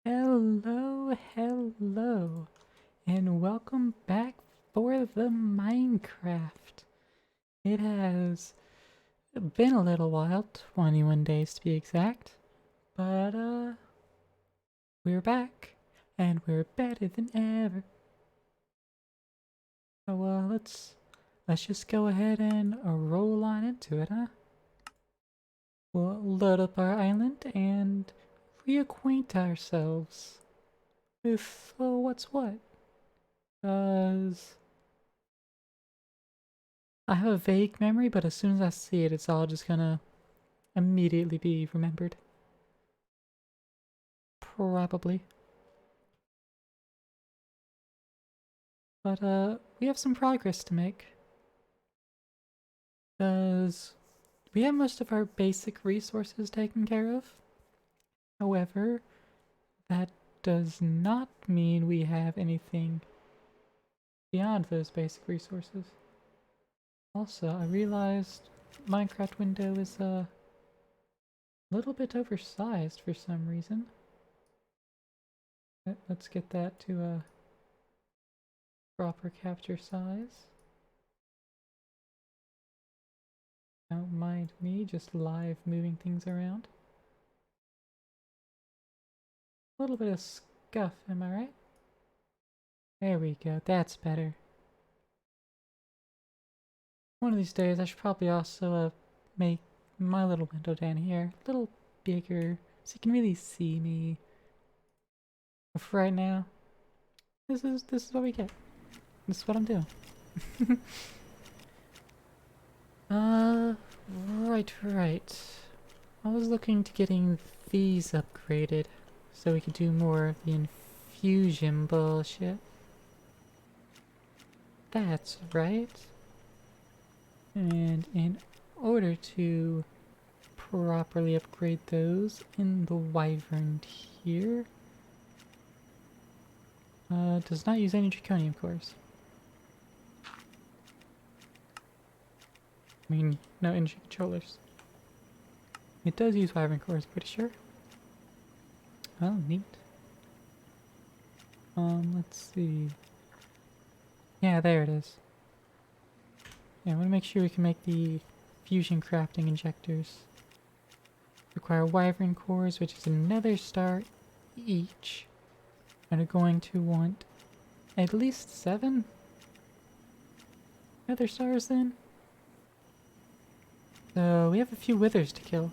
Hello, and welcome back for the Minecraft. It has been a little while, 21 days to be exact, but we're back, and we're better than ever. So let's just go ahead and roll on into it, huh? We'll load up our island and reacquaint ourselves with what's what. 'Cause I have a vague memory, but as soon as I see it, it's all just gonna immediately be remembered. Probably. But we have some progress to make. Because we have most of our basic resources taken care of. However, that does not mean we have anything beyond those basic resources. Also, I realized Minecraft window is a little bit oversized for some reason. Let's get that to a proper capture size. Don't mind me just live moving things around. A little bit of scuff, am I right? There we go, that's better. One of these days I should probably also make my little window down here a little bigger so you can really see me. But for right now, this is what we get. This is what I'm doing. Right. I was looking to getting these upgraded so we could do more of the infusion bullshit. That's right. And in order to properly upgrade those in the wyvern here, does not use any draconium cores. I mean, no energy controllers. It does use wyvern cores, pretty sure. Oh, neat. Let's see. Yeah, there it is. Yeah, I want to make sure we can make the fusion crafting injectors. Require wyvern cores, which is another star each. And are going to want at least 7 nether stars then. So we have a few withers to kill.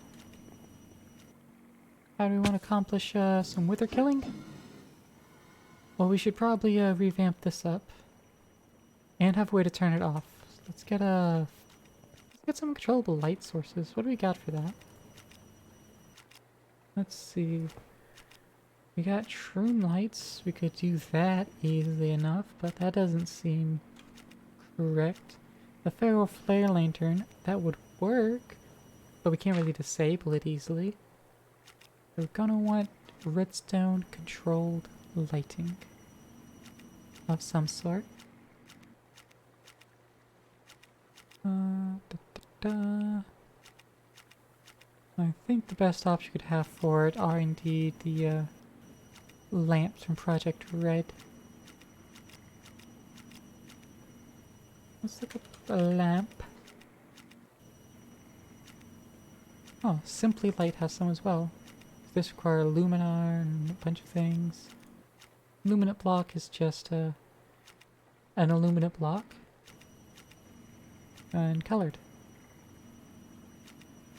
How do we want to accomplish some wither killing? Well, we should probably revamp this up and have a way to turn it off. So let's get some controllable light sources. What do we got for that? Let's see. We got shroom lights. We could do that easily enough, but that doesn't seem correct. The feral flare lantern, that would work, but we can't really disable it easily. We're gonna want redstone controlled lighting of some sort. I think the best option we could have for it are indeed the lamps from Project Red. Let's look up the lamp. Oh, Simply Light has some as well. This requires luminar and a bunch of things. Luminant block is just an illuminant block. And colored.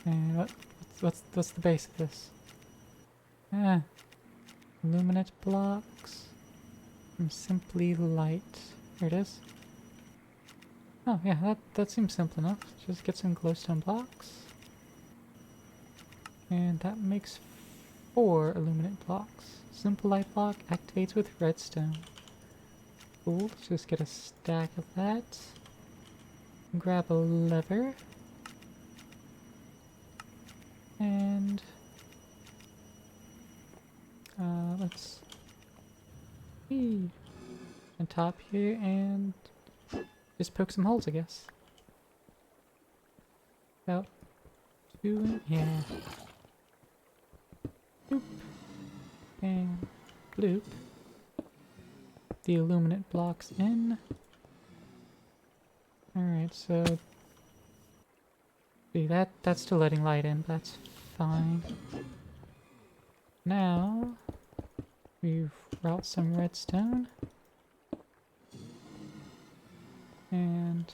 And what's the base of this? Illuminate blocks from Simply Light. Here it is. Oh yeah, that seems simple enough. Just get some glowstone blocks. And that makes 4 illuminate blocks. Simple Light block activates with redstone. Cool, let's just get a stack of that. Grab a lever. And let's see on top here and just poke some holes, I guess. About 2, yeah. Boop. And bloop. The illuminate blocks in. Alright, so... See, that's still letting light in, but that's fine. Now... we route some redstone. And...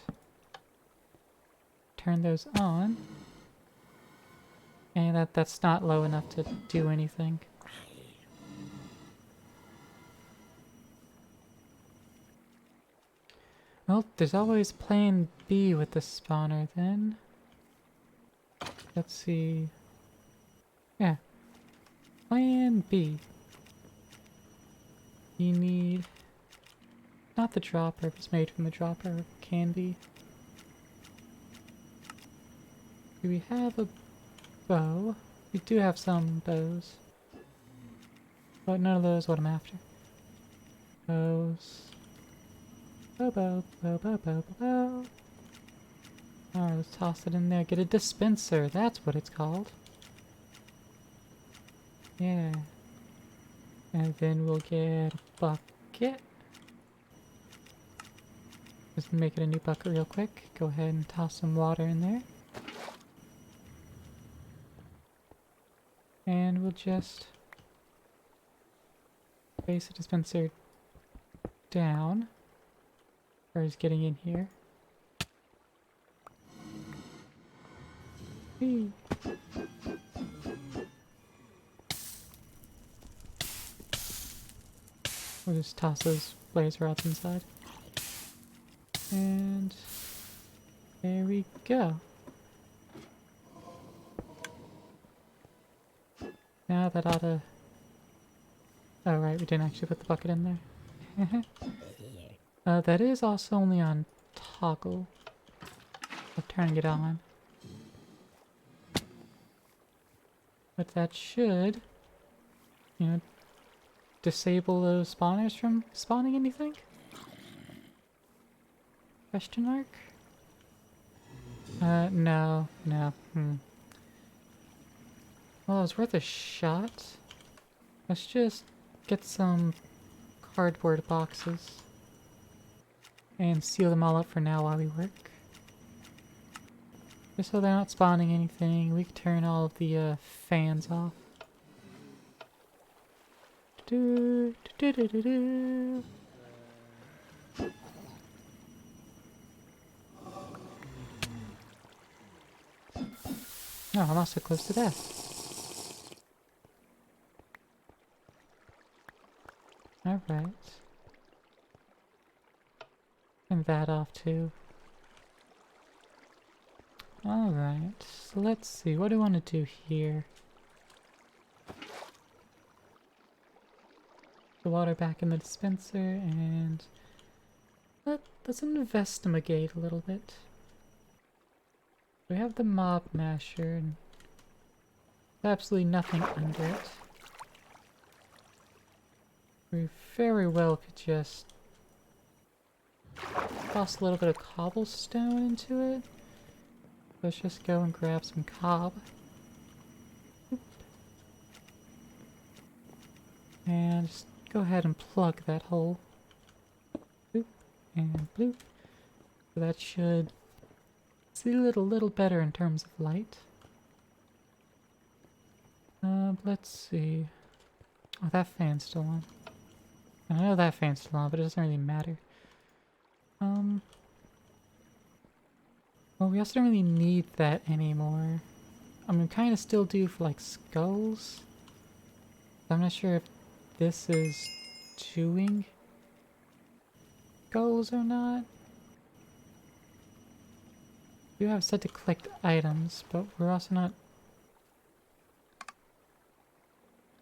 turn those on. And that's not low enough to do anything. Well, there's always plan B with the spawner then. Let's see. Yeah. Plan B. You need... not the dropper, if it's made from the dropper, it can be. Do we have a bow? We do have some bows. But none of those what I'm after. Bows. Bow, bow, bow, bow, bow, bow. Alright, let's toss it in there. Get a dispenser, that's what it's called. Yeah. And then we'll get a bucket. Just make it a new bucket real quick. Go ahead and toss some water in there. And we'll just place the dispenser down. Or is getting in here. Whee. We'll just toss those blaze rods inside. And there we go. Now that oughta... oh right, we didn't actually put the bucket in there. That is also only on toggle. I'm turning it on. But that should, you know, disable those spawners from spawning anything? Question mark? No. Well, it's worth a shot. Let's just get some cardboard boxes and seal them all up for now while we work. Just so they're not spawning anything, we can turn all of the fans off. Do, do, do, do, do. Oh, I'm also close to death. Alright. And that off too. Alright, so let's see, what do I want to do here? The water back in the dispenser, and let's investigate a little bit. We have the mob masher, and there's absolutely nothing under it. We very well could just toss a little bit of cobblestone into it. Let's just go and grab some cob. Oop. And just go ahead and plug that hole. Boop and bloop. So that should seal it a little better in terms of light. Let's see. Oh, that fan's still on. And I know that fan's still on, but it doesn't really matter. Well, we also don't really need that anymore. I mean, kind of still do for like skulls. I'm not sure if this is doing skulls or not. We do have set to collect items, but we're also not...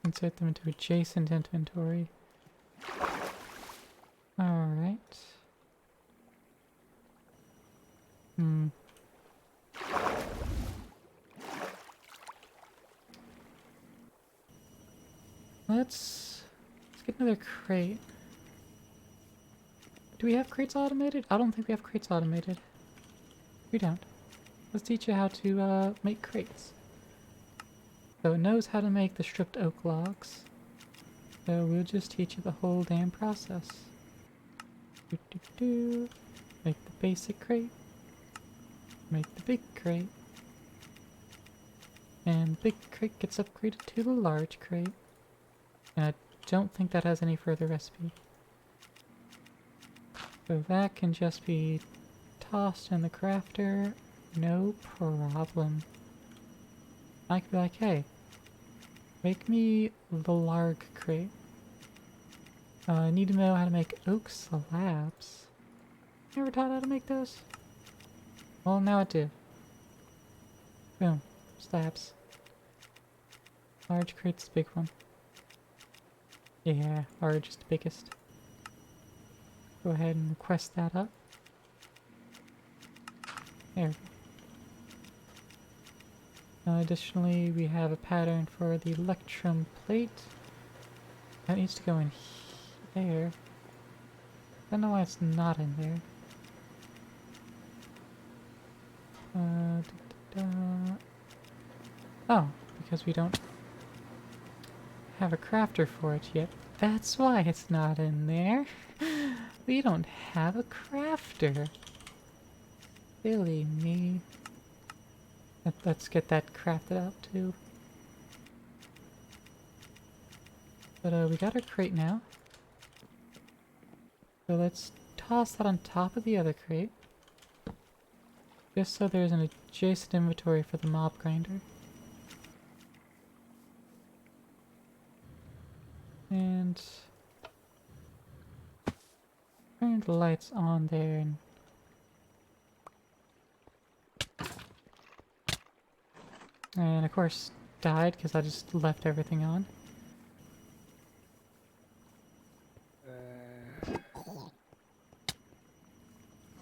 insert them into adjacent inventory. Alright. Let's get another crate. Do we have crates automated? I don't think we have crates automated. We don't. Let's teach you how to make crates. So it knows how to make the stripped oak logs. So we'll just teach you the whole damn process. Make the basic crate. Make the big crate. And the big crate gets upgraded to the large crate. And I don't think that has any further recipe. So that can just be tossed in the crafter. No problem. I could be like, hey, make me the large crate. I need to know how to make oak slabs. Never taught how to make those? Well, now I do. Boom. Slabs. Large crate's the big one. Yeah, large is the biggest. Go ahead and request that up. There we go. Additionally, we have a pattern for the electrum plate. That needs to go in there. I don't know why it's not in there. Oh, because we don't have a crafter for it yet. That's why it's not in there. We don't have a crafter. Silly me. Let's get that crafted out too. But we got our crate now. So let's toss that on top of the other crate. Just so there's an adjacent inventory for the mob grinder. And turn the lights on there and of course died because I just left everything on.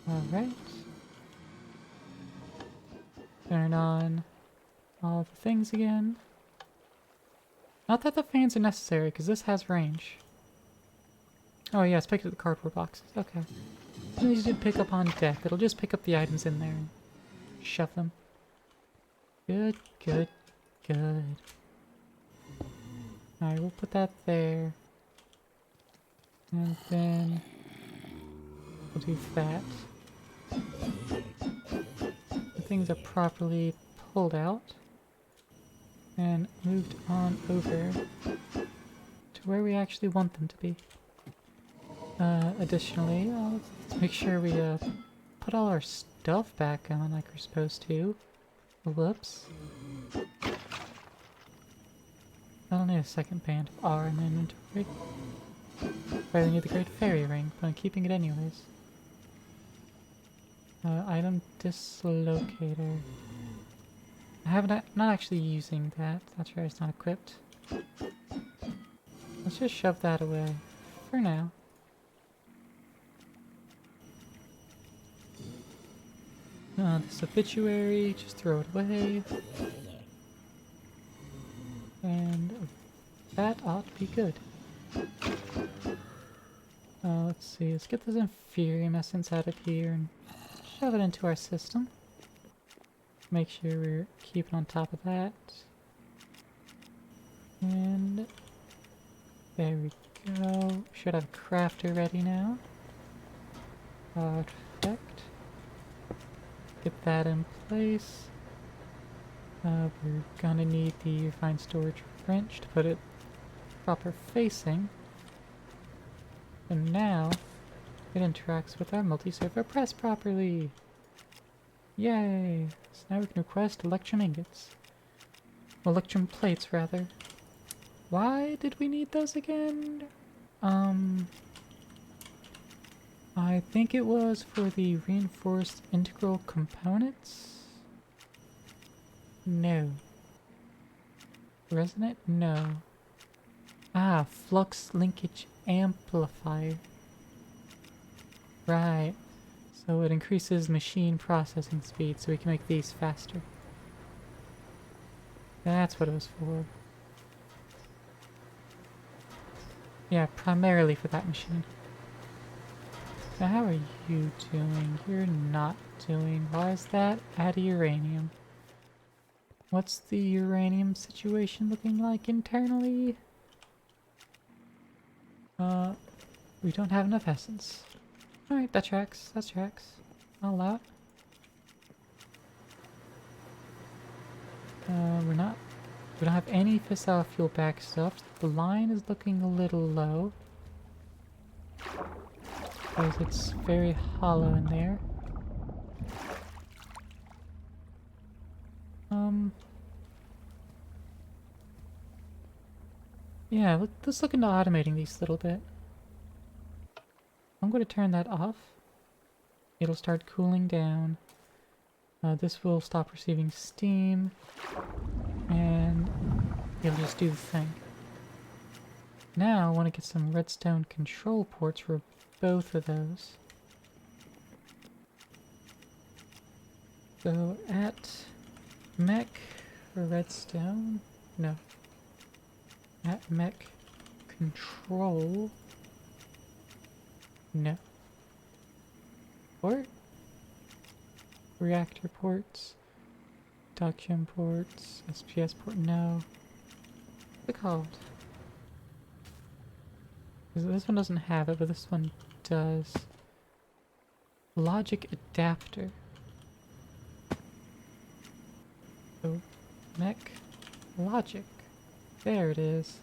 Alright. Turn on all the things again. Not that the fans are necessary, because this has range. Oh yes, pick up the cardboard boxes. Okay. As you pick up on deck, it'll just pick up the items in there and shove them. Good, good, good. Alright, we'll put that there. And then we'll do that. The things are properly pulled out and moved on over to where we actually want them to be. Additionally, let's make sure we put all our stuff back on like we're supposed to. Whoops. I don't need a second band of R in the inventory. Barely need the Great Fairy Ring, but I'm keeping it anyways. Item dislocator. Not actually using that. That's right, it's not equipped. Let's just shove that away for now. This obituary, just throw it away. And that ought to be good. Let's see, let's get this Inferium Essence out of here and shove it into our system. Make sure we're keeping on top of that. And there we go. Should have a crafter ready now. Perfect. Get that in place. We're gonna need the refined storage wrench to put it proper facing. And now it interacts with our multi-servo press properly. Yay! So now we can request electrum ingots. Electrum plates, rather. Why did we need those again? I think it was for the reinforced integral components? No. Resonant? No. Ah, flux linkage amplifier. Right. So it increases machine processing speed so we can make these faster. That's what it was for. Yeah, primarily for that machine. Now how are you doing? You're not doing. Why is that? Add uranium. What's the uranium situation looking like internally? We don't have enough essence. Alright, that tracks. That tracks. I'll allow it. We don't have any fissile fuel backstopped. The line is looking a little low. Because it's very hollow in there. Yeah, let's look into automating these a little bit. I'm going to turn that off. It'll start cooling down. This will stop receiving steam. And it'll just do the thing. Now I want to get some redstone control ports for both of those. So at mech redstone, no. At mech control, no. Port? Reactor ports, induction ports, SPS port, no. What's it called? This one doesn't have it, but this one does. Logic adapter. So, mech logic. There it is.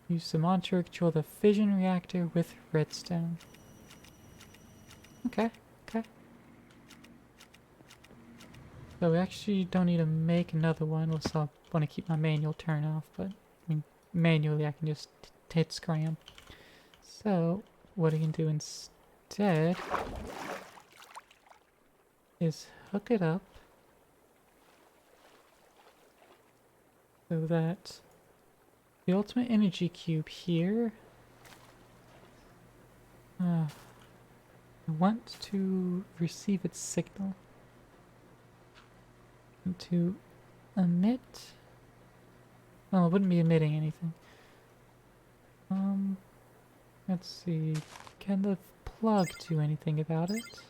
Use the monitor to control the fission reactor with redstone. Okay, okay. So we actually don't need to make another one, unless I want to keep my manual turn off, but I mean, manually I can just hit scram. So, what I can do instead is hook it up so that the ultimate energy cube here, I want to receive its signal and to emit. Well, it wouldn't be emitting anything. Let's see. Can the plug do anything about it?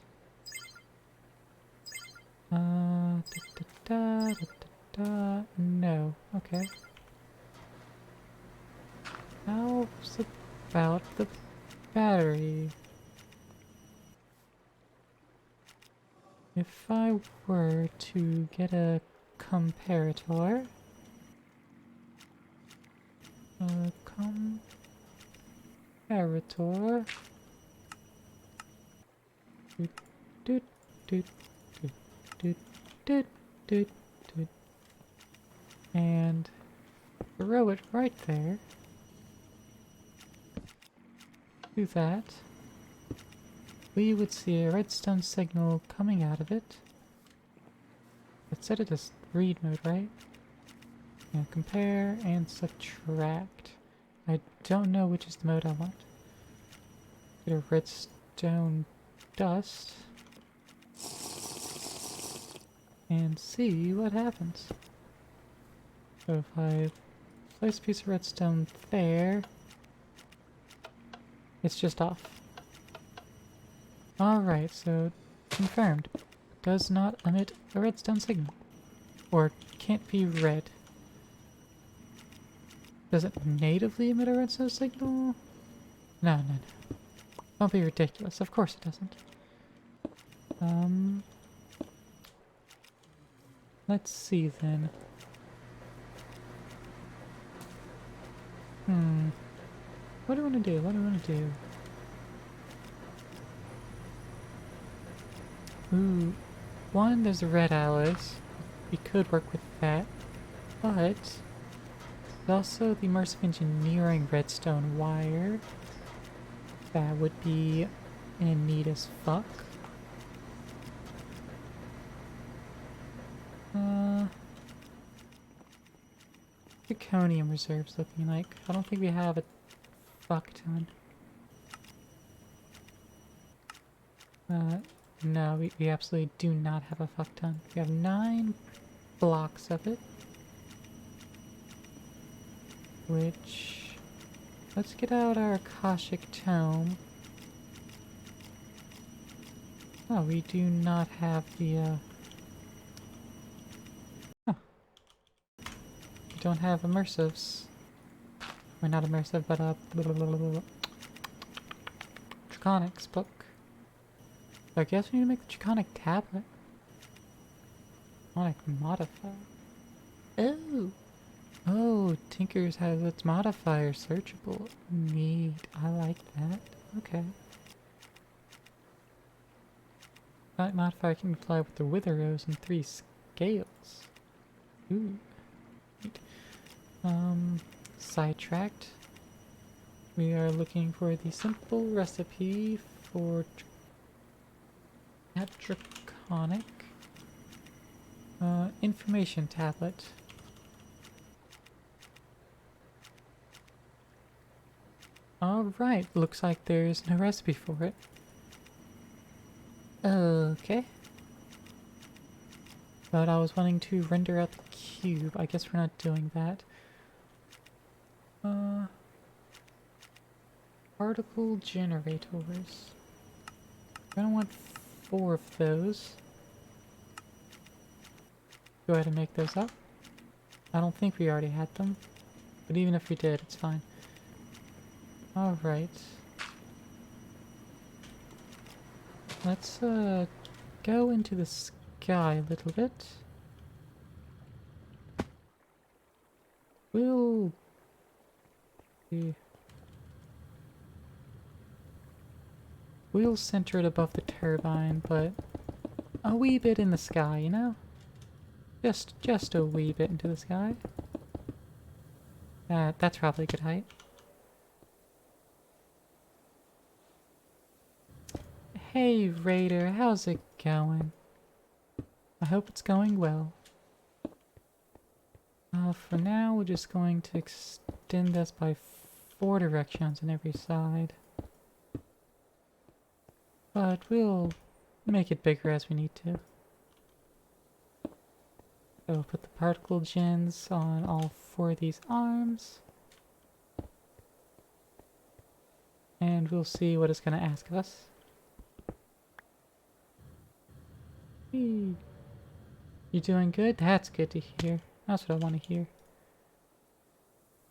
No. Okay. How's about the battery? If I were to get a comparator, doot, doot, doot, doot, doot, doot, doot, doot, and throw it right there. Do that. We would see a redstone signal coming out of it. Let's set it as read mode, right? Yeah, compare and subtract. I don't know which is the mode I want. Get a redstone dust. And see what happens. So if I place a piece of redstone there, it's just off. Alright, so confirmed. Does not emit a redstone signal. Or can't be read. Does it natively emit a redstone signal? No, no, no. Don't be ridiculous. Of course it doesn't. Let's see then. What do I want to do? What do I want to do? Ooh. One, there's the red alloys. We could work with that. But there's also the immersive engineering redstone wire. That would be in need as fuck. Zirconium reserves looking like. I don't think we have a fuck ton. No, we absolutely do not have a fuck ton. We have 9 blocks of it. Which... let's get out our Akashic Tome. Oh, we do not have the, We don't have immersives. Or not immersive, but Draconics book. So I guess we need to make the Draconic tablet. Draconic modifier. Oh! Oh, Tinker's has its modifier searchable. Neat. I like that. Okay. That modifier can apply with the Wither Rose and 3 scales. Ooh. Neat. Sidetracked. We are looking for the simple recipe for Draconic. Information tablet. Alright, looks like there's no recipe for it. Okay. But I was wanting to render out the cube. I guess we're not doing that. Particle generators. I don't want 4 of those. Go ahead and make those up. I don't think we already had them. But even if we did, it's fine. Alright. Let's go into the sky a little bit. We'll see. We'll center it above the turbine, but a wee bit in the sky, you know? Just a wee bit into the sky. That's probably a good height. Hey Raider, how's it going? I hope it's going well. For now, we're just going to extend this by 4 directions on every side. But we'll make it bigger as we need to. So put the particle gens on all 4 of these arms. And we'll see what it's going to ask of us. Hey. You doing good? That's good to hear. That's what I want to hear.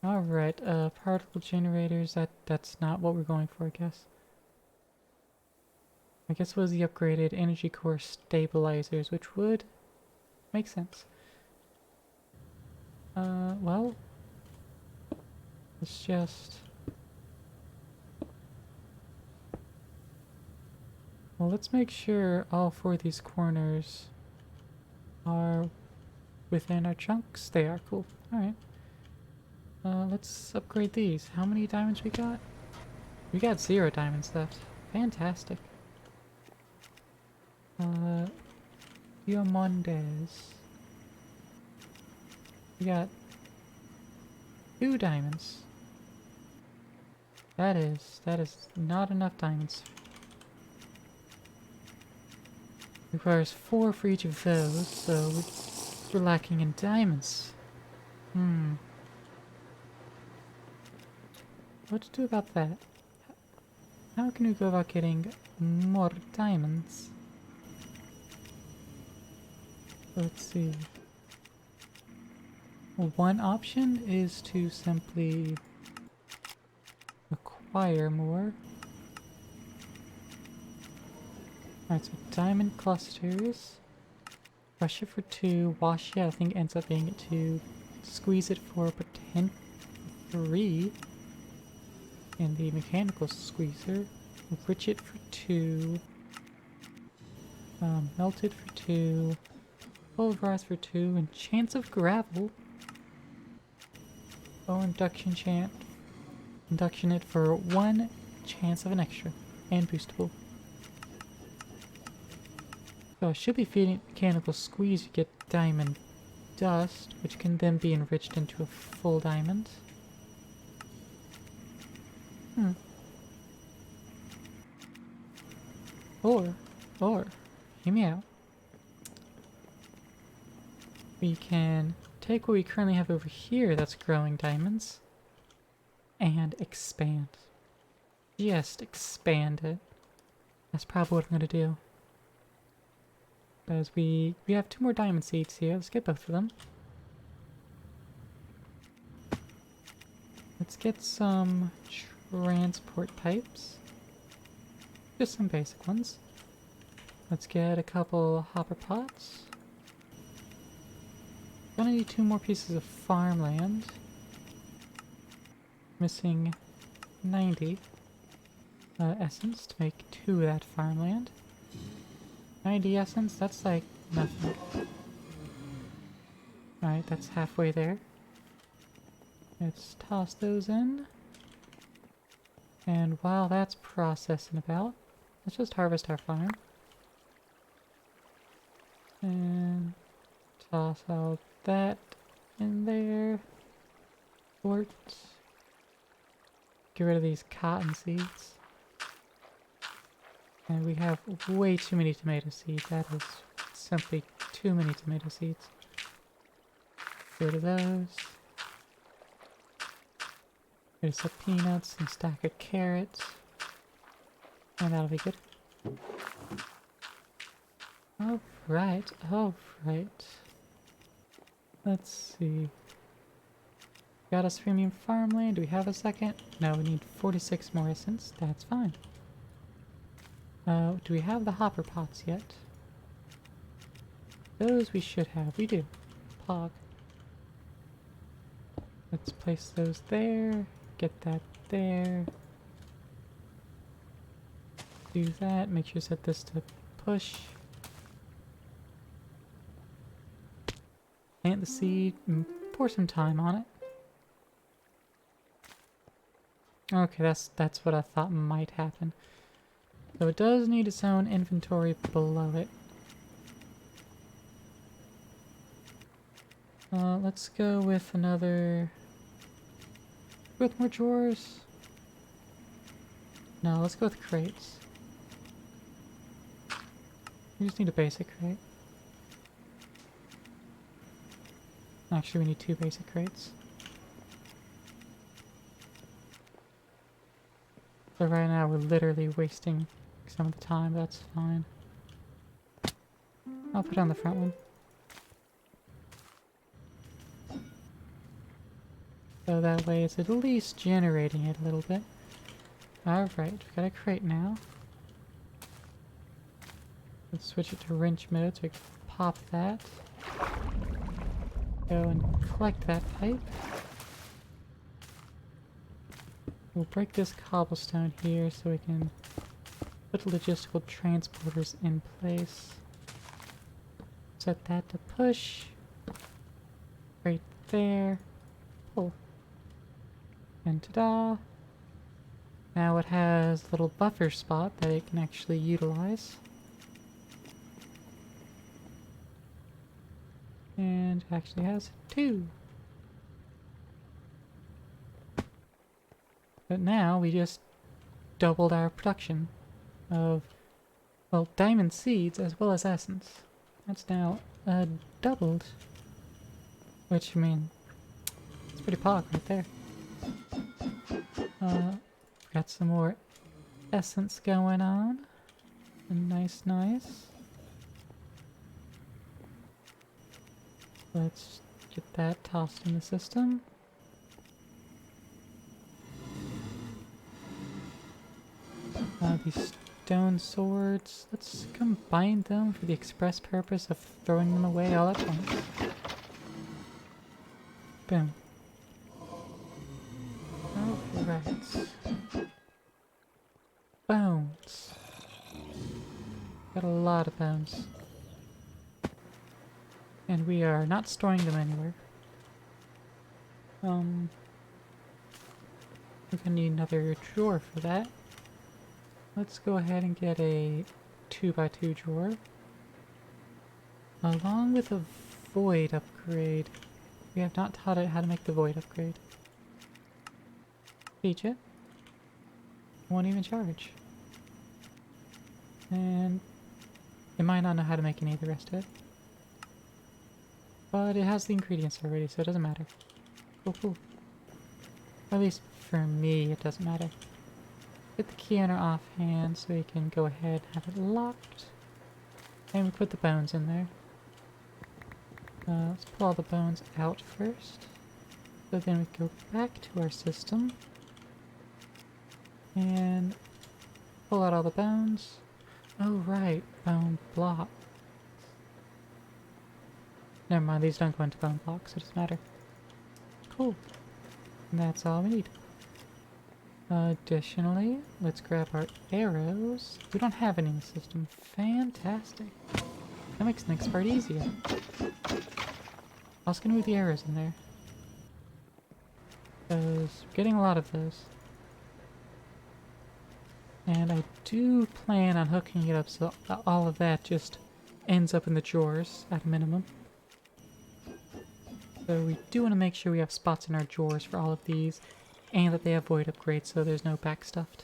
Alright, particle generators, that's not what we're going for, I guess. I guess it was the upgraded energy core stabilizers, which would make sense. Well, let's just... Well, let's make sure all 4 of these corners are within our chunks. They are. Cool. Alright. Let's upgrade these. How many diamonds we got? We got 0 diamonds left. Fantastic. Diamondes. We got 2 diamonds. That is not enough diamonds. Requires 4 for each of those, so we're lacking in diamonds. What to do about that? How can we go about getting more diamonds? Let's see. One option is to simply acquire more. Alright, so diamond clusters. Crush it for 2, wash it, I think ends up being 2. Squeeze it for potential 3. And the mechanical squeezer. Enrich it for 2. Melt it for 2. Pulverize for 2. And chance of gravel. Oh, induction chant. Induction it for 1 chance of an extra. And boostable. So I should be feeding mechanical squeeze, you get diamond dust, which can then be enriched into a full diamond. Or, hear me out. We can take what we currently have over here that's growing diamonds and expand. Just expand it. That's probably what I'm gonna do. Because we have 2 more diamond seeds here. Let's get both of them. Let's get some transport pipes. Just some basic ones. Let's get a couple hopper pots. Gonna need 2 more pieces of farmland. Missing 90 essence to make 2 of that farmland. 90 essence, that's like nothing. Alright, that's halfway there. Let's toss those in. And while that's processing about, let's just harvest our farm. And toss all that in there. Sort. Get rid of these cotton seeds. And we have way too many tomato seeds. That is simply too many tomato seeds. Get rid of those. Here's some peanuts, some stack of carrots. And that'll be good. Alright, alright. Let's see. Got us premium farmland. Do we have a second? No, we need 46 more essence. That's fine. Do we have the hopper pots yet? Those we should have. We do. Pog. Let's place those there. Get that there. Do that. Make sure to set this to push. Plant the seed and pour some time on it. Okay, that's what I thought might happen. So it does need its own inventory below it. Let's go with another... with more drawers? No, let's go with crates. We just need a basic crate. Actually, we need 2 basic crates. So right now we're literally wasting some of the time, that's fine. I'll put on the front one. So that way it's at least generating it a little bit. Alright, we've got a crate now. Let's switch it to wrench mode so we can pop that. Go and collect that pipe. We'll break this cobblestone here so we can put logistical transporters in place. Set that to push. Right there. Pull. And ta-da! Now it has a little buffer spot that it can actually utilize. And it actually has 2. But now we just doubled our production of, well, diamond seeds as well as essence. That's now doubled. Which, I mean, it's pretty pog right there. Got some more essence going on. Nice, nice. Let's get that tossed in the system. These stone swords, let's combine them for the express purpose of throwing them away all at once. Boom. Alright. Bones. Got a lot of bones. And we are not storing them anywhere. We're gonna need another drawer for that. Let's go ahead and get a 2x2 drawer. Along with a void upgrade. We have not taught it how to make the void upgrade. Teach it. Won't even charge. And it might not know how to make any of the rest of it. But it has the ingredients already, so it doesn't matter. Cool, cool. At least for me, it doesn't matter. Get the key on our offhand so we can go ahead and have it locked. And we put the bones in there. Let's pull all the bones out first. So then we go back to our system and pull out all the bones. Oh right, bone block. Never mind, these don't go into bone blocks, so it doesn't matter. Cool. And that's all we need. Additionally, let's grab our arrows. We don't have any in the system. Fantastic. That makes the next part easier. I was gonna move the arrows in there, because we're getting a lot of those. And I do plan on hooking it up so all of that just ends up in the drawers at a minimum. So we do want to make sure we have spots in our drawers for all of these, and that they have void upgrades so there's no backstuffed.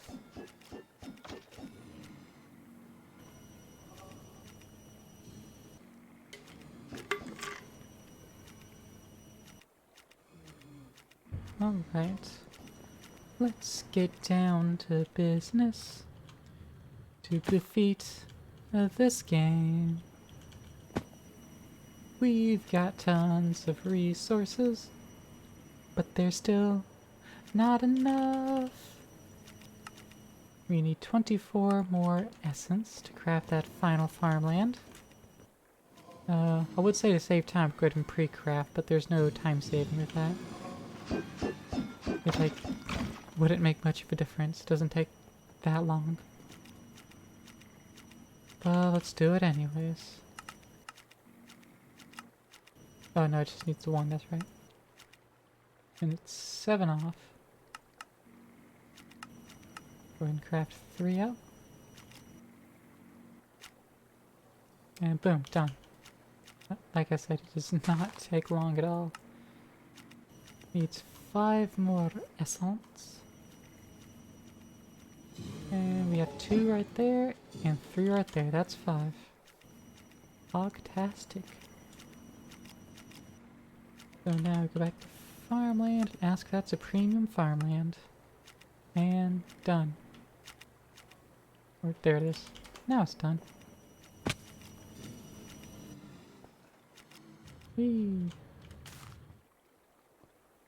Alright, let's get down to business to defeat this game. We've got tons of resources, but there's still not enough. We need 24 more essence to craft that final farmland. I would say to save time, go ahead and pre-craft, but there's no time saving with that. It, like, wouldn't make much of a difference. It doesn't take that long. But let's do it anyways. Oh no, it just needs the one, that's right. And it's 7 off. Go ahead and craft 3 out. And boom, done. Like I said, it does not take long at all. Needs 5 more essence. And we have 2 right there, and 3 right there. That's 5. Fantastic. So now we go back to farmland and ask if that's a premium farmland. And done. Or there it is. Now it's done. Whee.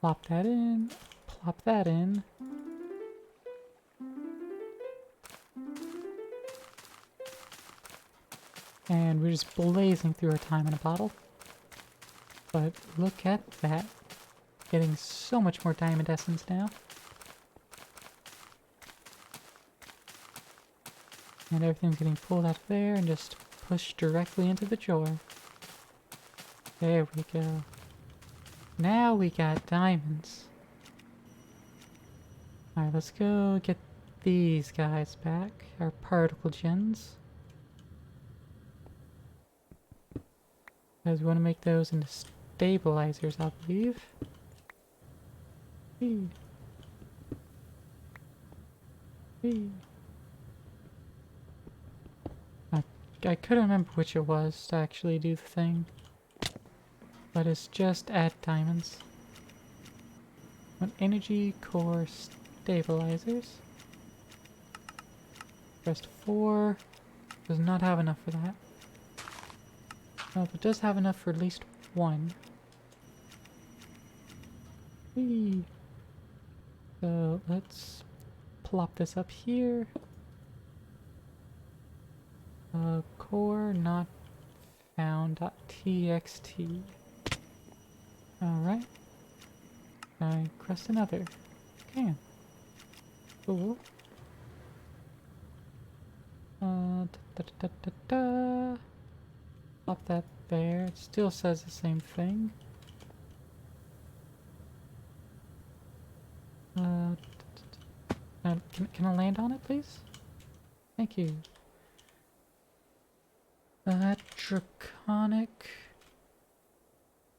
Plop that in. Plop that in. And we're just blazing through our time in a bottle. But look at that. Getting so much more diamond essence now. And everything's getting pulled out of there and just pushed directly into the drawer. There we go. Now we got diamonds. Alright, let's go get these guys back. Our particle gens. Because we want to make those into stabilizers, I believe. Whee. Whee. I couldn't remember which it was to actually do the thing. But it's just add diamonds. Want energy core stabilizers. Rest 4. Does not have enough for that. No, but it does have enough for at least 1. Whee. So let's plop this up here. Core not found.txt. Alright. I crust another. Okay. Cool. Pop that there. It still says the same thing. Can I land on it, please? Thank you. Draconic.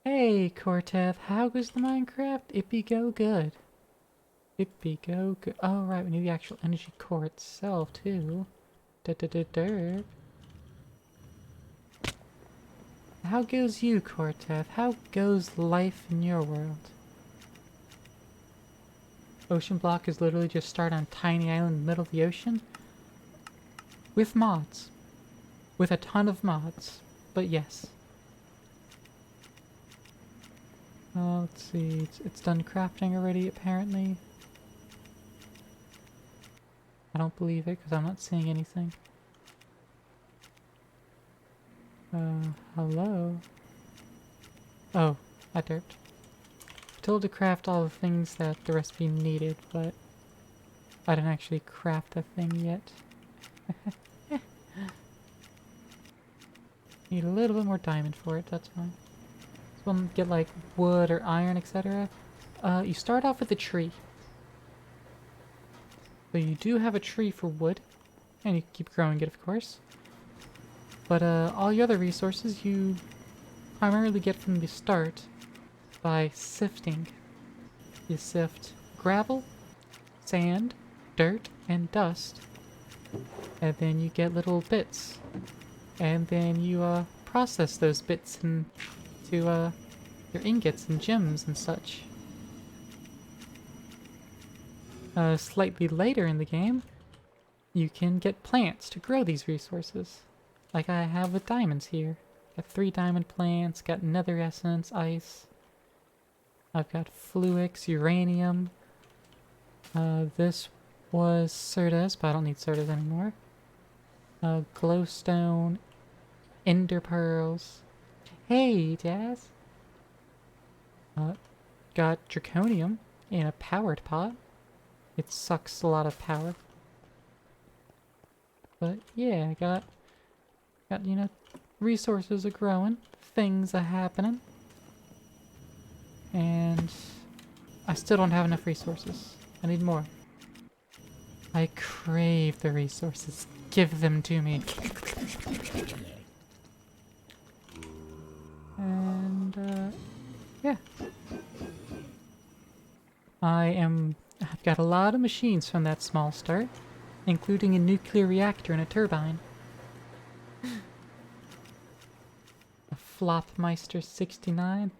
Hey, Cortez, how goes the Minecraft? It be go good. It be go good. Oh, right, we need the actual energy core itself, too. Derp. How goes you, Cortez? How goes life in your world? Oceanblock is literally just start on a tiny island in the middle of the ocean. With mods. With a ton of mods. But yes. Let's see. It's done crafting already, apparently. I don't believe it because I'm not seeing anything. Hello? Oh, I derped. Told to craft all the things that the recipe needed, but I didn't actually craft a thing yet. Need a little bit more diamond for it, that's fine. So we'll get like wood or iron, etc. You start off with a tree. So you do have a tree for wood, and you can keep growing it, of course. But all your other resources you primarily get from the start by sifting. You sift gravel, sand, dirt, and dust, and then you get little bits. And then you process those bits into your ingots and gems and such. Slightly later in the game, you can get plants to grow these resources. Like I have with diamonds here. Got 3 diamond plants, got nether essence, ice. I've got fluix, uranium. This was Cerdas, but I don't need Cerdas anymore. Glowstone, ender pearls. Hey, Jazz! Got draconium in a powered pot. It sucks a lot of power. But yeah, got you know, resources are growing, things are happening. And I still don't have enough resources. I need more. I crave the resources. Give them to me. And yeah. I've got a lot of machines from that small start, including a nuclear reactor and a turbine. A Flopmeister 69.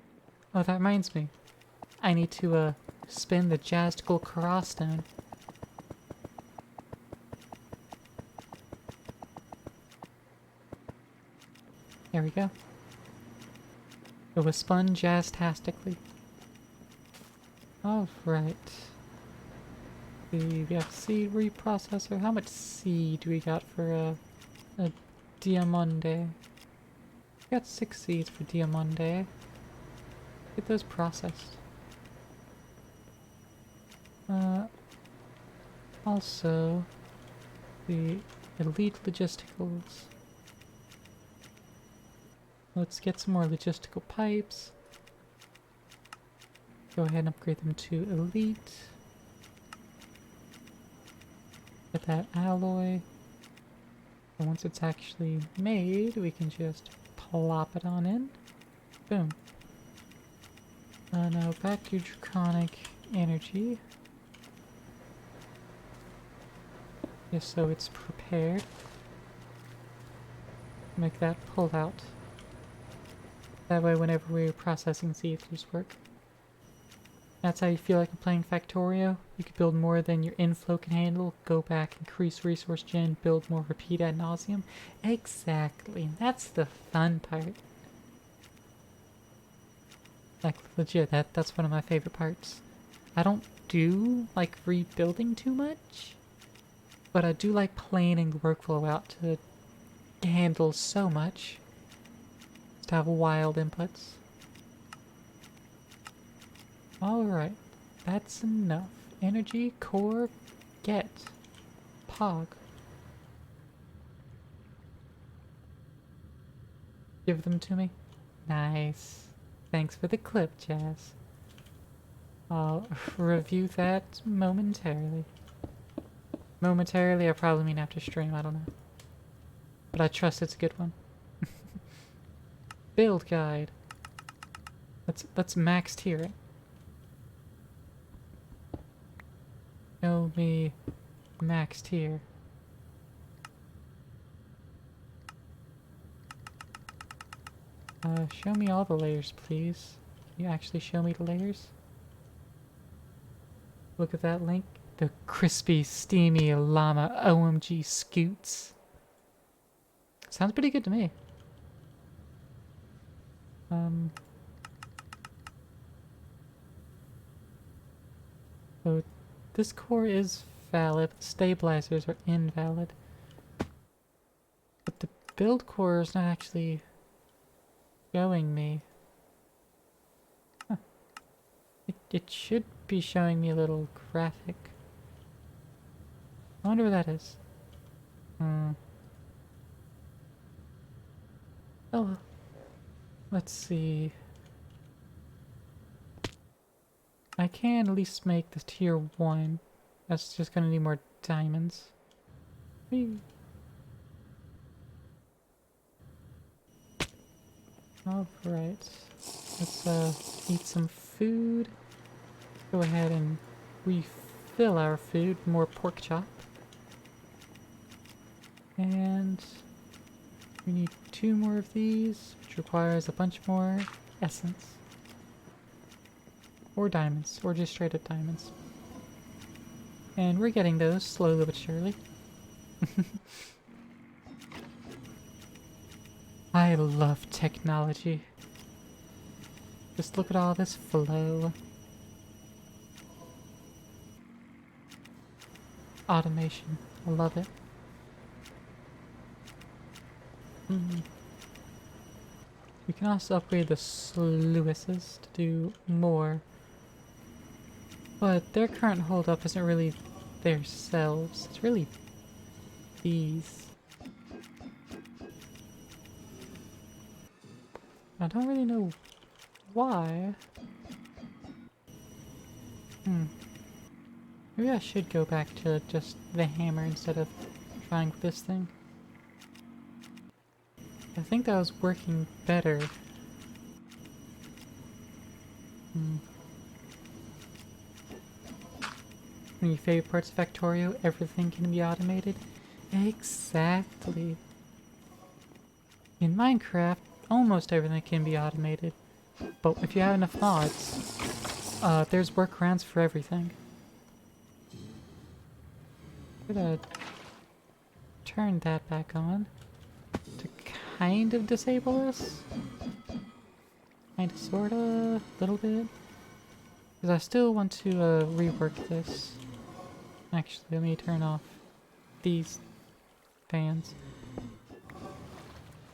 Oh, that reminds me. I need to spin the Jazdical Kara stone. There we go. It was spun jazztastically. Alright. We have seed reprocessor. How much seed do we got for a Diamande? We got 6 seeds for Diamande. Get those processed. Also, the elite logisticals. Let's get some more logistical pipes. Go ahead and upgrade them to elite. Get that alloy. And once it's actually made, we can just plop it on in. Boom. Now back to draconic energy. Just so it's prepared. Make that pull out. That way whenever we're processing seeds, just work. That's how you feel like I'm playing Factorio. You can build more than your inflow can handle, go back, increase resource gen, build more, repeat ad nauseum. Exactly. That's the fun part. Like legit, that's one of my favorite parts. I don't do like rebuilding too much, but I do like planning the workflow out to handle so much. Just to have wild inputs. Alright, that's enough. Energy, core, get. Pog. Give them to me. Nice. Thanks for the clip, Jazz. I'll review that momentarily. Momentarily, I probably mean after stream, I don't know. But I trust it's a good one. Build guide. Let's max tier it. Show me max tier. Show me all the layers, please. Can you actually show me the layers? Look at that link. The crispy, steamy llama OMG scoots. Sounds pretty good to me. So this core is valid, but stabilizers are invalid. But the build core is not actually showing me. Huh. It should be showing me a little graphic. I wonder what that is. Oh, let's see. I can at least make this tier 1. That's just gonna need more diamonds. Whee. Alright. Let's eat some food. Go ahead and refill our food. More pork chop. And we need 2 more of these, which requires a bunch more essence. Or diamonds, or just straight up diamonds. And we're getting those slowly but surely. I love technology. Just look at all this flow. Automation. I love it. We can also upgrade the sluices to do more. But their current holdup isn't really themselves. It's really these. I don't really know why. Maybe I should go back to just the hammer instead of trying with this thing. I think that was working better. One of your favorite parts of Factorio? Everything can be automated? Exactly. In Minecraft, almost everything can be automated. But if you have enough mods, there's workarounds for everything. I'm gonna turn that back on to kind of disable this. Kinda, sorta, little bit. Because I still want to rework this. Actually, let me turn off these fans.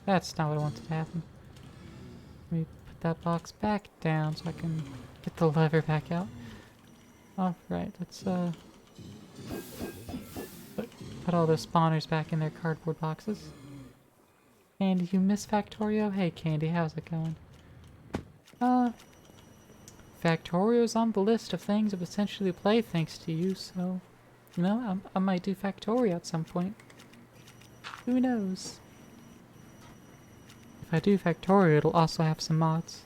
That's not what I wanted to happen. Let me put that box back down so I can get the lever back out. Alright, let's put all those spawners back in their cardboard boxes. Candy, you miss Factorio? Hey Candy, how's it going? Factorio's on the list of things to potentially play thanks to you, so... You know, I might do Factorio at some point. Who knows? If I do Factorio, it'll also have some mods.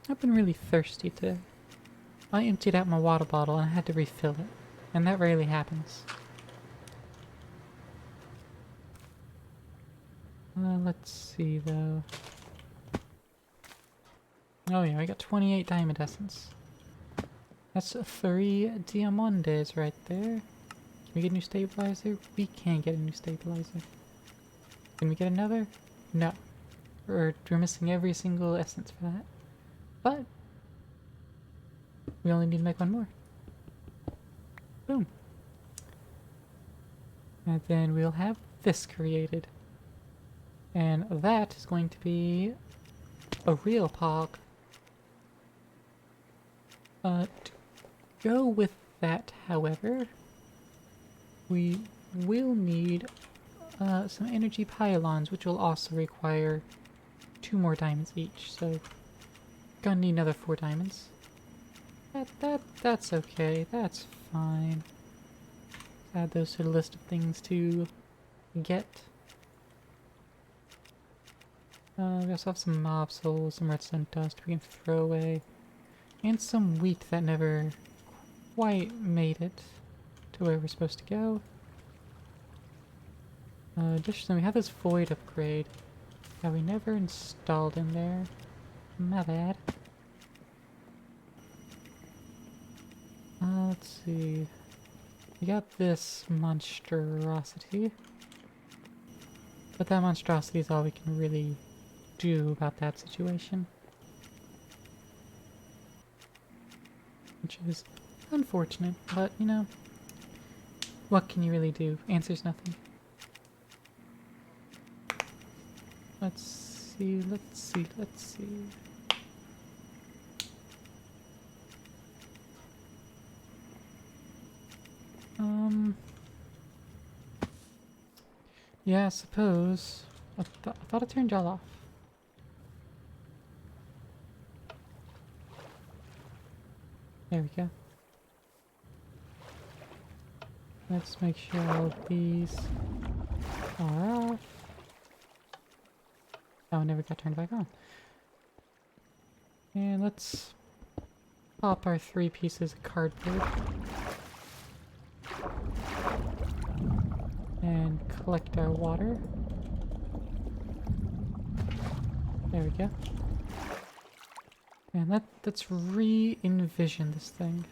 I've been really thirsty today. I emptied out my water bottle and I had to refill it. And that rarely happens. Let's see though. Oh yeah, I got 28 diamond essence. That's 3 diamondes right there. Can we get a new stabilizer? We can get a new stabilizer. Can we get another? No. We're missing every single essence for that. But we only need to make 1 more. Boom. And then we'll have this created. And that is going to be a real pog. To go with that, however, we will need some energy pylons, which will also require 2 more diamonds each. So, gonna need another 4 diamonds. That's okay. That's fine. Add those to the list of things to get. We also have some mob souls, some redstone dust we can throw away, and some wheat that never quite made it to where we're supposed to go. Additionally, we have this void upgrade that we never installed in there. My bad. Let's see. We got this monstrosity. But that monstrosity is all we can really do about that situation. Which is unfortunate, but you know, what can you really do? Answer's nothing. Let's see, let's see, let's see. Yeah, I suppose. I thought I turned y'all off. There we go. Let's make sure all of these are off. Oh, it never got turned back on. And let's pop our 3 pieces of cardboard. And collect our water. There we go. And let's re-envision this thing.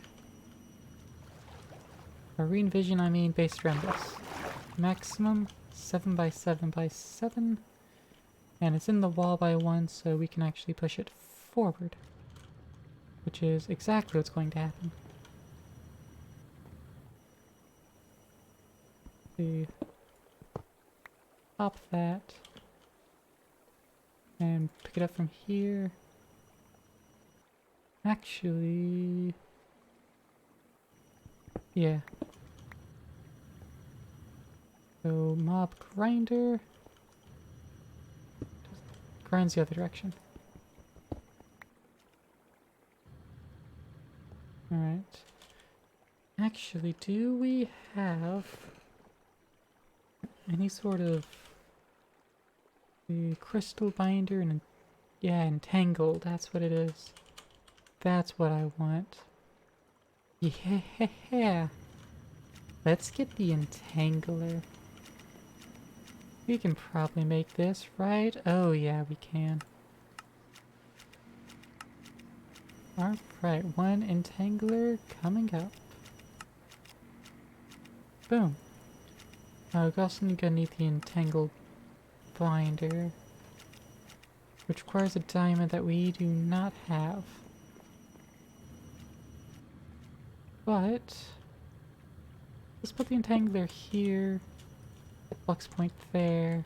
By re-envision, I mean based around this. Maximum 7 by 7 by 7. And it's in the wall by 1, so we can actually push it forward. Which is exactly what's going to happen. See. Pop that. And pick it up from here. Actually... yeah. So, mob grinder. Grinds the other direction. Alright. Actually, do we have any sort of the crystal binder and yeah, entangled, that's what it is. That's what I want. Yeah. Let's get the entangler. We can probably make this, right? Oh yeah, we can. Alright, 1 entangler coming up. Boom. We're also gonna need the entangled binder, which requires a diamond that we do not have. But let's put the entangler here, flux point there,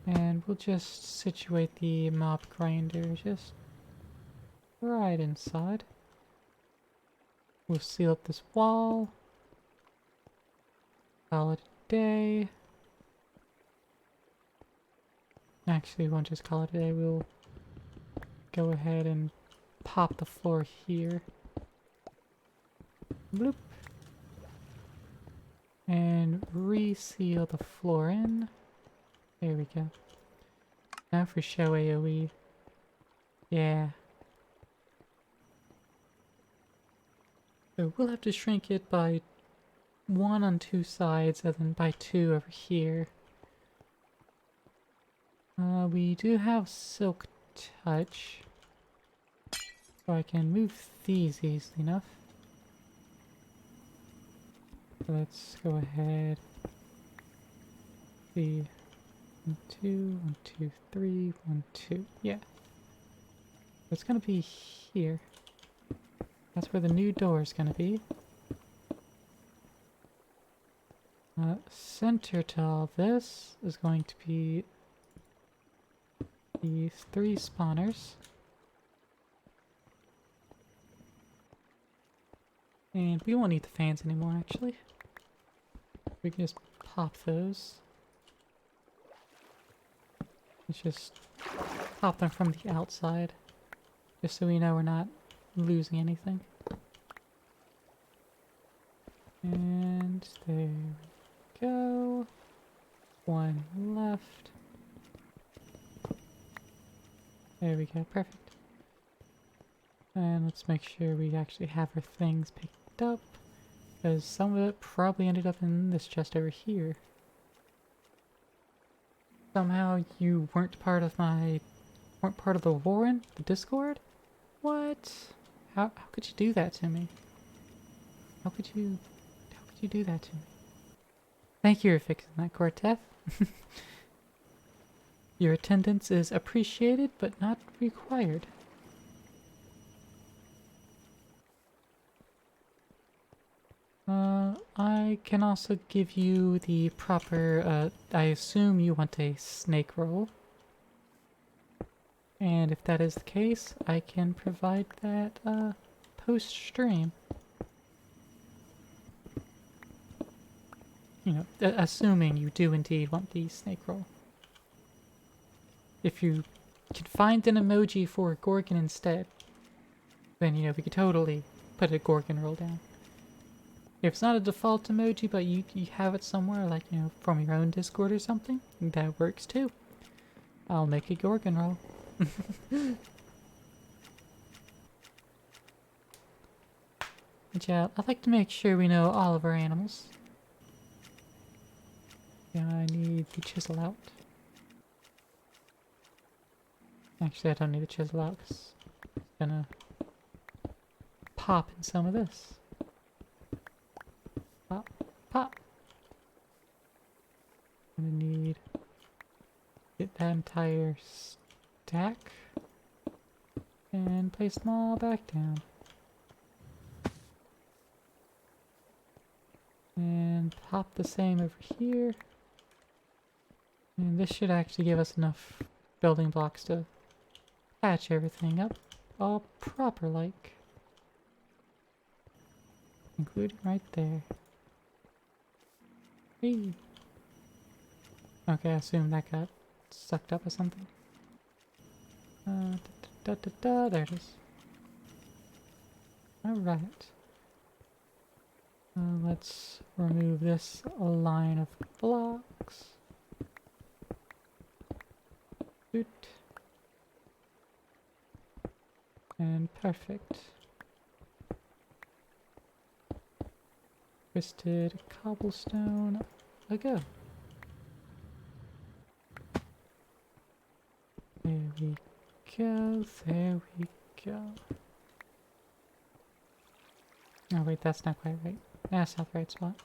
and we'll just situate the mob grinder just right inside. We'll seal up this wall. Call it a day. Actually, we won't just call it a day. We'll go ahead and pop the floor here. Bloop. And reseal the floor in. There we go. Now for show AoE. Yeah. So we'll have to shrink it by 1 on 2 sides and then by 2 over here. We do have Silk Touch. So I can move these easily enough. So let's go ahead. 1, 2, 1, 2, 3, 1, 2. Yeah. It's gonna be here. That's where the new door is gonna be. Center to all this is going to be these 3 spawners. And we won't need the fans anymore, actually. We can just pop those. Let's just pop them from the outside, just so we know we're not losing anything. And there we go. 1 left. There we go, perfect. And let's make sure we actually have our things picked up, because some of it probably ended up in this chest over here. Somehow you weren't part of the Warren, the Discord? What? How could you do that to me? How could you do that to me? Thank you for fixing that, Cortef. Your attendance is appreciated, but not required. I can also give you the proper, I assume you want a snake roll. And if that is the case, I can provide that, post-stream. You know, assuming you do indeed want the snake roll. If you can find an emoji for a Gorgon instead, then, you know, we could totally put a Gorgon roll down. If it's not a default emoji, but you have it somewhere, like, you know, from your own Discord or something, that works too. I'll make a Gorgon roll. But yeah, I'd like to make sure we know all of our animals. Yeah, I need the chisel out. Actually, I don't need the chisel out because I'm gonna pop in some of this. Pop, pop. I'm gonna need get that entire stack and place them all back down. And pop the same over here. And this should actually give us enough building blocks to patch everything up all proper like. Including right there. Hey. Okay, I assume that got sucked up or something. There it is. Alright. Let's remove this line of blocks. Boot. And perfect. Twisted cobblestone. A go. There we go. There we go. Oh wait, that's not quite right. That's not the right spot.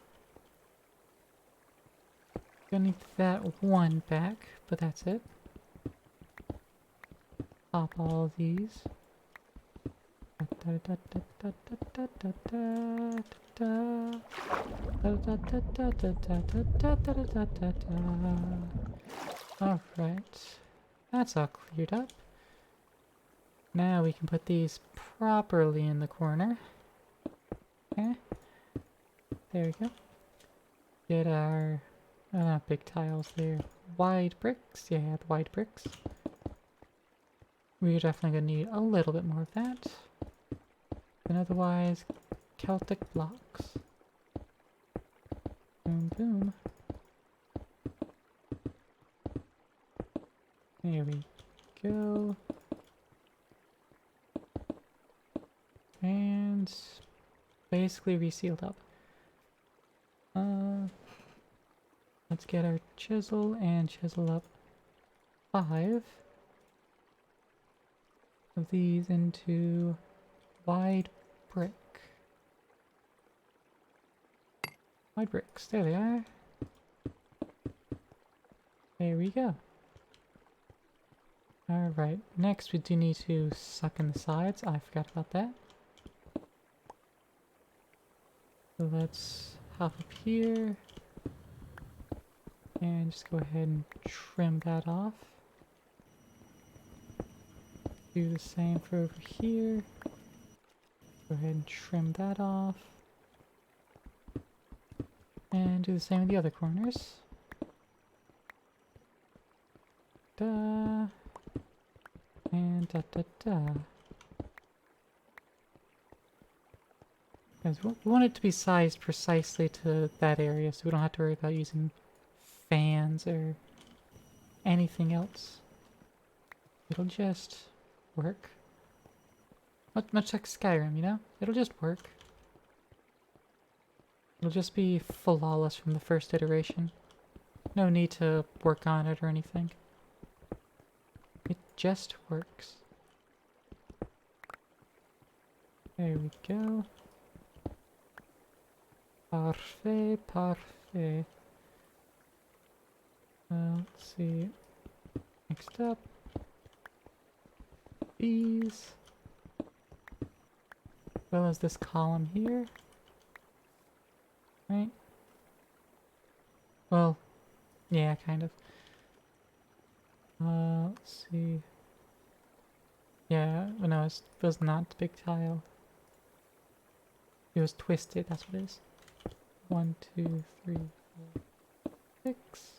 Gonna need that one back, but that's it. Pop all of these. Alright. That's all cleared up. Now we can put these properly in the corner. Okay. There we go. Get our, not big tiles there, wide bricks. Yeah, the wide bricks. We're definitely going to need a little bit more of that. And otherwise, Celtic blocks. Boom, boom. There we go. And basically resealed up. Let's get our chisel and chisel up 5 of these into wide brick. Wide bricks, there they are. There we go. Alright, next we do need to suck in the sides. I forgot about that. So let's hop up here. And just go ahead and trim that off. Do the same for over here. Go ahead and trim that off. And do the same with the other corners. Da. And da da da. Because we want it to be sized precisely to that area so we don't have to worry about using fans or anything else. It'll just work. Much like Skyrim, you know? It'll just work. It'll just be flawless from the first iteration. No need to work on it or anything. It just works. There we go. Parfait, parfait. Let's see. Next up, these. As well as this column here. Right? Well, yeah, kind of. Let's see. Yeah, well, no, it was not the big tile. It was twisted, that's what it is. 1, 2, 3, 4, 6.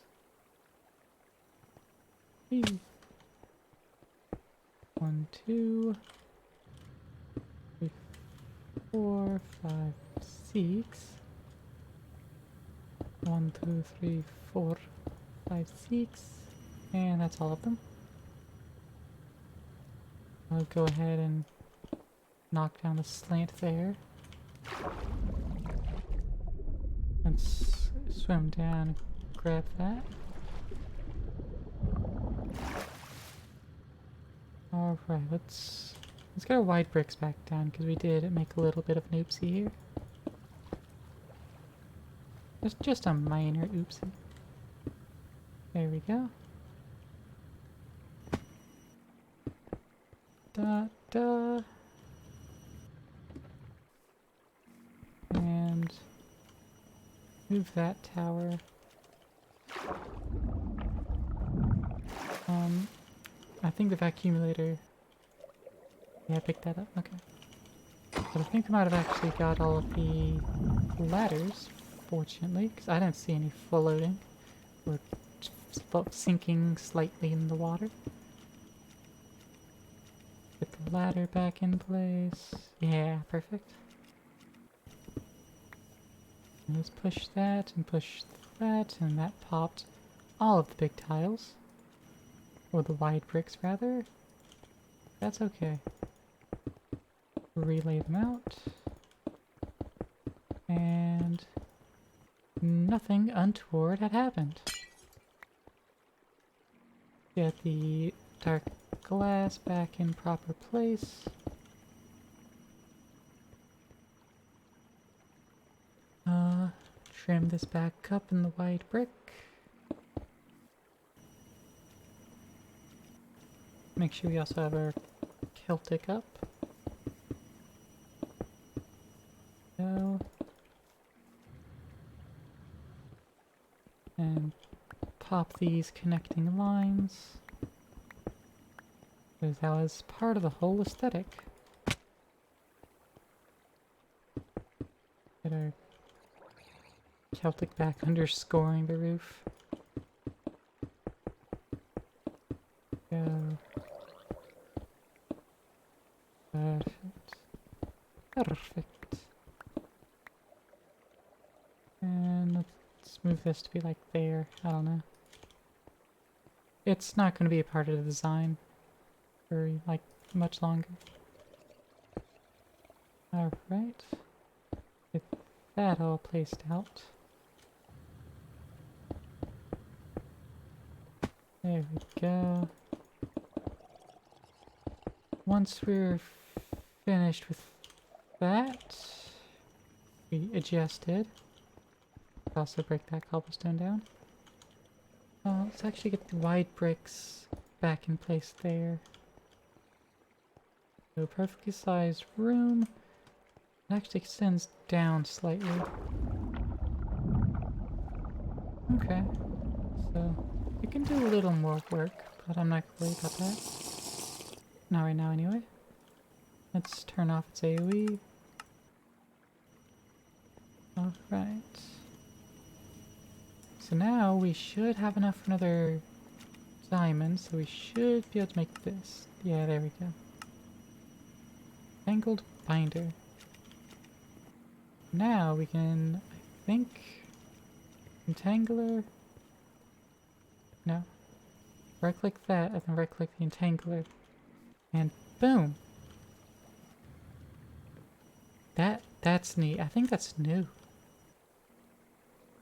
3. 1, 2, 3, 4, 5, 6. 1, 2, 3, 4, 5, 6. And that's all of them. I'll go ahead and knock down the slant there. Let's swim down and grab that. Alright, let's get our wide bricks back down because we did make a little bit of an oopsie here. It's just a minor oopsie. There we go. Da da. And move that tower. I think the vacuumulator. Yeah, I picked that up. Okay. But I think I might have actually got all of the ladders, fortunately, because I didn't see any floating or sinking slightly in the water. Get the ladder back in place. Yeah, perfect. And let's push that and push that, and that popped all of the big tiles. Or the wide bricks, rather. That's okay. Relay them out. And nothing untoward had happened. Get the dark glass back in proper place. Trim this back up in the wide brick. Make sure we also have our Celtic up. Go. And pop these connecting lines. Because that was part of the whole aesthetic. Get our Celtic back underscoring the roof. Go. Perfect. Perfect. And let's move this to be like there. I don't know. It's not going to be a part of the design for like much longer. Alright. Get that all placed out. There we go. Once we're finished with that, we adjusted. Also break that cobblestone down. Let's actually get the wide bricks back in place there. So perfectly sized room. It actually extends down slightly. Okay, so we can do a little more work, but I'm not worried about that. Not right now anyway. Let's turn off its AoE. Alright. So now we should have enough for another diamond, so we should be able to make this. Yeah, there we go. Tangled binder. Now we can, I think, entangler. No. Right click that, and then right click the entangler. And boom! That's neat. I think that's new.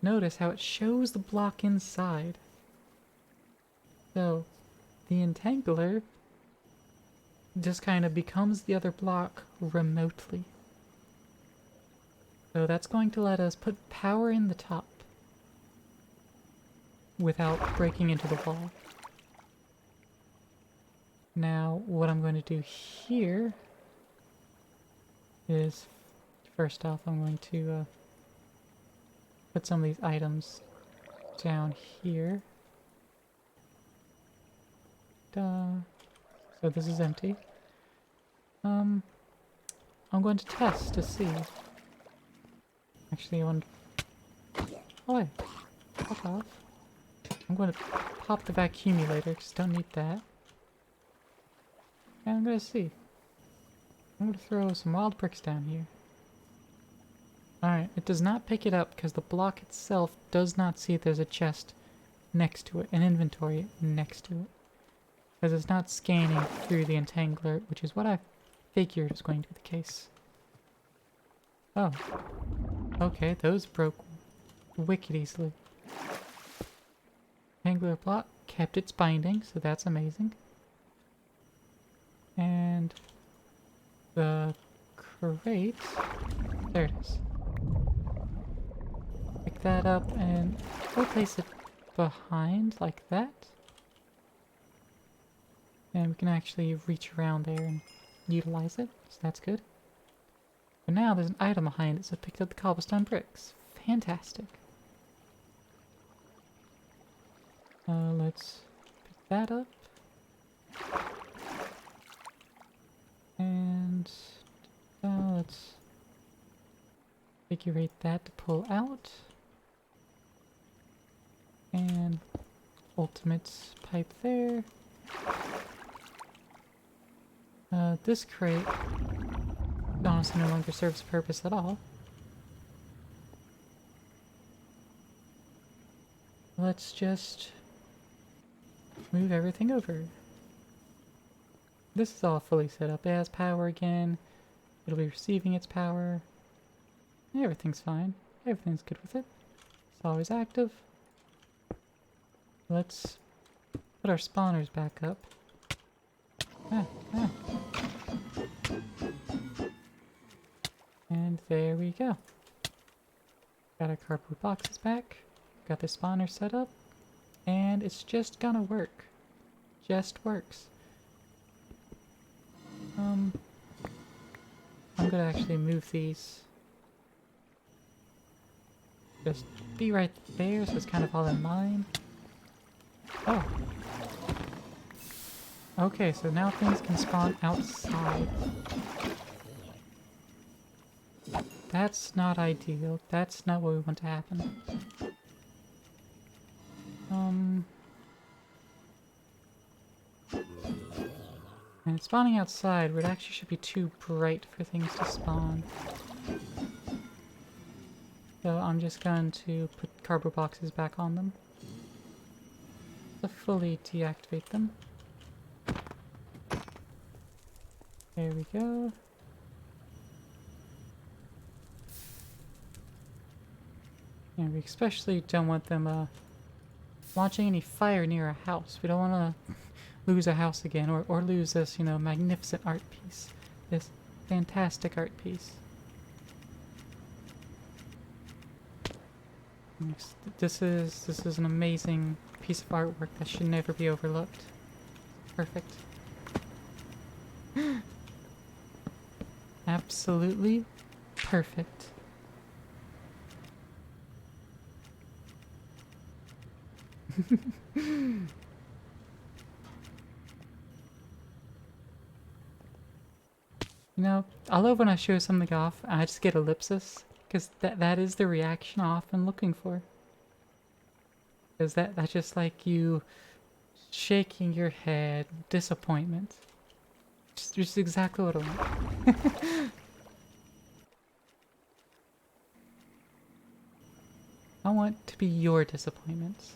Notice how it shows the block inside. So, the entangler just kind of becomes the other block remotely. So that's going to let us put power in the top. without breaking into the wall. Now, what I'm going to do here is, first off, I'm going to put some of these items down here. Duh. So this is empty. I'm going to test to see. Actually, I want to... Oh wait, fuck off. I'm going to pop the vacuumulator because I don't need that. And I'm going to see. I'm going to throw some wild bricks down here. Alright, it does not pick it up because the block itself does not see if there's a chest next to it, an inventory next to it. Because it's not scanning through the entangler, which is what I figured was going to be the case. Oh. Okay, those broke wicked easily. Entangler block kept its binding, so that's amazing. And the crate, there it is. Pick that up and we'll place it behind like that. And we can actually reach around there and utilize it, so that's good. But now there's an item behind it, so I picked up the cobblestone bricks. Fantastic. Let's pick that up. And let's figurate that to pull out. And ultimate pipe there. This crate honestly no longer serves a purpose at all. Let's just move everything over. This is all fully set up. It has power again. It'll be receiving its power. Everything's fine. Everything's good with it. It's always active. Let's put our spawners back up. And there we go. Got our cardboard boxes back. Got the spawner set up. And it's just gonna work. Just works. I'm gonna actually move these. Just be right there, so it's kind of all in line. Oh. Okay, so now things can spawn outside. That's not ideal. That's not what we want to happen. And spawning outside, where it actually should be too bright for things to spawn. So I'm just going to put cardboard boxes back on them. To fully deactivate them. There we go. And we especially don't want them launching any fire near a house. We don't want to lose a house again, or lose this, you know, magnificent art piece. This fantastic art piece. This is an amazing piece of artwork that should never be overlooked. Perfect. Absolutely perfect. You know, I love when I show something off and I just get ellipsis, because that is the reaction I'm often looking for. Because that's just like you shaking your head, disappointment. Just exactly what I want. I want to be your disappointments.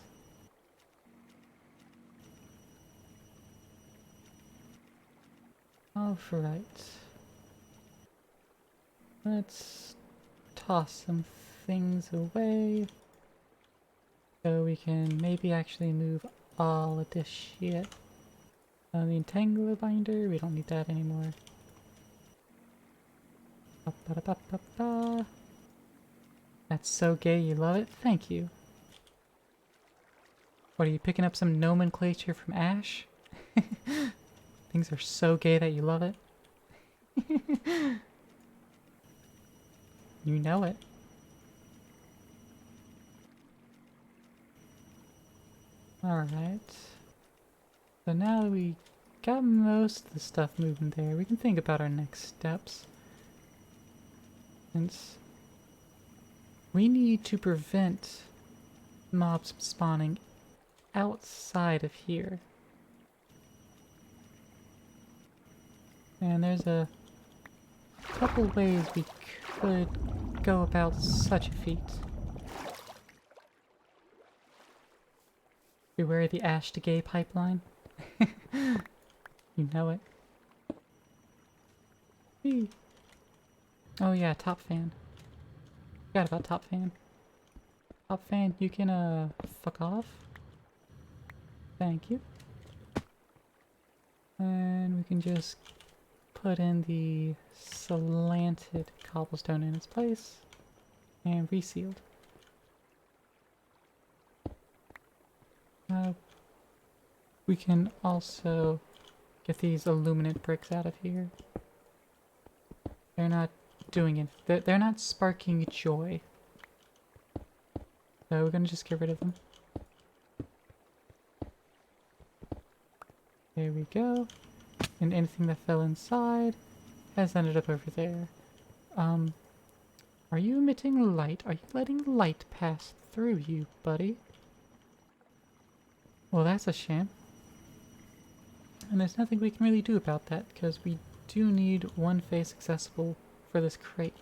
Alright. Let's toss some things away. So we can maybe actually move all of this shit. The entangler binder, we don't need that anymore. Ba-ba-da-ba-ba-ba. That's so gay, you love it? Thank you. What, are you picking up some nomenclature from Ash? Things are so gay that you love it. You know it. Alright. So now that we got most of the stuff moving there, we can think about our next steps. Since we need to prevent mobs spawning outside of here. And there's a couple ways we could go about such a feat. Beware the Ash to Gay pipeline. You know it. Whee. Oh yeah, Top Fan. Forgot about Top Fan. Top Fan, you can fuck off. Thank you. And we can just put in the slanted cobblestone in its place. And resealed. We can also get these illuminant bricks out of here. They're not doing it. They're not sparking joy. So we're gonna just get rid of them. There we go. And anything that fell inside has ended up over there. Are you emitting light? Are you letting light pass through you, buddy? Well, that's a shame. And there's nothing we can really do about that, because we do need one face accessible for this crate.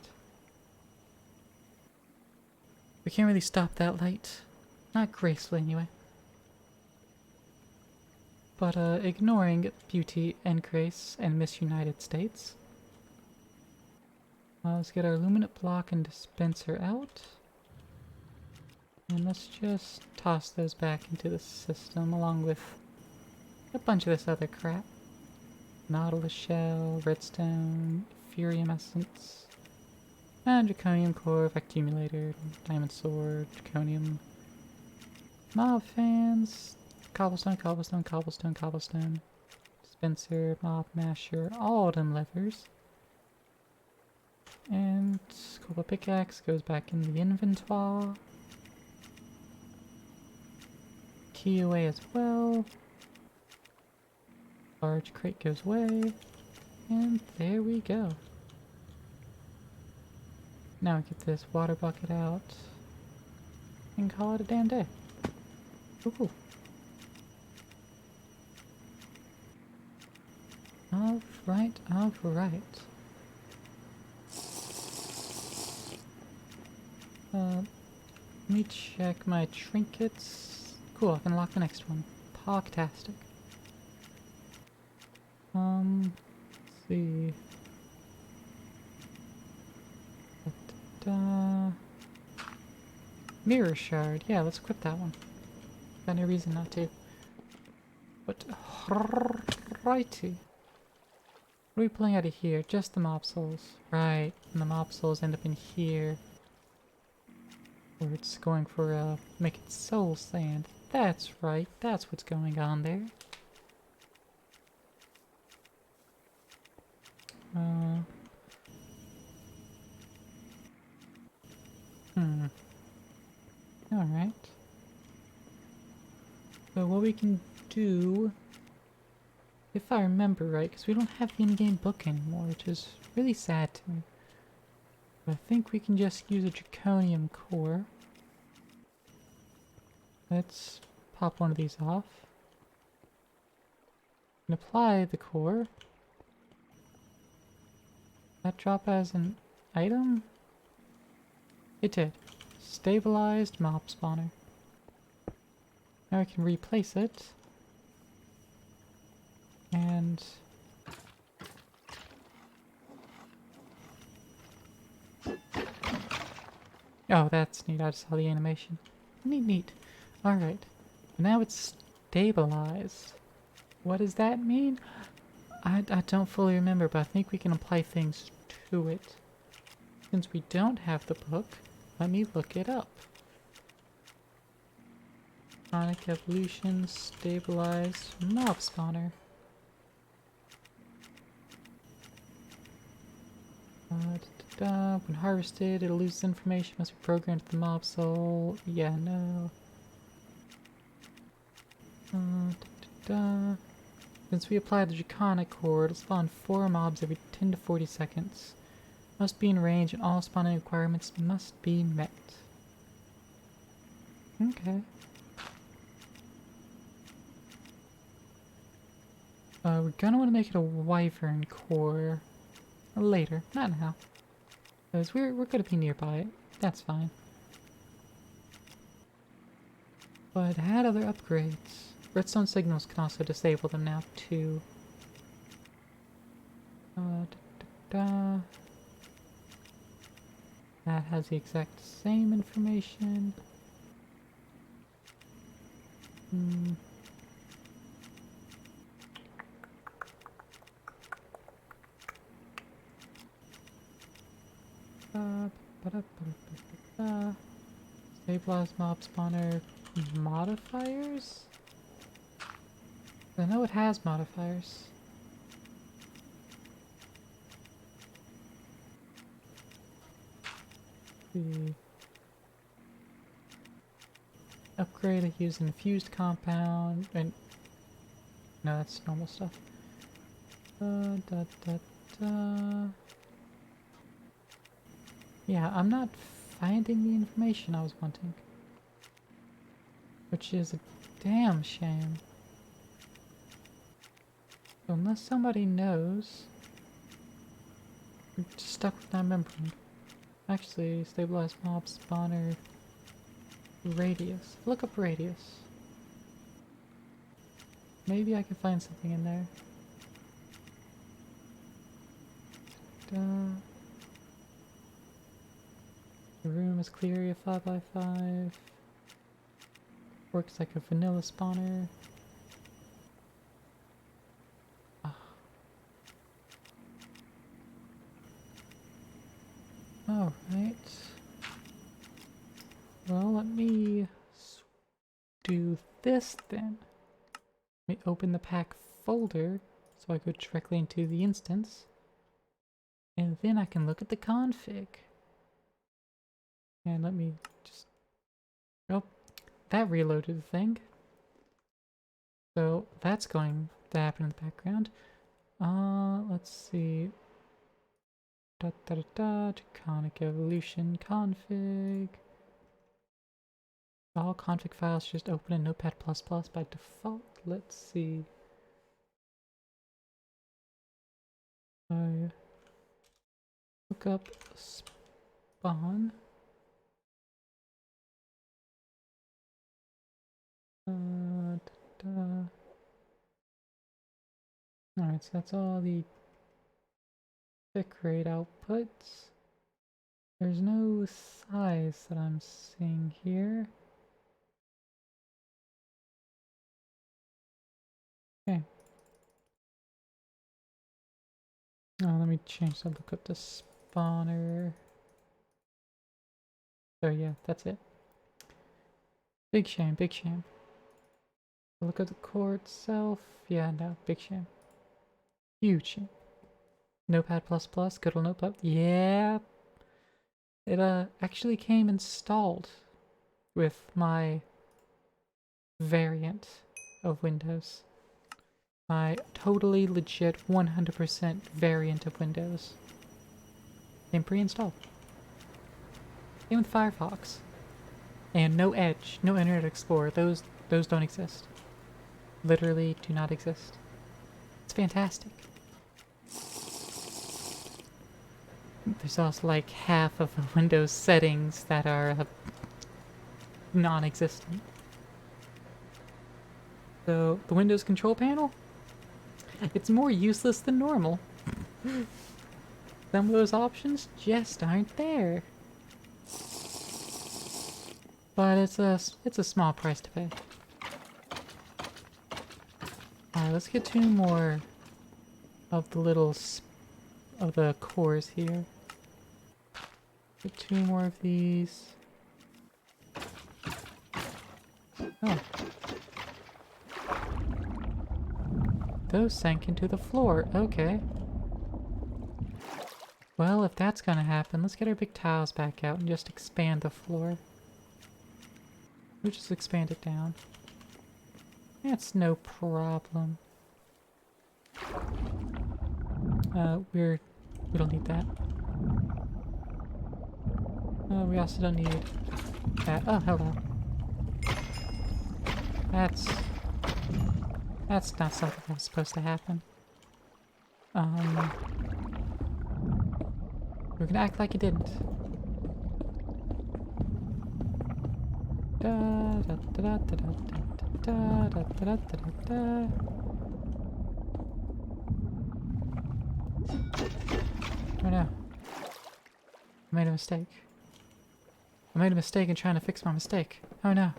We can't really stop that light. Not gracefully, anyway. But, ignoring Beauty and Grace and Miss United States. Let's get our luminant block and dispenser out. And let's just toss those back into the system along with a bunch of this other crap. Nautilus shell, redstone, furium essence, and draconium core, accumulator, diamond sword, draconium, mob fans, cobblestone, cobblestone, cobblestone, cobblestone, dispenser, mob masher, all them levers. And cobble pickaxe goes back in the inventory. Key away as well. Large crate goes away. And there we go. Now we get this water bucket out. And call it a damn day. Ooh. Alright, alright. Let me check my trinkets. Cool, I can unlock the next one. Pogtastic. Let's see. Da-da-da. Mirror shard. Yeah, let's equip that one. Got no reason not to. But righty. What are we pulling out of here? Just the mob souls. Right. And the mob souls end up in here. Or it's going for make it soul sand. That's right. That's what's going on there. Alright. So what we can do, if I remember right, because we don't have the in-game book anymore, which is really sad to me. But I think we can just use a draconium core. Let's pop one of these off. And apply the core. That drop as an item? It did. Stabilized mob spawner. Now I can replace it. And oh, that's neat. I just saw the animation. Neat. Alright. Now it's stabilized. What does that mean? I don't fully remember, but I think we can apply things to it. Since we don't have the book, let me look it up. Draconic evolution, stabilize, mob spawner. When harvested, it'll lose information, must be programmed to the mob soul. Yeah, no. Since we applied the Draconic core, it'll spawn 4 mobs every 10 to 40 seconds. Must be in range and all spawning requirements must be met. Okay. We're gonna want to make it a wyvern core later, not now. Because we're gonna be nearby it. That's fine. But had other upgrades. Redstone signals can also disable them now too. That has the exact same information. Stabilize mob spawner modifiers? I know it has modifiers. The upgrade, I use an infused compound, and no, that's normal stuff. Yeah, I'm not finding the information I was wanting, which is a damn shame. So unless somebody knows, we're just stuck with not remembering. Actually, stabilize mob spawner radius. Look up radius. Maybe I can find something in there. The room is clear area 5x5. Works like a vanilla spawner. Alright. Well, let me do this then. Let me open the pack folder so I go directly into the instance. And then I can look at the config. And let me just... Oh, that reloaded the thing. So that's going to happen in the background. Let's see. Draconic evolution config. All config files just open in Notepad++ by default. Let's see. I look up spawn. Alright, so that's all the tick rate outputs. There's no size that I'm seeing here. Okay. Oh, let me change the look up the spawner. So yeah, that's it. Big shame, big shame. Look at the core itself. Yeah, no, big shame. Huge shame. Notepad++, good old Notepad. Yeah. It actually came installed with my variant of Windows. My totally legit 100% variant of Windows. Came pre-installed. Same with Firefox. And no Edge, no Internet Explorer. Those don't exist. Literally do not exist. It's fantastic. There's also like half of the Windows settings that are non-existent. So the Windows control panel, it's more useless than normal. Some of those options just aren't there. But it's a small price to pay. Alright, let's get 2 more of the little of the cores here. Get 2 more of these. Oh, those sank into the floor. Okay. Well, if that's gonna happen, let's get our big tiles back out and just expand the floor. We'll just expand it down. That's no problem. We don't need that. We also don't need that. Oh, hello. That's not something that was supposed to happen. We're gonna act like it didn't. Da da da da da da da da da da da. Oh no. I made a mistake. I made a mistake in trying to fix my mistake. Oh no.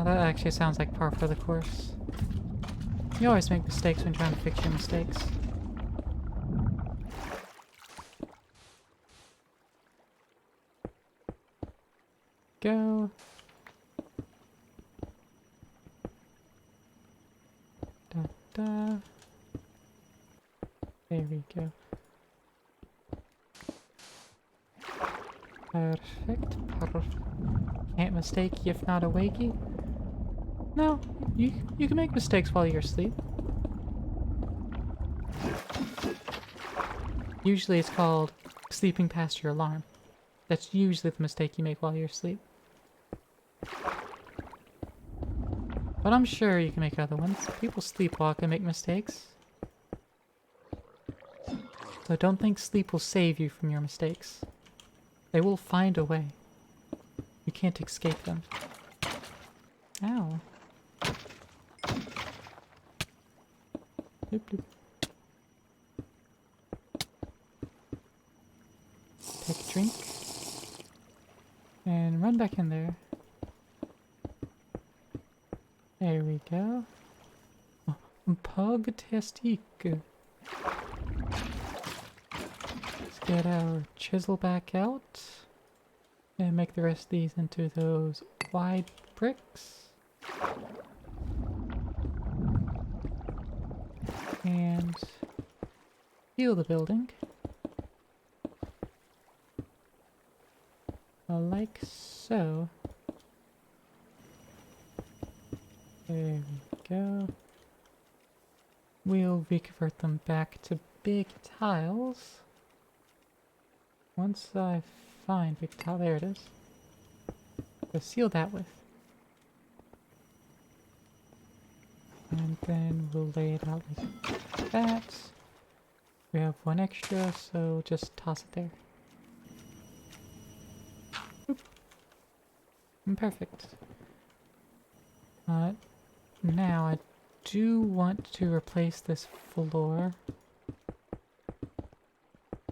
That actually sounds like par for the course. You always make mistakes when trying to fix your mistakes. Go. Da da. There we go. Perfect. Perfect. Can't mistake if not a wakey. No, you can make mistakes while you're asleep. Usually it's called sleeping past your alarm. That's usually the mistake you make while you're asleep. But I'm sure you can make other ones. People sleepwalk and make mistakes. So don't think sleep will save you from your mistakes. They will find a way. You can't escape them. Ow. Bloop, bloop. Take a drink. And run back in there. There we go. Oh, Pugtastic. Let's get our chisel back out. And make the rest of these into those wide bricks. And heal the building. Like so. There we go. We'll reconvert them back to big tiles. Once I find big tile, there it is. So seal that with. And then we'll lay it out like that. We have one extra, so just toss it there. Boop. Perfect. Now I do want to replace this floor.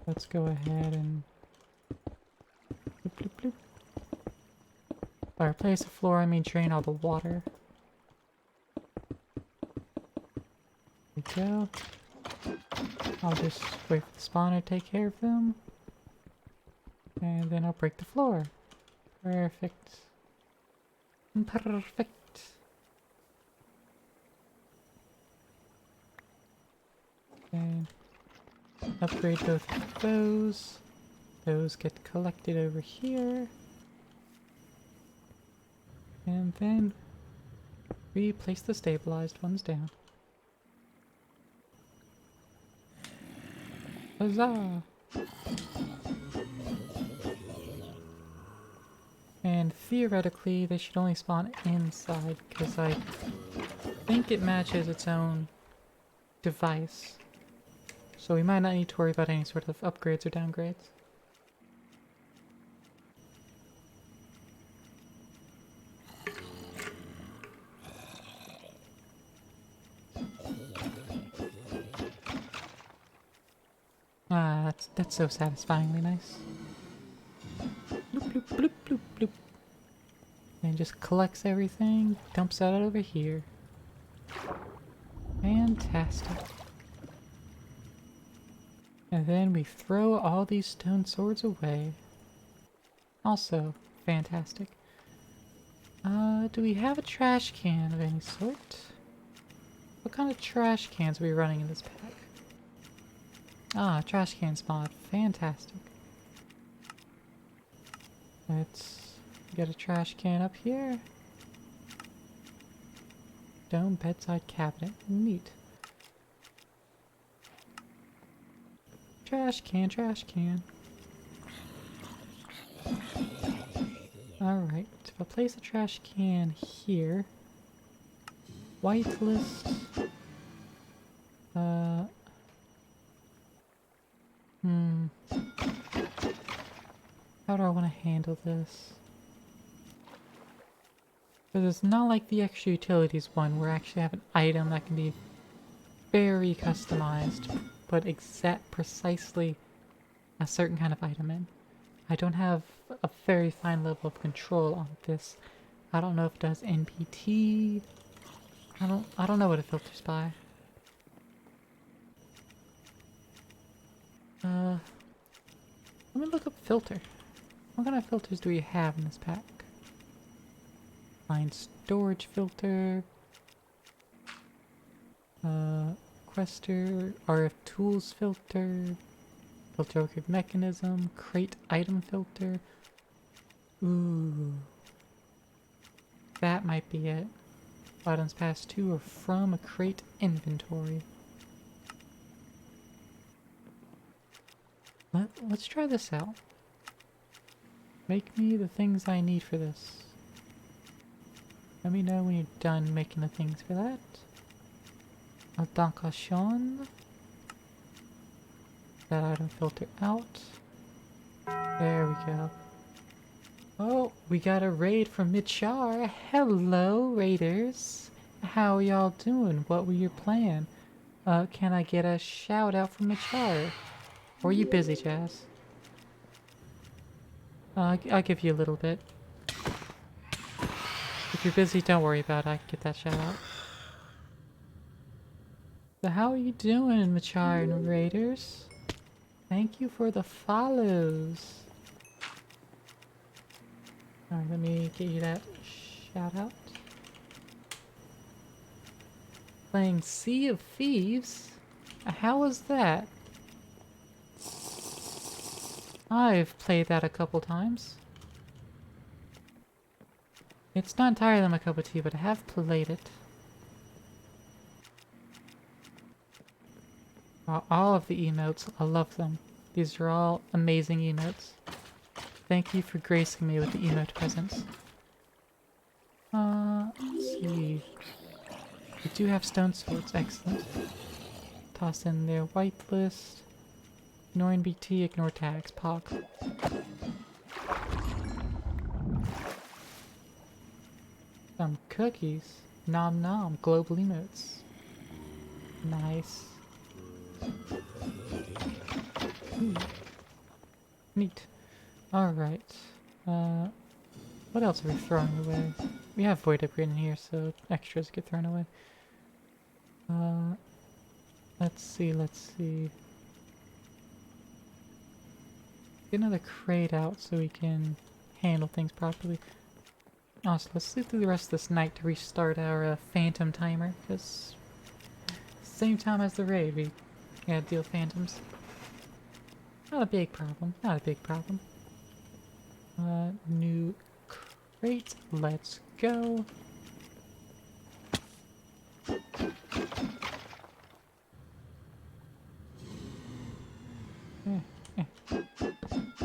Let's go ahead and bloop, bloop, bloop. By replace the floor, I mean drain all the water. There we go. I'll just wait for the spawner to take care of them. And then I'll break the floor. Perfect. Perfect. And upgrade both of those. Those get collected over here. And then we place the stabilized ones down. Huzzah! And theoretically, they should only spawn inside, because I think it matches its own device. So we might not need to worry about any sort of upgrades or downgrades. Ah, that's so satisfyingly nice. Bloop, bloop, bloop, bloop, bloop. And just collects everything, dumps that over here. Fantastic. And then we throw all these stone swords away. Also fantastic. Do we have a trash can of any sort? What kind of trash cans are we running in this pack? Ah, trash can mod. Fantastic. Let's get a trash can up here. Dome bedside cabinet. Neat. Trash can, trash can. Alright, if I place a trash can here, whitelist, how do I want to handle this? Because it's not like the extra utilities one where I actually have an item that can be very customized, but exact precisely a certain kind of item in. I don't have a very fine level of control on this. I don't know if it does NPT. I don't know what it filters by. Let me look up filter. What kind of filters do we have in this pack? Find storage filter. Quester, RF tools filter. Filter record mechanism. Crate item filter. Ooh. That might be it. Items passed to or from a crate inventory. Let's try this out. Make me the things I need for this. Let me know when you're done making the things for that. Dankeschön. That item filter out. There we go. Oh, we got a raid from Michar. Hello, raiders. How y'all doing? What were your plan? Can I get a shout out from Michar? Or are you busy, Jazz? I'll give you a little bit. If you're busy, don't worry about it. I can get that shout out. So how are you doing, Machar and Raiders? Thank you for the follows. Alright, let me get you that shout out. Playing Sea of Thieves? How was that? I've played that a couple times. It's not entirely my cup of tea, but I have played it. All of the emotes, I love them. These are all amazing emotes. Thank you for gracing me with the emote presence. Let's see. We do have stone swords, excellent. Toss in their whitelist. Ignore NBT, ignore tags, POG. Some cookies. Nom nom, global emotes. Nice. Ooh. Neat. Alright. What else are we throwing away? We have void upgrade in here, so extras get thrown away. Let's see. Get another crate out so we can handle things properly. Also, let's sleep through the rest of this night to restart our phantom timer, because same time as the raid, we gotta deal with phantoms. Not a big problem, not a big problem. New crate, let's go.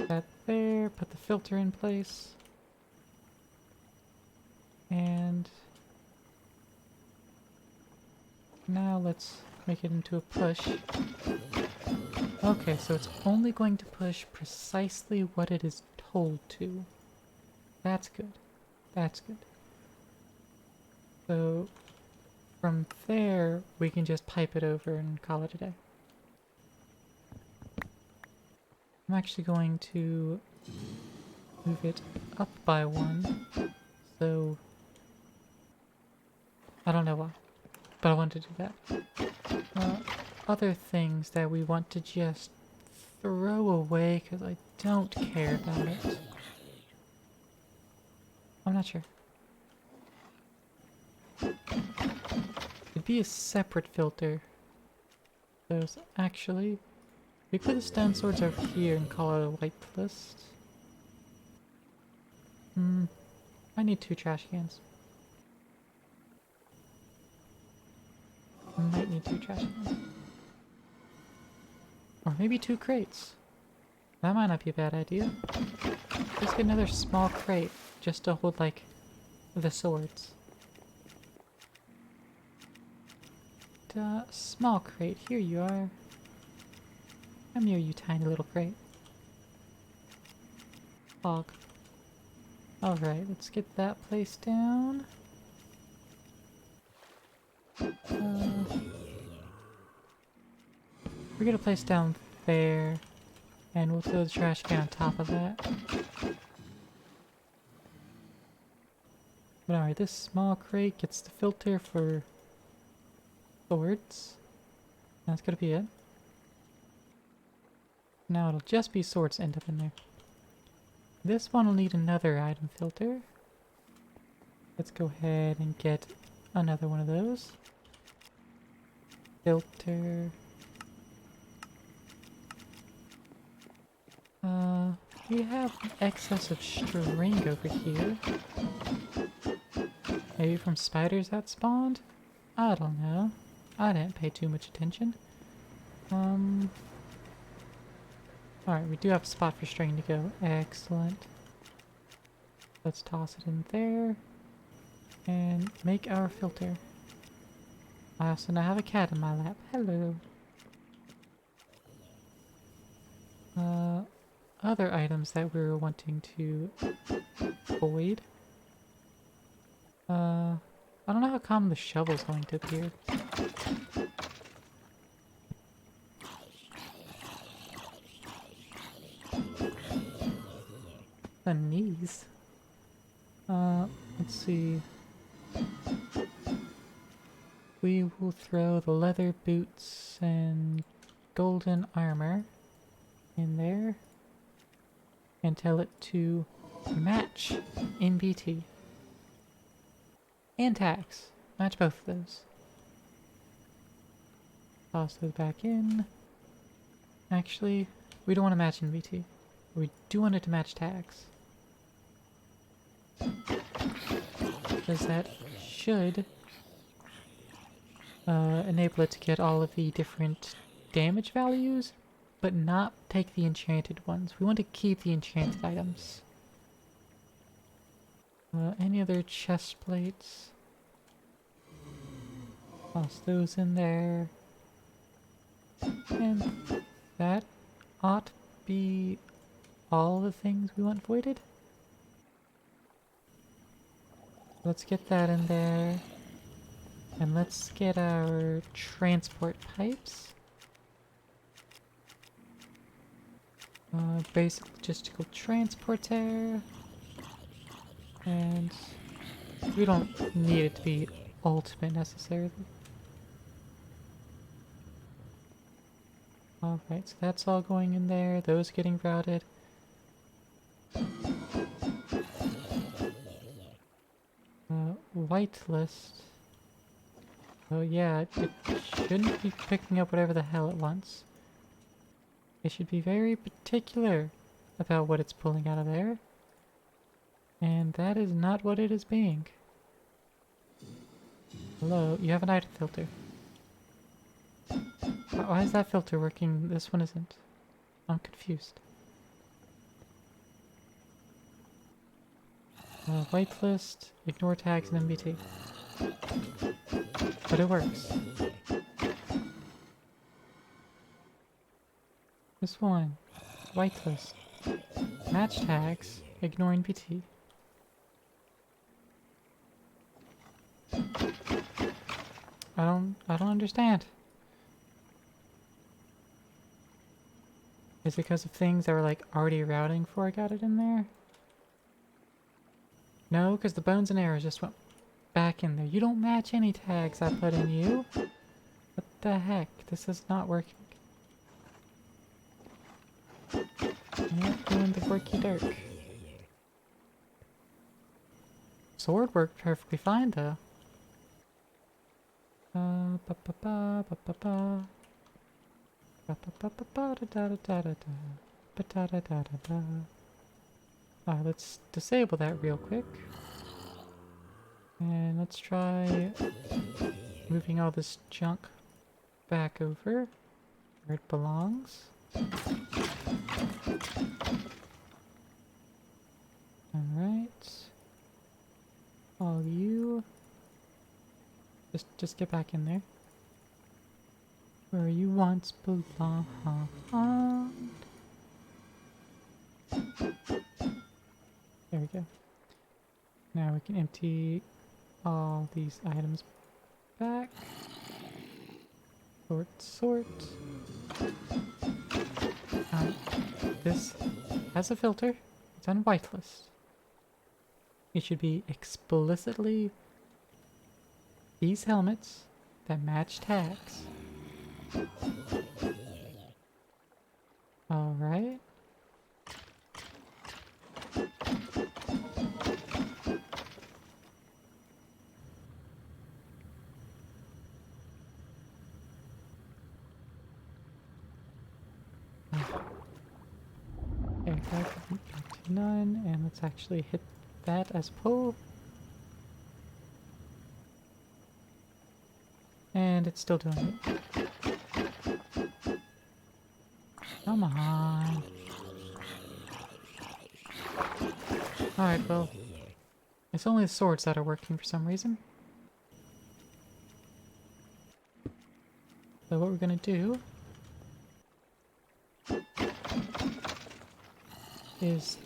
That there, put the filter in place. And now let's make it into a push. Okay, so it's only going to push precisely what it is told to. That's good. That's good. So from there, we can just pipe it over and call it a day. I'm actually going to move it up by one, so I don't know why, but I want to do that. Other things that we want to just throw away because I don't care about it. I'm not sure. It'd be a separate filter. Those actually. We put the stone swords over here and call it a white list. I need 2 trash cans. I might need 2 trash cans. Or maybe 2 crates. That might not be a bad idea. Let's get another small crate just to hold, like, the swords. Small crate, here you are. Come here, you tiny little crate. Fog. Alright, let's get that placed down. We're gonna place down there, and we'll throw the trash can on top of that. But alright, this small crate gets the filter for swords. That's gonna be it. Now it'll just be swords end up in there. This one will need another item filter. Let's go ahead and get another one of those. Filter. We have excess of string over here. Maybe from spiders that spawned? I don't know. I didn't pay too much attention. Alright, we do have a spot for string to go. Excellent. Let's toss it in there. And make our filter. I also now have a cat in my lap. Hello. Other items that we were wanting to avoid. I don't know how common the shovel's going to appear. The knees. Let's see. We will throw the leather boots and golden armor in there and tell it to match in BT. And tags. Match both of those. Toss those back in. Actually, we don't want to match in BT. We do want it to match tags. Because that should enable it to get all of the different damage values, but not take the enchanted ones. We want to keep the enchanted items. Any other chest plates? Toss those in there. And that ought to be all the things we want voided. Let's get that in there. And let's get our transport pipes. Basic logistical transporter. And we don't need it to be ultimate necessarily. Alright, so that's all going in there. Those getting routed. Whitelist. Oh yeah, it shouldn't be picking up whatever the hell it wants. It should be very particular about what it's pulling out of there. And that is not what it is being. Hello, you have an item filter. Why is that filter working? This one isn't. I'm confused. Whitelist, ignore tags and MBT. But it works. This one, whitelist. Match tags, ignore NPT. I don't understand. Is it because of things that were like already routing before I got it in there? No, because the bones and arrows just went back in there. You don't match any tags I put in you. What the heck? This is not working. I'm not doing the worky dirt. Sword worked perfectly fine though. ba ba ba ba ba ba. Ba ba ba ba ba da da da da da da. Ba da da da da da. Alright, let's disable that real quick. And let's try moving all this junk back over where it belongs. Alright. All you. Just get back in there. Where you once belonged. There we go. Now we can empty all these items back. Sort. This has a filter. It's on whitelist. It should be explicitly these helmets that match tags. Alright. Okay, back to none, and let's actually hit that as pull. And it's still doing it. Come on. Alright, well, it's only the swords that are working for some reason. So what we're gonna do is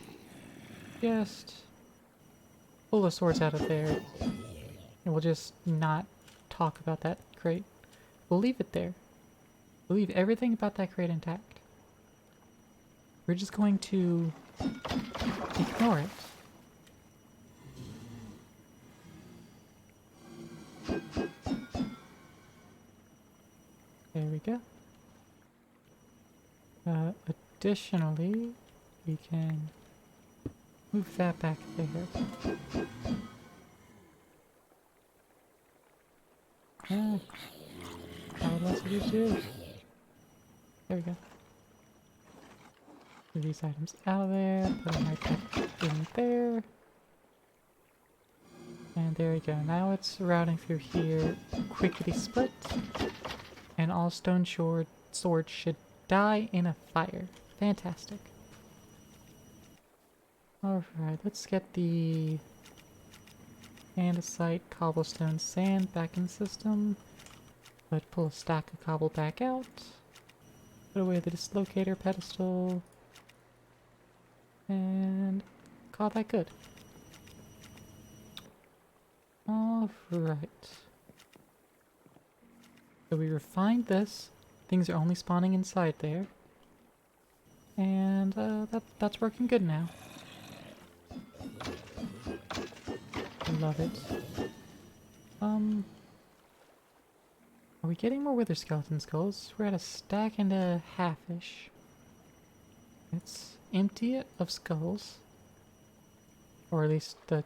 just pull the swords out of there, and we'll just not talk about that crate. We'll leave it there. We'll leave everything about that crate intact. We're just going to ignore it. There we go. Additionally, we can move that back there. How else would you do? There we go. Move these items out of there, put them right back in there. And there we go. Now it's routing through here, quickly split. And all stone swords should die in a fire. Fantastic. Alright, let's get the andesite, cobblestone, sand back in the system. Let's pull a stack of cobble back out. Put away the dislocator pedestal. And call that good. Alright. So we refined this. Things are only spawning inside there. And that's working good now. Love it. Are we getting more wither skeleton skulls? We're at a stack and a half-ish. Let's empty it of skulls. Or at least the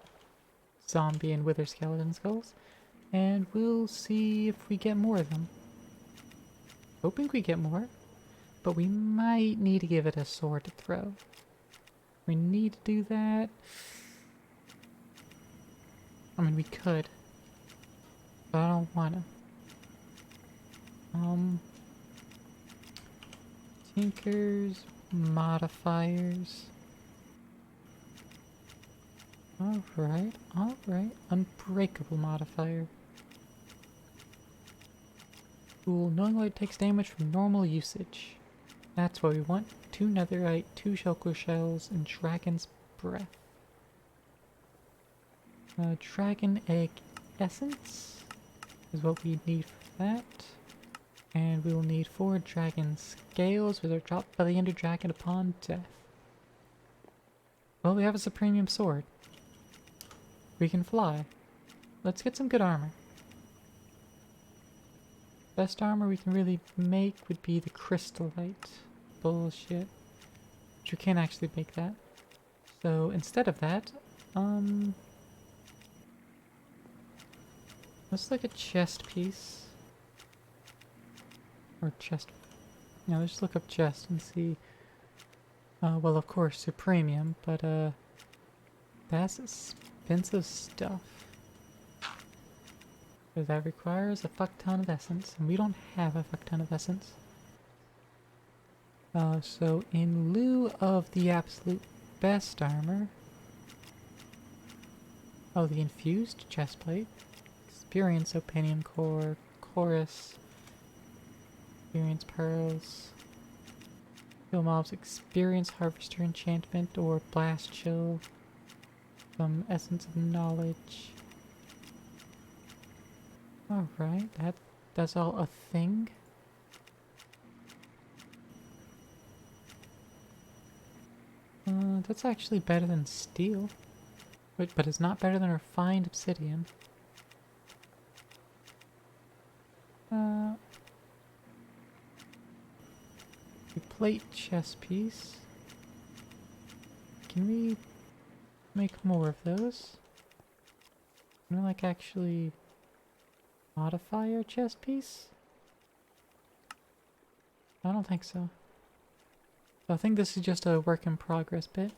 zombie and wither skeleton skulls. And we'll see if we get more of them. Hoping we get more. But we might need to give it a sword to throw. We need to do that. I mean, we could. But I don't wanna. Tinkers, modifiers. Alright. Unbreakable modifier. Cool. Knowing what it takes damage from normal usage. That's what we want. 2 netherite, 2 shulker shells, and dragon's breath. Dragon egg essence is what we need for that. And we will need 4 dragon scales, which are dropped by the ender dragon upon death. Well, we have a supremium sword. We can fly. Let's get some good armor. Best armor we can really make would be the crystallite. Bullshit. But you can't actually make that. So instead of that, let's look at chest piece. Or chest. No, let's just look up chest and see. Well, of course, Supremium, but that's expensive stuff. Because that requires a fuck ton of essence, and we don't have a fuck ton of essence. So in lieu of the absolute best armor, oh, the infused chestplate, experience opinion core, chorus, experience pearls, kill mobs, experience harvester enchantment or blast chill, some essence of knowledge. Alright, that's all a thing. That's actually better than steel. Wait, but it's not better than refined obsidian. The plate chest piece. Can we make more of those? Can we like actually modify our chest piece? I don't think so. I think this is just a work in progress bit.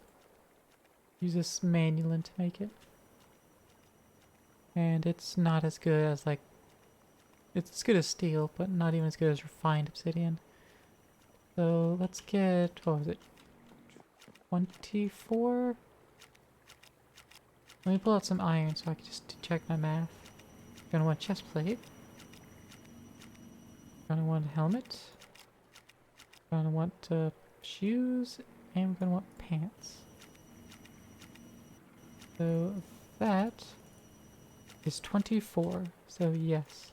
Use this manually to make it. And it's not as good as like... It's as good as steel, but not even as good as refined obsidian. So let's get... what was it? 24? Let me pull out some iron so I can just check my math. Gonna want chest plate. Gonna want a helmet. Gonna want shoes, and we're gonna want pants. So that is 24. So yes.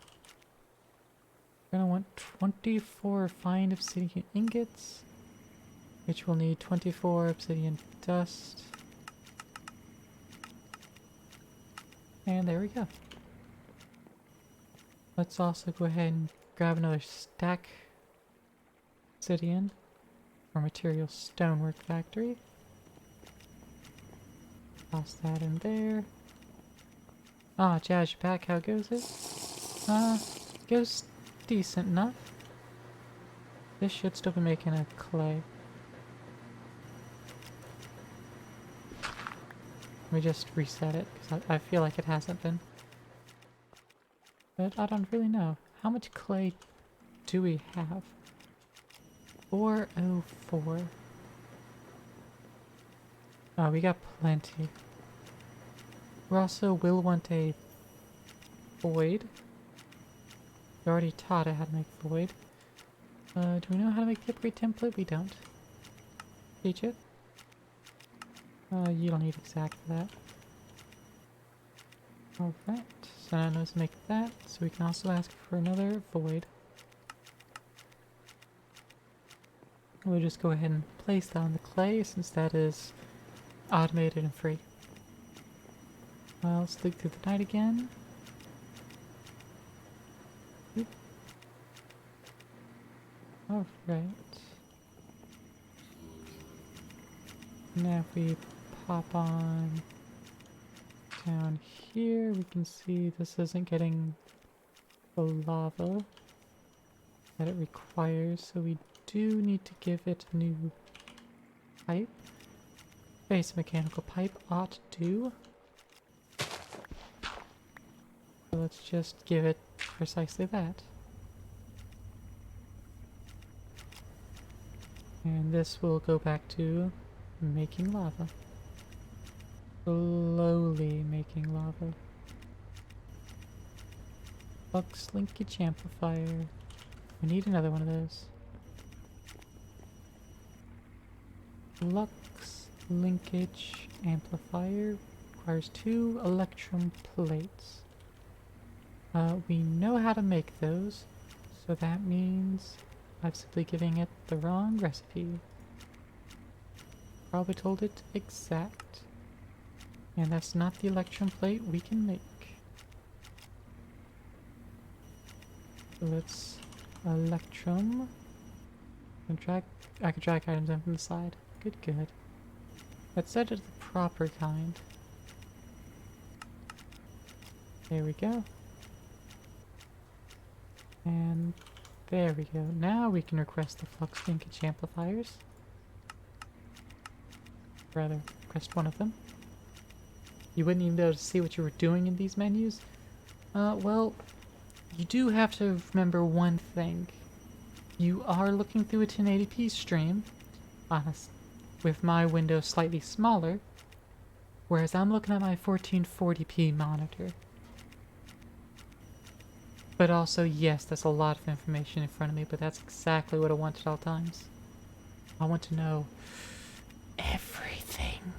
We're gonna want 24 refined obsidian ingots, which will need 24 obsidian dust. And there we go. Let's also go ahead and grab another stack obsidian for Material Stonework Factory. Toss that in there. Ah, Jazz Pack, how goes it? Goes decent enough. This should still be making a clay. Let me just reset it, because I feel like it hasn't been. But I don't really know. How much clay do we have? 404. Oh, we got plenty. We also will want a void. We already taught it how to make void. Do we know how to make the upgrade template? We don't. Teach it? You don't need exact for that. Alright, so now let's make that, so we can also ask for another void. We'll just go ahead and place that on the clay, since that is automated and free. Well, let's look through the night again. Alright. Now if we pop on down here, we can see this isn't getting the lava that it requires, so we do need to give it a new pipe. Base mechanical pipe ought to. So let's just give it precisely that. And this will go back to making lava. Slowly making lava. Flux linkage amplifier. We need another one of those. Flux linkage amplifier requires 2 electrum plates. We know how to make those, so that means I'm simply giving it the wrong recipe. Probably told it exact. And that's not the electrum plate we can make. So let's electrum. And drag. I could drag items in from the side. Good, good. Let's set it to the proper kind. There we go. And There we go. Now we can request the flux linkage amplifiers. Rather, request one of them. You wouldn't even be able to see what you were doing in these menus. Well, you do have to remember one thing. You are looking through a 1080p stream, with my window slightly smaller, whereas I'm looking at my 1440p monitor. But also, yes, that's a lot of information in front of me, but that's exactly what I want at all times. I want to know everything.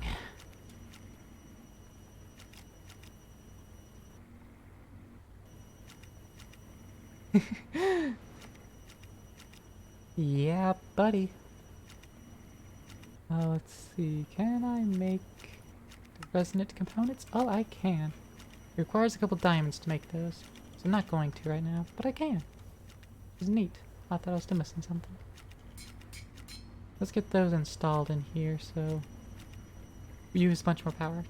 Yeah, buddy. Let's see. Can I make the resonant components? Oh, I can. It requires a couple diamonds to make those. So I'm not going to right now, but I can. It's neat. I thought I was still missing something. Let's get those installed in here so we use a bunch more power.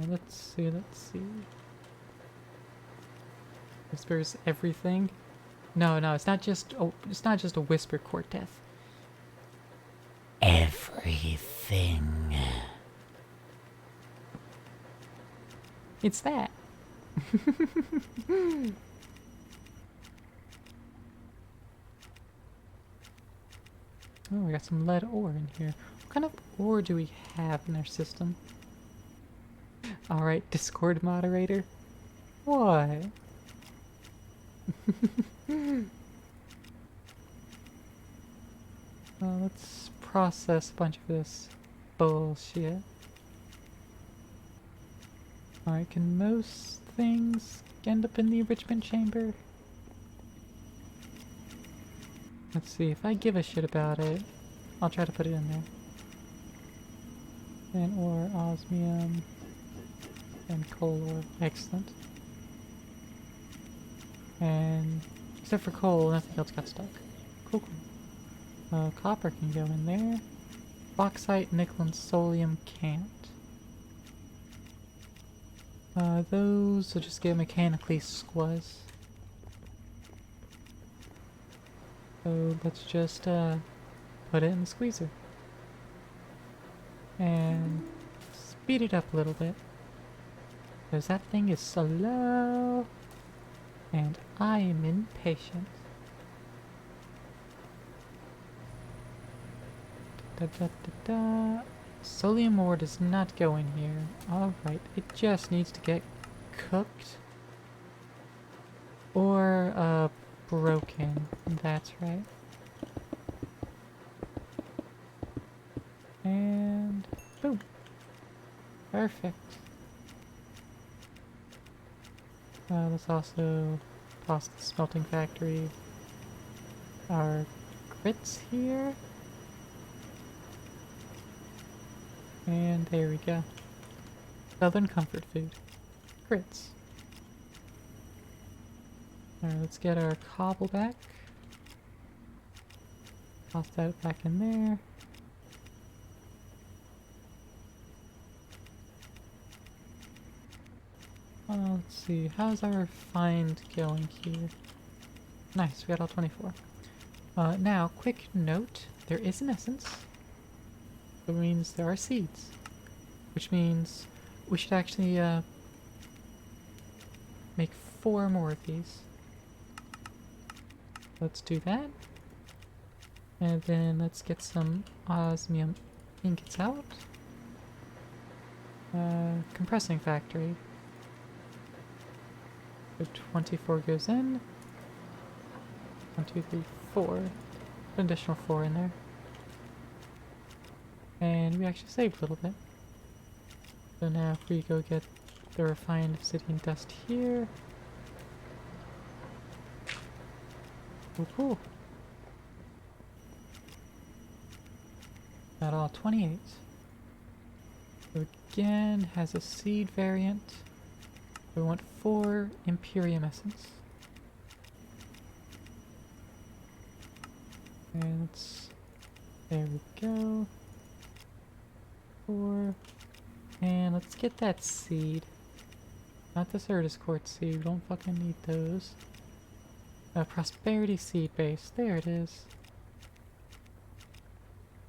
Let's see. Whispers everything. No, it's not just a whisper quartet. Everything. It's that. Oh, we got some lead ore in here. What kind of ore do we have in our system? Alright, Discord moderator. What? Let's process a bunch of this bullshit. Alright, can most things end up in the enrichment chamber? Let's see, if I give a shit about it, I'll try to put it in there. And ore, osmium, and coal ore. Excellent. And except for coal, nothing else got stuck. Cool. Copper can go in there. Bauxite, nickel, and solium can't. Those will just get mechanically squuz. So let's just put it in the squeezer. And speed it up a little bit. Because that thing is slow. And I am impatient. Solium ore does not go in here. Alright, it just needs to get cooked. Or, broken. That's right. And boom. Perfect. Let's also toss the smelting factory. Our grits here. And there we go. Southern comfort food. Grits. Alright, let's get our cobble back. Toss that back in there. Let's see, how's our find going here? Nice, we got all 24. Now, quick note, there is an essence. That means there are seeds. Which means we should actually make 4 more of these. Let's do that. And then let's get some osmium ingots out. Compressing factory. So 24 goes in. 1, 2, 3, 4. An additional 4 in there. And we actually saved a little bit. So now if we go get the refined obsidian dust here. Oh, cool. Got all 28. So again, has a seed variant. We want 4 Imperium essence. And let's, there we go. 4. And let's get that seed. Not the Certus Quartz seed. We don't fucking need those. Prosperity seed base. There it is.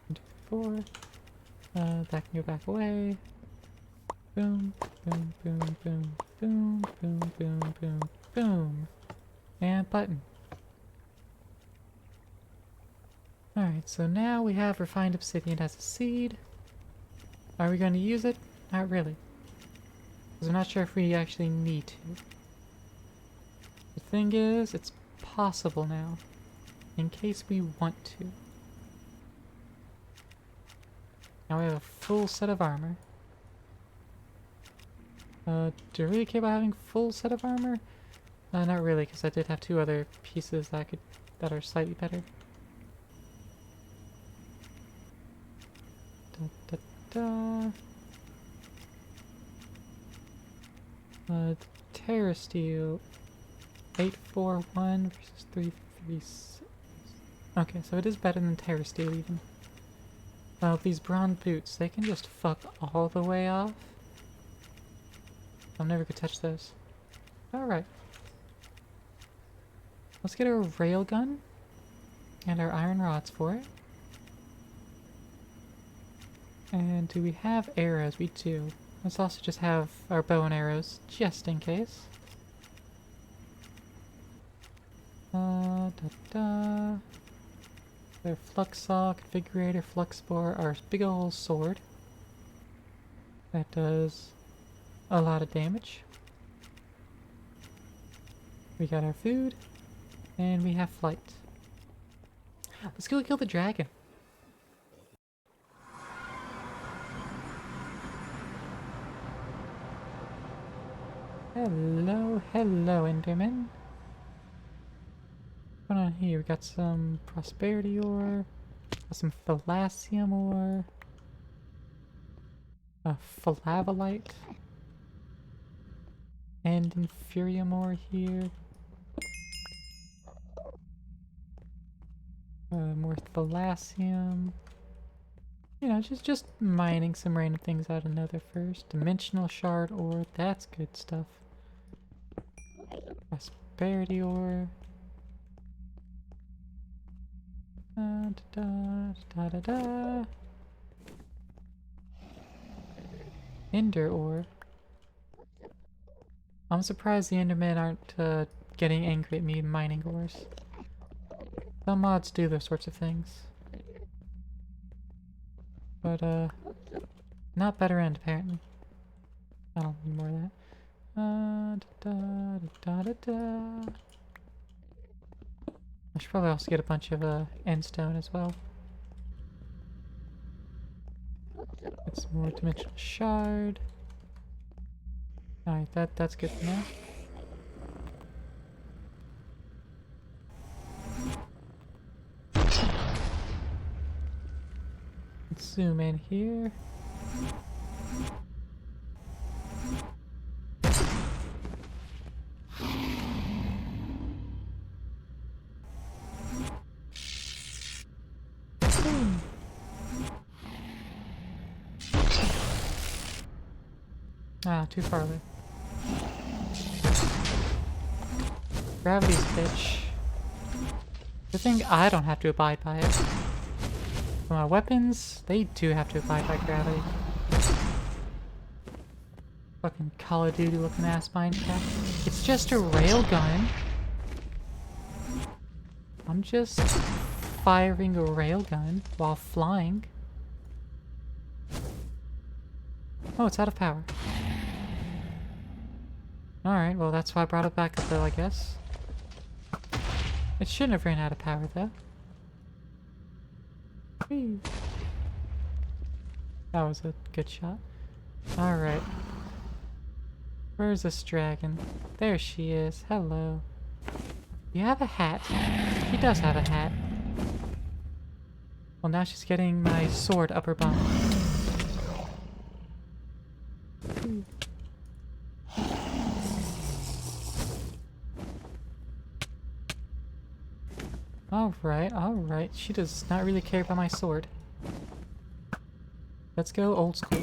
1, 2, 3, 4. That can go back away. Boom, boom, boom, boom, boom, boom, boom, boom, boom. And button. Alright, so now we have refined obsidian as a seed. Are we going to use it? Not really. Because I'm not sure if we actually need to. The thing is, it's possible now. In case we want to. Now we have a full set of armor. Do I really care about having full set of armor? Not really, because I did have 2 other pieces that are slightly better. Terra Steel 841 versus 336. Okay, so it is better than Terra Steel even. These bronze boots, they can just fuck all the way off. I'm never gonna touch those. Alright. Let's get our railgun and our iron rods for it. And do we have arrows? We do. Let's also just have our bow and arrows, just in case. Their flux saw, configurator, flux spore, our big ol' sword. That does a lot of damage. We got our food, and we have flight. Let's go kill the dragon. Hello, hello, Enderman. What's going on here? We got some prosperity ore, got some thalassium ore, a flavolite, and inferium ore here. More thalassium. You know, just mining some random things out of Nether first. Dimensional shard ore, that's good stuff. Prosperity ore. Da da da da da. Ender ore. I'm surprised the Endermen aren't getting angry at me mining ores. Some mods do those sorts of things. But, not better end, apparently. I don't need more of that. Da, da, da, da, da. I should probably also get a bunch of, end stone as well. Get some more dimensional shard. Alright, that's good for now. Let's zoom in here. Ah, too far away. Gravity's a bitch. Good thing I don't have to abide by it. For my weapons, they do have to abide by gravity. Fucking Call of Duty looking ass Minecraft. It's just a railgun. I'm just firing a railgun while flying. Oh, it's out of power. Alright, well that's why I brought it back up though, I guess. It shouldn't have ran out of power though. Whee. That was a good shot. Alright. Where's this dragon? There she is. Hello. You have a hat. She does have a hat. Well, now she's getting my sword up her bum. Alright, alright. She does not really care about my sword. Let's go old school.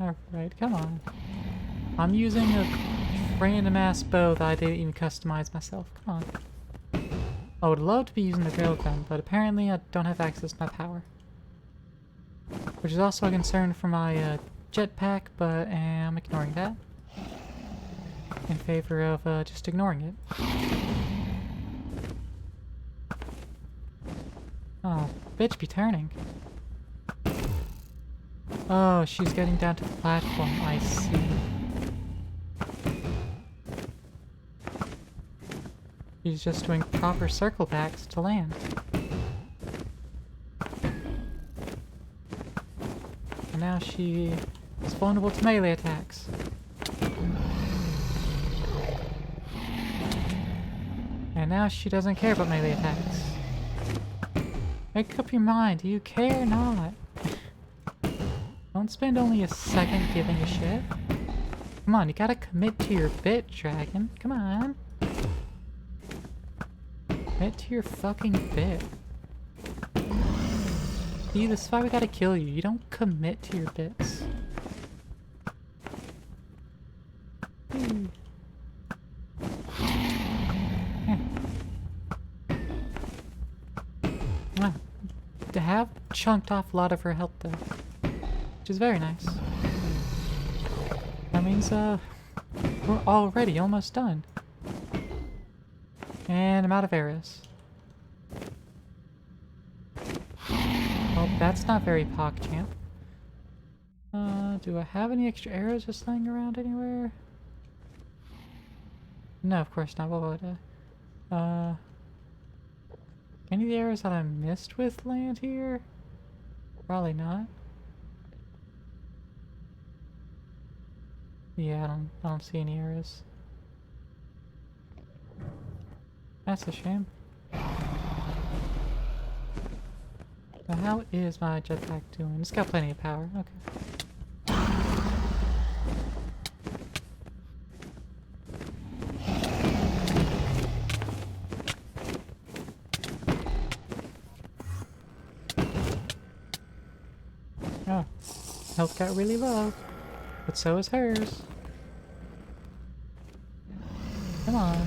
Alright, come on. I'm using a random ass bow that I didn't even customize myself. Come on. I would love to be using the railgun, but apparently I don't have access to my power. Which is also a concern for my jetpack, but I'm ignoring that. In favor of just ignoring it. Oh, bitch be turning. Oh, she's getting down to the platform, I see. She's just doing proper circle backs to land. And now she is vulnerable to melee attacks. And now she doesn't care about melee attacks. Make up your mind, do you care or not? Don't spend only a second giving a shit. Come on, you gotta commit to your bit, dragon. Come on. Commit to your fucking bit. See, this is why we gotta kill you. You don't commit to your bits. Wow. To have chunked off a lot of her health though. Which is very nice. That means we're already almost done. And I'm out of arrows. Well, that's not very PogChamp. Do I have any extra arrows just laying around anywhere? No, of course not. What would I? Any of the arrows that I missed with land here? Probably not. Yeah, I don't see any arrows. That's a shame. Now how is my jetpack doing? It's got plenty of power. Okay. Oh, health got really low. But so is hers. Come on.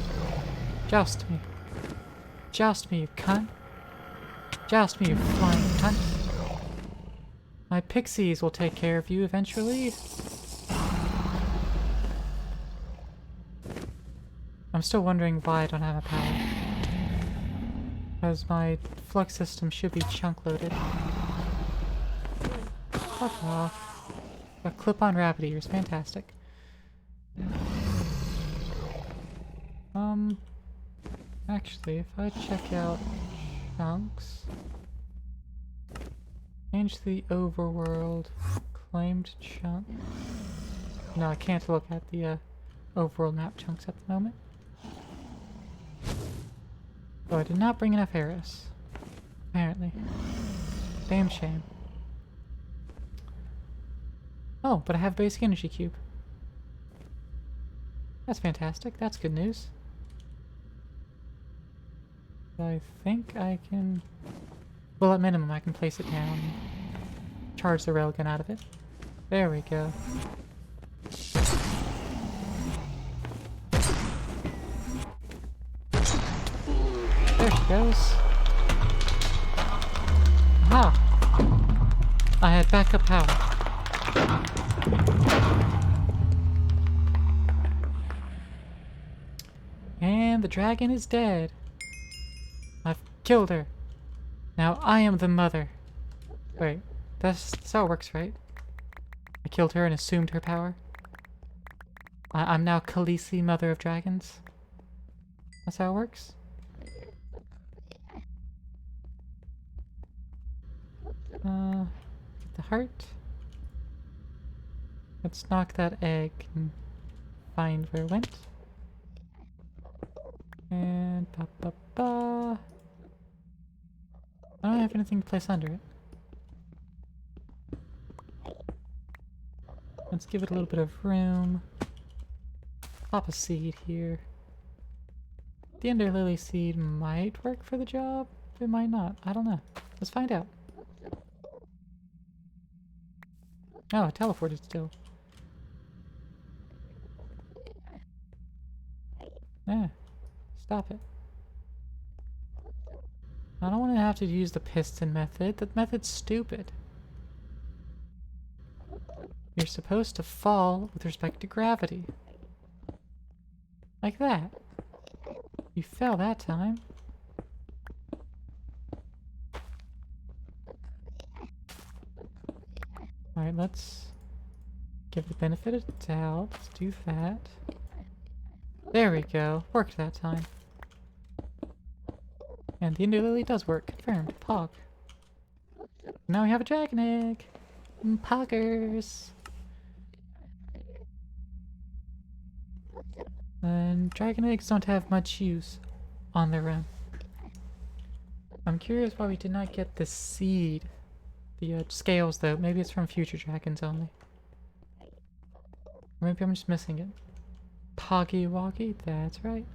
Joust me. Joust me, you cunt. Joust me, you flying cunt. My pixies will take care of you eventually. I'm still wondering why I don't have a power. Because my flux system should be chunk loaded. Fuck off. A clip-on rabbit ears, fantastic. Actually, if I check out chunks, change the overworld claimed chunk. No, I can't look at the overworld map chunks at the moment. Oh, I did not bring enough arrows. Apparently. Damn shame. Oh, but I have basic energy cube. That's fantastic. That's good news. I think I can... Well, at minimum, I can place it down. Charge the railgun out of it. There we go. There she goes. Aha! I had backup power. And the dragon is dead. I've killed her. Now I am the mother. Wait, that's how it works, right? I killed her and assumed her power. I'm now Khaleesi, mother of dragons. That's how it works? Get the heart. Let's knock that egg and find where it went. And ba. I don't have anything to place under it. Let's give it a little bit of room. Pop a seed here. The Ender Lily seed might work for the job. It might not. I don't know. Let's find out. Oh, it teleported still. Stop it. I don't want to have to use the piston method. That method's stupid. You're supposed to fall with respect to gravity. Like that. You fell that time. Alright, let's give the benefit of the doubt. Let's do that. There we go. Worked that time. And the Ender Lily does work. Confirmed. Pog. Now we have a dragon egg. Poggers. And dragon eggs don't have much use on their own. I'm curious why we did not get the seed. The scales, though. Maybe it's from future dragons only. Or maybe I'm just missing it. Poggy Woggy, that's right.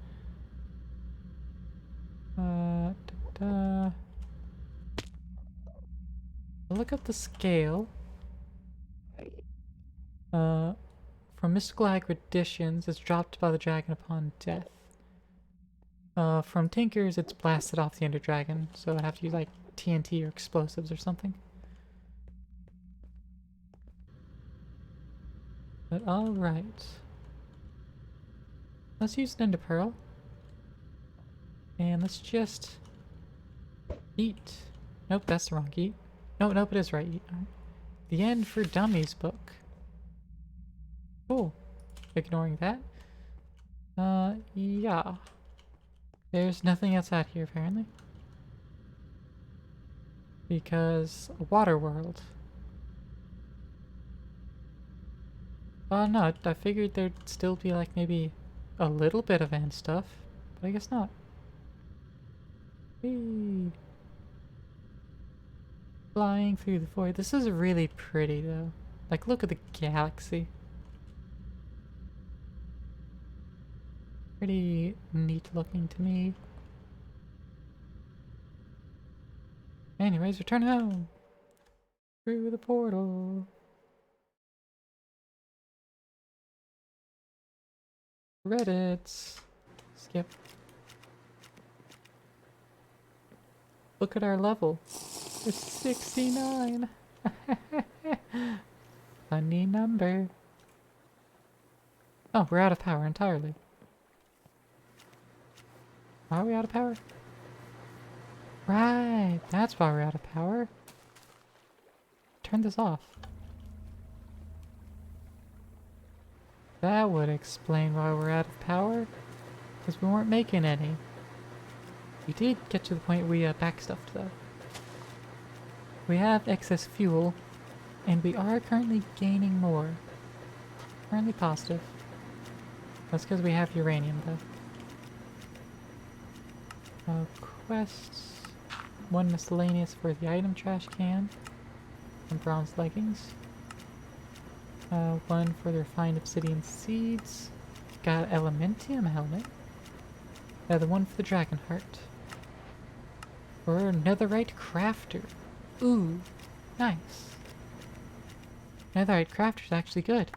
Look up the scale. From mystical aggreditions, it's dropped by the dragon upon death. From Tinkers, it's blasted off the Ender Dragon, so I'd have to use like TNT or explosives or something. But alright. Let's use an Ender Pearl. And let's just eat. Nope, that's the wrong eat. Nope, it is right. Eat. Right. The End for Dummies book. Cool. Ignoring that. Yeah. There's nothing else out here, apparently. Because a water world. No, I figured there'd still be like maybe a little bit of end stuff, but I guess not. Whee! Flying through the void. This is really pretty though. Like, look at the galaxy. Pretty neat looking to me. Anyways, return home. Through the portal. Reddits. Skip. Look at our level. It's 69. Funny number. Oh, we're out of power entirely. Why are we out of power? Right, that's why we're out of power. Turn this off. That would explain why we're out of power. Because we weren't making any. We did get to the point we backstuffed though. We have excess fuel, and we are currently gaining more. Currently positive. That's because we have uranium though. Quests. 1 miscellaneous for the item trash can. And bronze leggings. 1 for the refined obsidian seeds. Got elementium helmet. The 1 for the dragon heart. Or netherite crafter. Ooh, nice. Netherite crafter's actually good.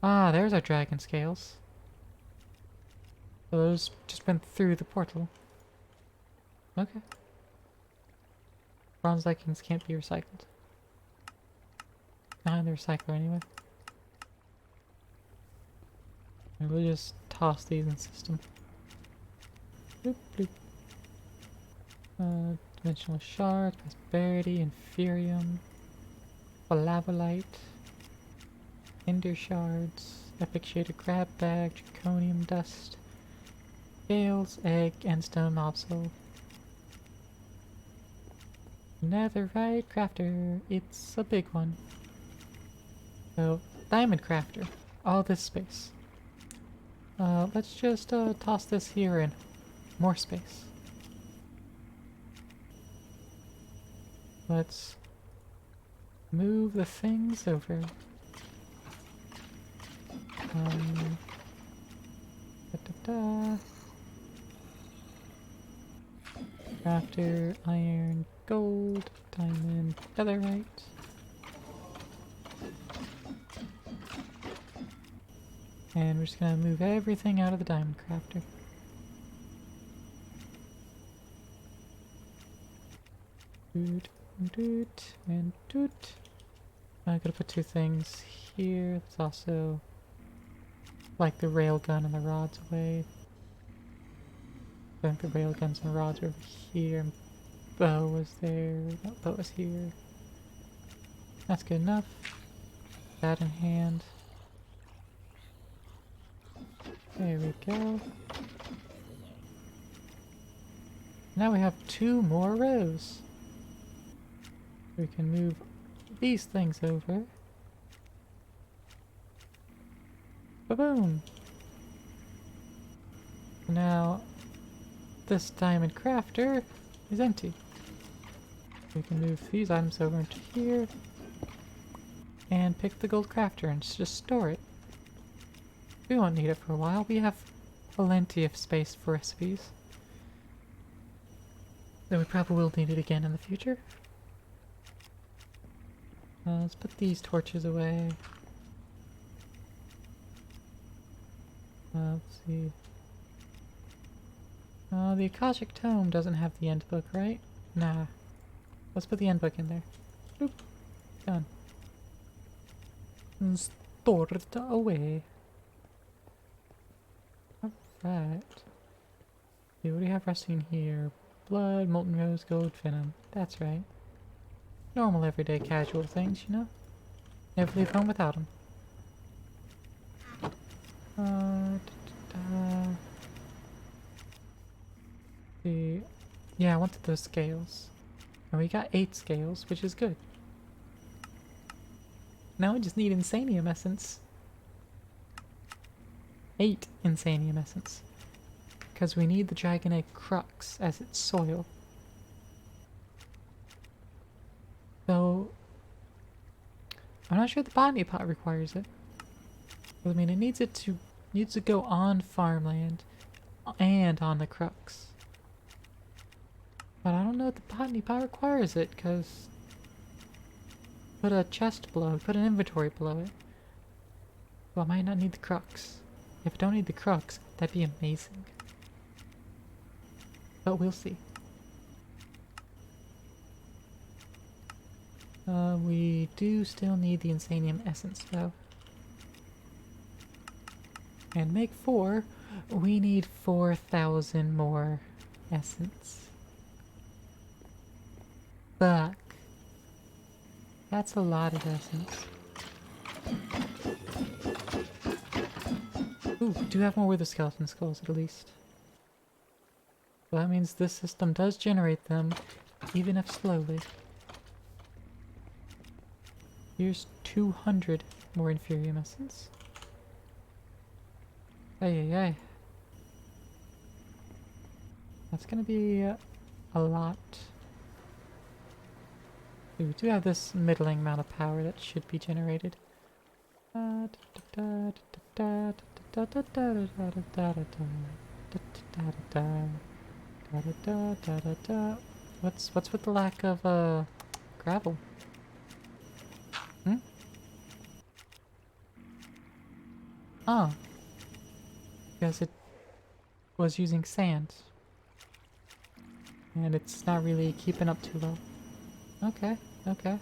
Ah, there's our dragon scales. So those just went through the portal. Okay. Bronze leggings can't be recycled. Not in the recycler anyway. And we'll just toss these in the system. Bloop, bloop. Dimensional shard, prosperity, inferium, palavolite, ender shards, epic shader grab bag, draconium dust, scales, egg, and stone mob soul. Netherite crafter, it's a big one. So, diamond crafter, all this space. Let's just toss this here in more space. Let's move the things over. Crafter, iron, gold, diamond, netherite. And we're just gonna move everything out of the diamond crafter. Doot, doot, and doot. I gotta put two things here. There's also like the railgun and the rods away. I think the railguns and rods are over here. And bow was there. No, bow was here. That's good enough. That in hand. There we go. Now we have 2 more rows. We can move these things over. Ba-boom! Now, this diamond crafter is empty. We can move these items over into here and pick the gold crafter and just store it. We won't need it for a while. We have plenty of space for recipes. Though we probably will need it again in the future. Let's put these torches away. Let's see. The Akashic Tome doesn't have the end book, right? Nah. Let's put the end book in there. Boop. Done. And store it away. Alright. See, what do we have resting here? Blood, molten rose, gold, venom. That's right. Normal, everyday, casual things, you know? Never leave home without them. See. Yeah, I wanted those scales. And we got 8 scales, which is good. Now we just need Insanium Essence. 8 Insanium Essence. Because we need the Dragon Egg Crux as its soil. So, I'm not sure the botany pot requires it. But, I mean, it needs to go on farmland and on the crux. But I don't know if the botany pot requires it, because put a chest below, put an inventory below it. Well, I might not need the crux. If I don't need the crux, that'd be amazing. But we'll see. We do still need the Insanium Essence, though. And make 4, we need 4,000 more Essence. Fuck. That's a lot of Essence. Ooh, we do have more Wither Skeleton Skulls, at least. So that means this system does generate them, even if slowly. Here's 200 more Inferium Essence. Ay, ay, ay. That's gonna be a lot. We do have this middling amount of power that should be generated. What's with the lack of gravel? Hmm? Oh. Because it was using sand. And it's not really keeping up too well. Okay, okay.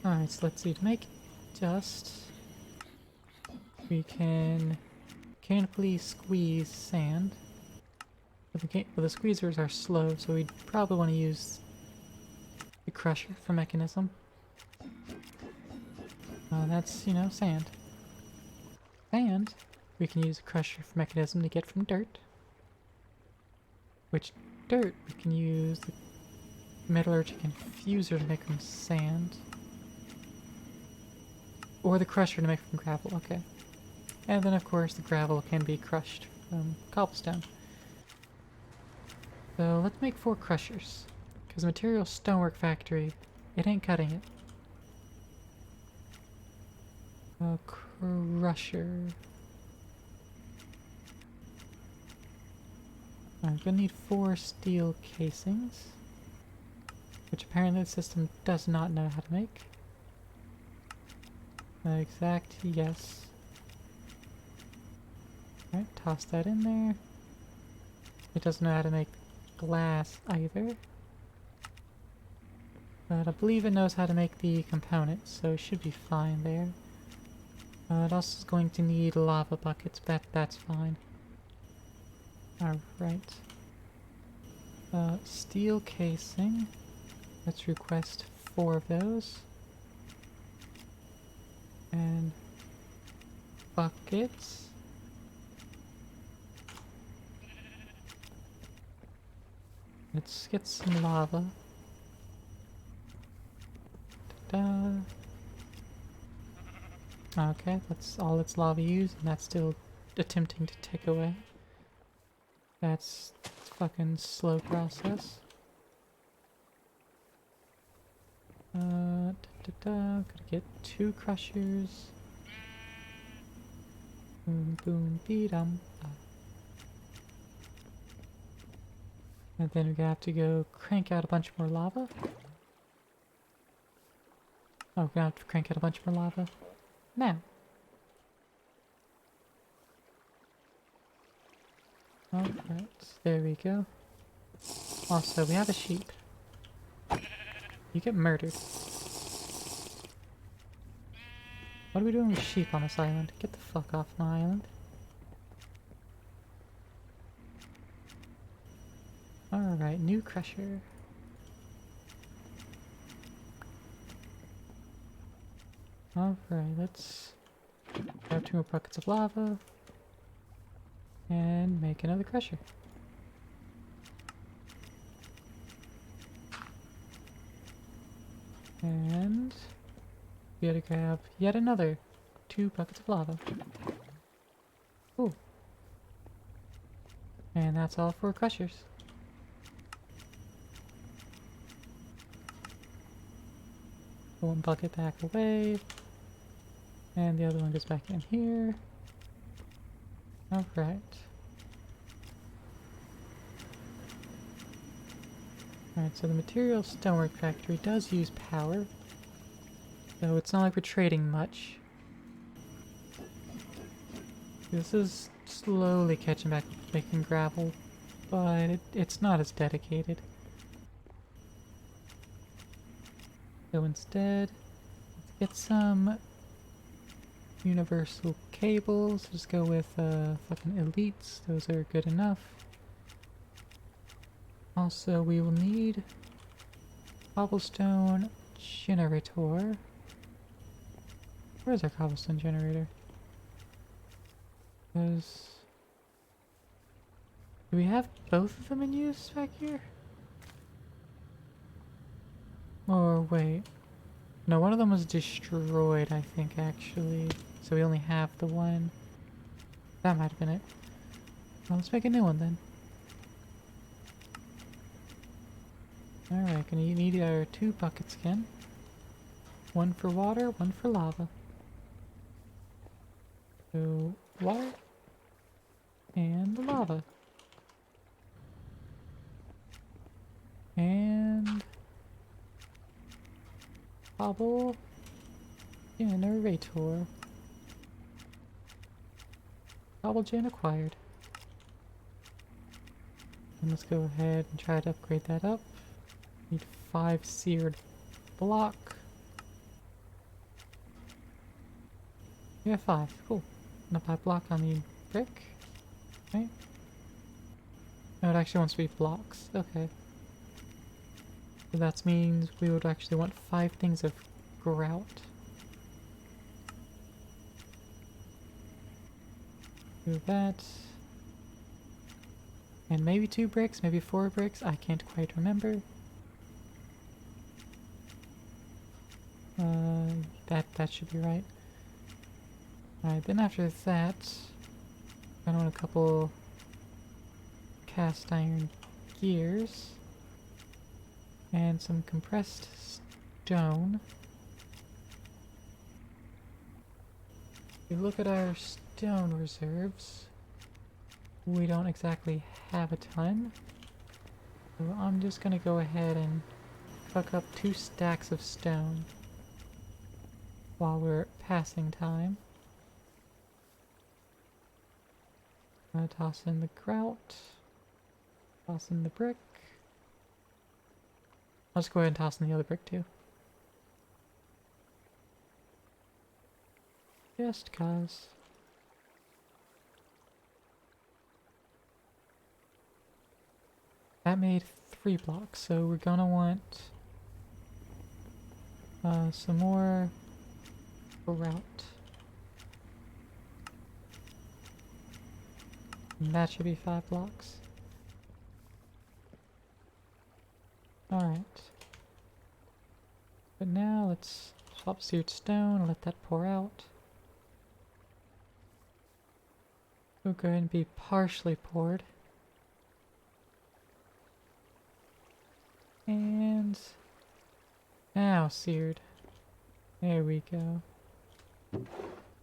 Alright, so let's see. To make dust, we can mechanically squeeze sand. But the squeezers are slow, so we'd probably want to use the crusher for mechanism. That's, you know, sand. And we can use a crusher for mechanism to get from dirt. Which dirt we can use the metallurgic infuser to make from sand. Or the crusher to make from gravel, okay. And then of course the gravel can be crushed from cobblestone. So let's make 4 crushers. Because the material stonework factory, it ain't cutting it. A crusher. I'm gonna need 4 steel casings. Which apparently the system does not know how to make. Exact yes. Alright, toss that in there. It doesn't know how to make glass either. But I believe it knows how to make the components, so it should be fine there. It also is going to need lava buckets, but that's fine. Alright. Steel casing. Let's request 4 of those. And buckets. Let's get some lava. Ta-da. Okay, that's all its lava used, and that's still attempting to tick away. That's fucking slow process. Gotta get 2 crushers. Boom, boom, beat-em. And then we're gonna have to go crank out a bunch more lava. Oh, we're gonna have to crank out a bunch more lava. Now. Alright, there we go. Also, we have a sheep. You get murdered. What are we doing with sheep on this island? Get the fuck off my island. Alright, new crusher. Alright, let's grab 2 more buckets of lava and make another crusher. And we gotta grab yet another 2 buckets of lava. Ooh. And that's all 4 crushers. One bucket back away. And the other one goes back in here. Alright. Alright, so the material stonework factory does use power. So it's not like we're trading much. This is slowly catching back with making gravel, but it's not as dedicated. So instead, let's get some universal cables. Just go with fucking elites. Those are good enough. Also, we will need cobblestone generator. Where's our cobblestone generator? Because do we have both of them in use back here? Or wait. No, one of them was destroyed, I think, actually. So we only have the one. That might have been it. Well, let's make a new one then. Alright, gonna need our 2 buckets again. One for water, one for lava. So, water. And the lava. And cobble generator. Cobble gen acquired. And let's go ahead and try to upgrade that up. Need 5 seared block. Yeah, 5. Cool. Not by block, I mean brick. Right? No, it actually wants to be blocks. Okay. So that means we would actually want 5 things of grout. Do that. And maybe 2 bricks, maybe 4 bricks. I can't quite remember. That should be right. Alright, then after that, I want a couple cast iron gears and some compressed stone. If you look at our stone reserves, we don't exactly have a ton. So I'm just gonna go ahead and cook up 2 stacks of stone. while we're passing time. Toss in the grout. Toss in the brick. I'll just go ahead and toss in the other brick too. Just cause. That made 3 blocks, so we're gonna want some more grout. And that should be 5 blocks. Alright. But now let's swap seared stone and let that pour out. We'll go ahead and be partially poured. And now seared. There we go.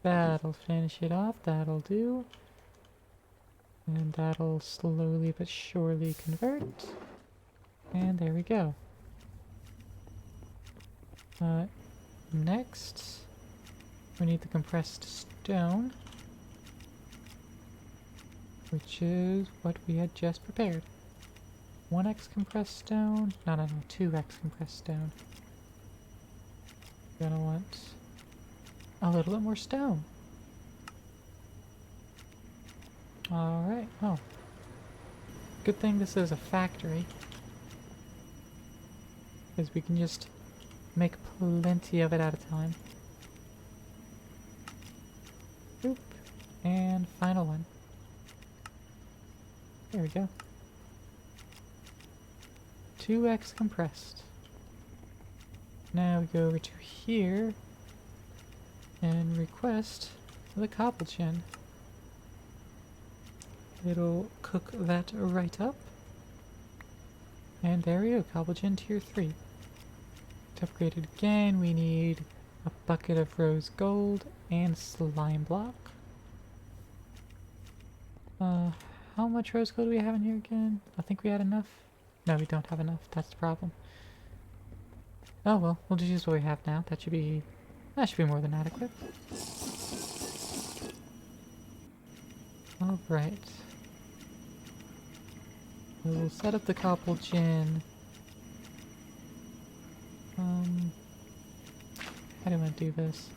That'll finish it off, that'll do. And that'll slowly but surely convert. And there we go. Next, we need the compressed stone, which is what we had just prepared. 1x compressed stone, no, 2x compressed stone. We're gonna want a little bit more stone. Alright, oh. Good thing this is a factory, because we can just make plenty of it at a time. Oop. And final one. There we go. 2x compressed. Now we go over to here and request the cobble chin. It'll cook that right up. And there we go, cobble chin tier 3. To upgrade it again, we need a bucket of rose gold and slime block. How much rose gold do we have in here again? I think we had enough. No, we don't have enough. That's the problem. Oh well, we'll just use what we have now. That should be more than adequate. Alright. We'll set up the cobble gin. How do I do this?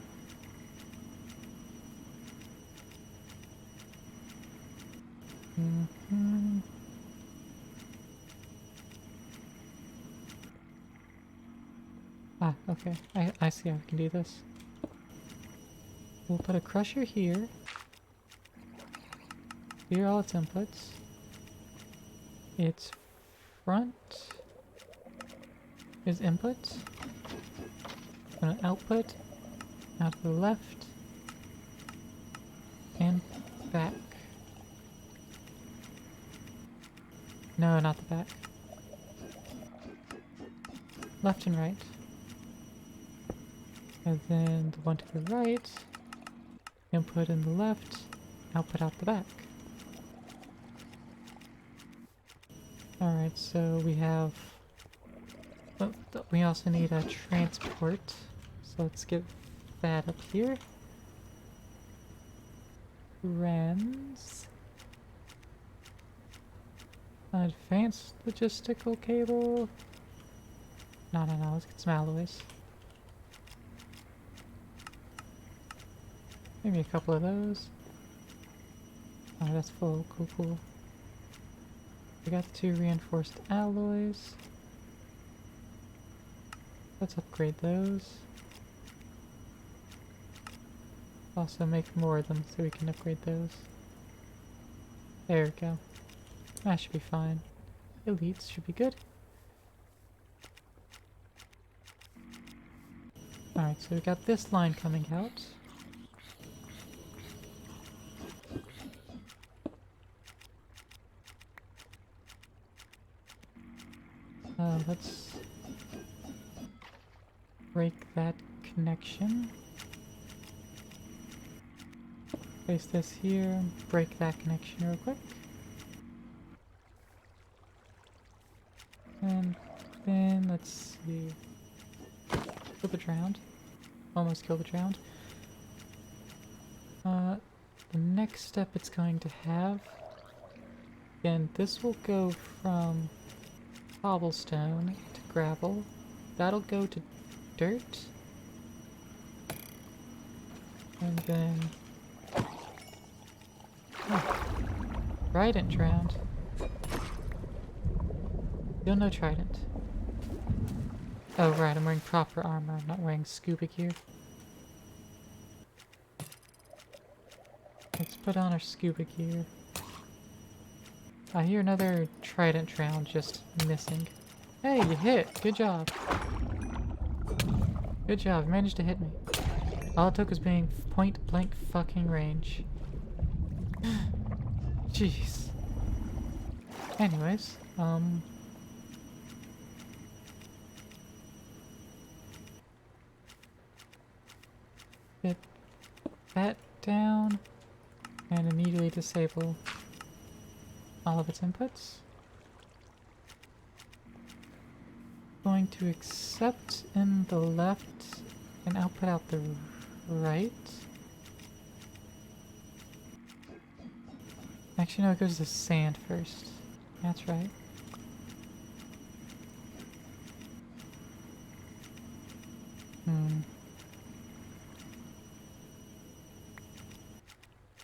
Ah, okay. I see how we can do this. We'll put a crusher here. Here are all its inputs. Its front is input. An output out to the left and back. No, not the back. Left and right. And then the one to the right, input in the left, output out the back. Alright, so we have... Oh, we also need a transport, so let's get that up here. Trans. Advanced logistical cable. No, let's get some alloys. Maybe a couple of those. Oh, that's full. Cool. We got the 2 reinforced alloys. Let's upgrade those. Also make more of them so we can upgrade those. There we go. That should be fine. Elites should be good. Alright, so we got this line coming out. Let's break that connection. Place this here, break that connection real quick. And then let's see. Flip it around. almost kill the drowned. The next step it's going to have, again, this will go from cobblestone to gravel. That'll go to dirt. And then... Oh, trident drowned. Still no trident. Oh right, I'm wearing proper armor, I'm not wearing scuba gear. Let's put on our scuba gear. I hear another trident drowned just missing. Hey, you hit! Good job. Good job, you managed to hit me. All it took was being point blank fucking range. Jeez. Anyways, get that down and immediately disable all of its inputs. Going to accept in the left and output out the right. Actually, no, it goes to sand first. That's right.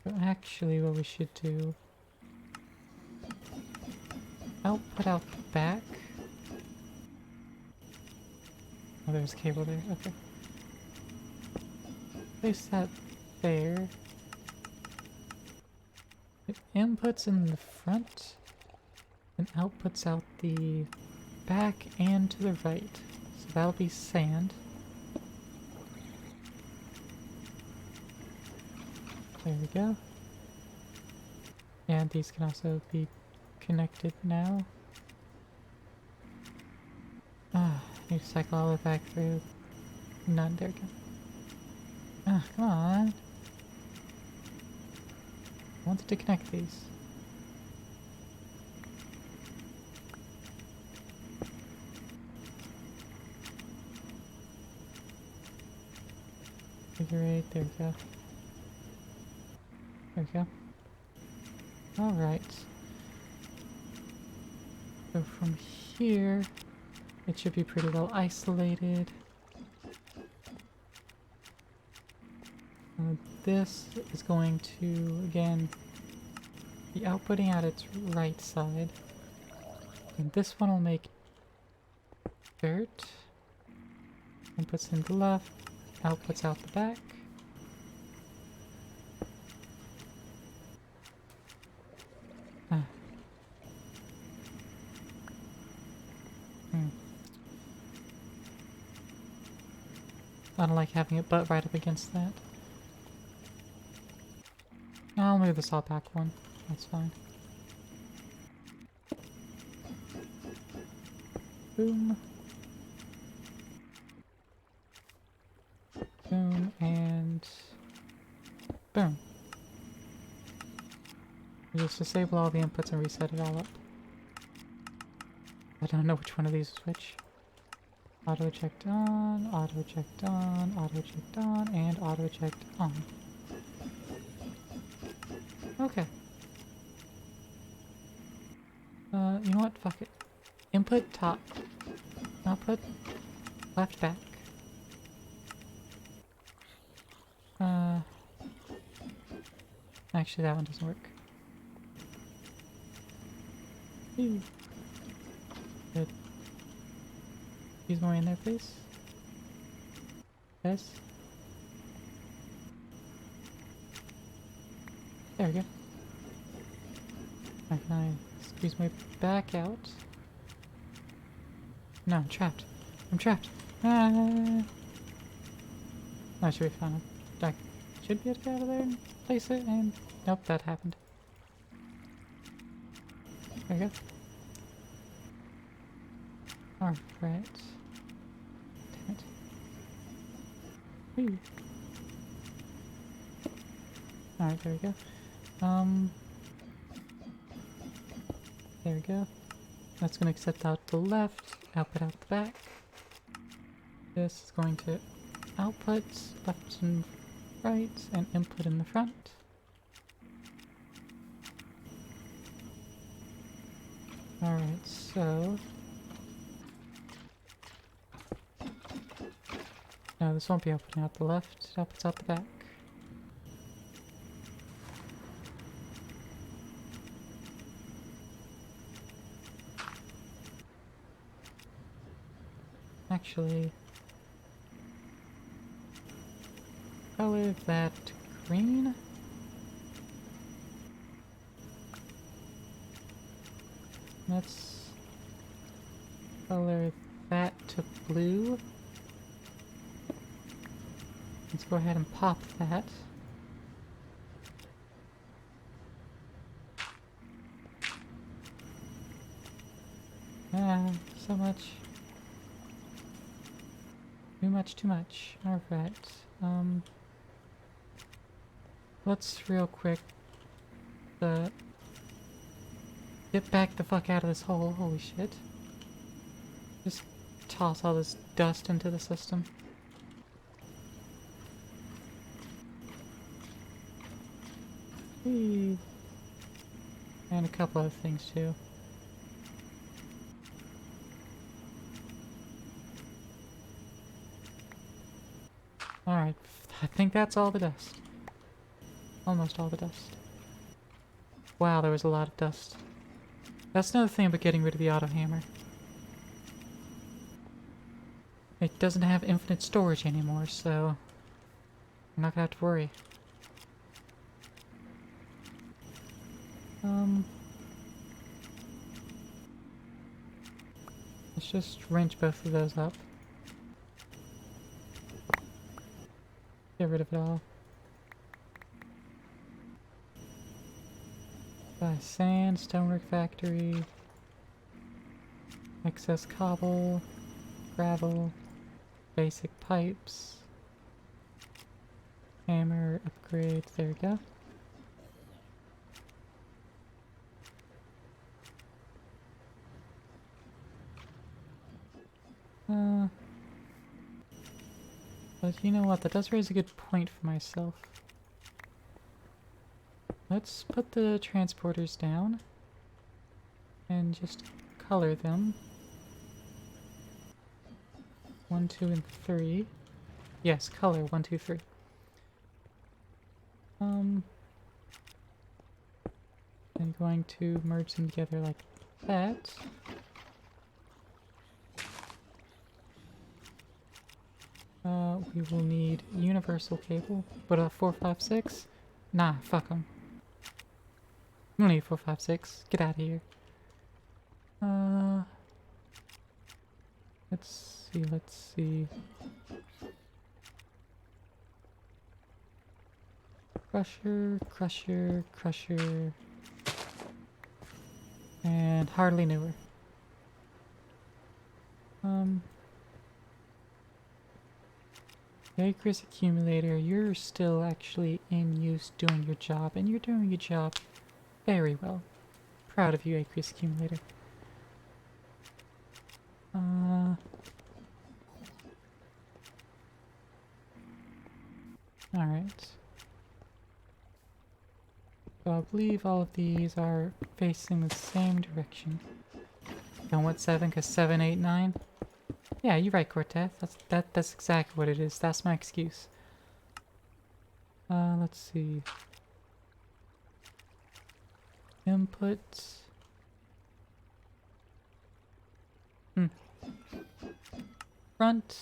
So actually what we should do... output out the back. Oh, there's a cable there. Okay. Place that there. It inputs in the front and outputs out the back and to the right. So that'll be sand. There we go. And these can also be connected now. Ah, I need to cycle all the way back through. None, there we go. Ah, come on. I wanted to connect these. Figure eight, there we go. There we go. Alright. So from here, it should be pretty well isolated. This is going to, again, be outputting at its right side. And this one will make dirt. Inputs in the left, outputs out the back. I don't like having it butt right up against that. I'll move this all back one. That's fine. Boom. Boom and boom. Just disable all the inputs and reset it all up. I don't know which one of these is which. Auto checked on, auto checked on, auto checked on, and auto checked on. Okay. You know what? Fuck it. Input top. Output left back. Actually that one doesn't work. Ooh. Good. Use more in there, please. Yes. There we go. Now can I squeeze my back out? No, I'm trapped. I'm trapped. Ah! I should be fine. I should be able to get out of there and place it, and nope, that happened. There we go. Alright. Damn it. Whee. Alright, there we go. There we go. That's going to accept out the left, output out the back. This is going to output left and right, and input in the front. Alright, so... No, this won't be opening out the left, it opens out the back. Actually... color that green? Let's color that to blue. Let's go ahead and pop that. Ah, so much. Too much. Alright. Let's real quick get back the fuck out of this hole. Holy shit. Just toss all this dust into the system. Whee. And a couple other things too. Alright, I think that's all the dust. Almost all the dust. Wow, there was a lot of dust. That's another thing about getting rid of the auto hammer. It doesn't have infinite storage anymore, so I'm not gonna have to worry. Let's just wrench both of those up. Get rid of it all. Buy sand, stonework factory, excess cobble, gravel, basic pipes, hammer upgrades, there we go. But you know what, that does raise a good point for myself. Let's put the transporters down and just color them. 1, 2, and 3. Yes, color 1, 2, 3. I'm going to merge them together like that. We will need universal cable. But 4, 5, 6? Nah, fuck them. We don't need 4, 5, 6. Get out of here. Let's see. Crusher. And hardly newer. Acres accumulator, you're still actually in use doing your job, and you're doing your job very well. Proud of you, Acres accumulator. Alright. So I believe all of these are facing the same direction. Don't want 7 because 7, 8, 9. Yeah, you're right, Cortez. That's exactly what it is. That's my excuse. Let's see. Input. Front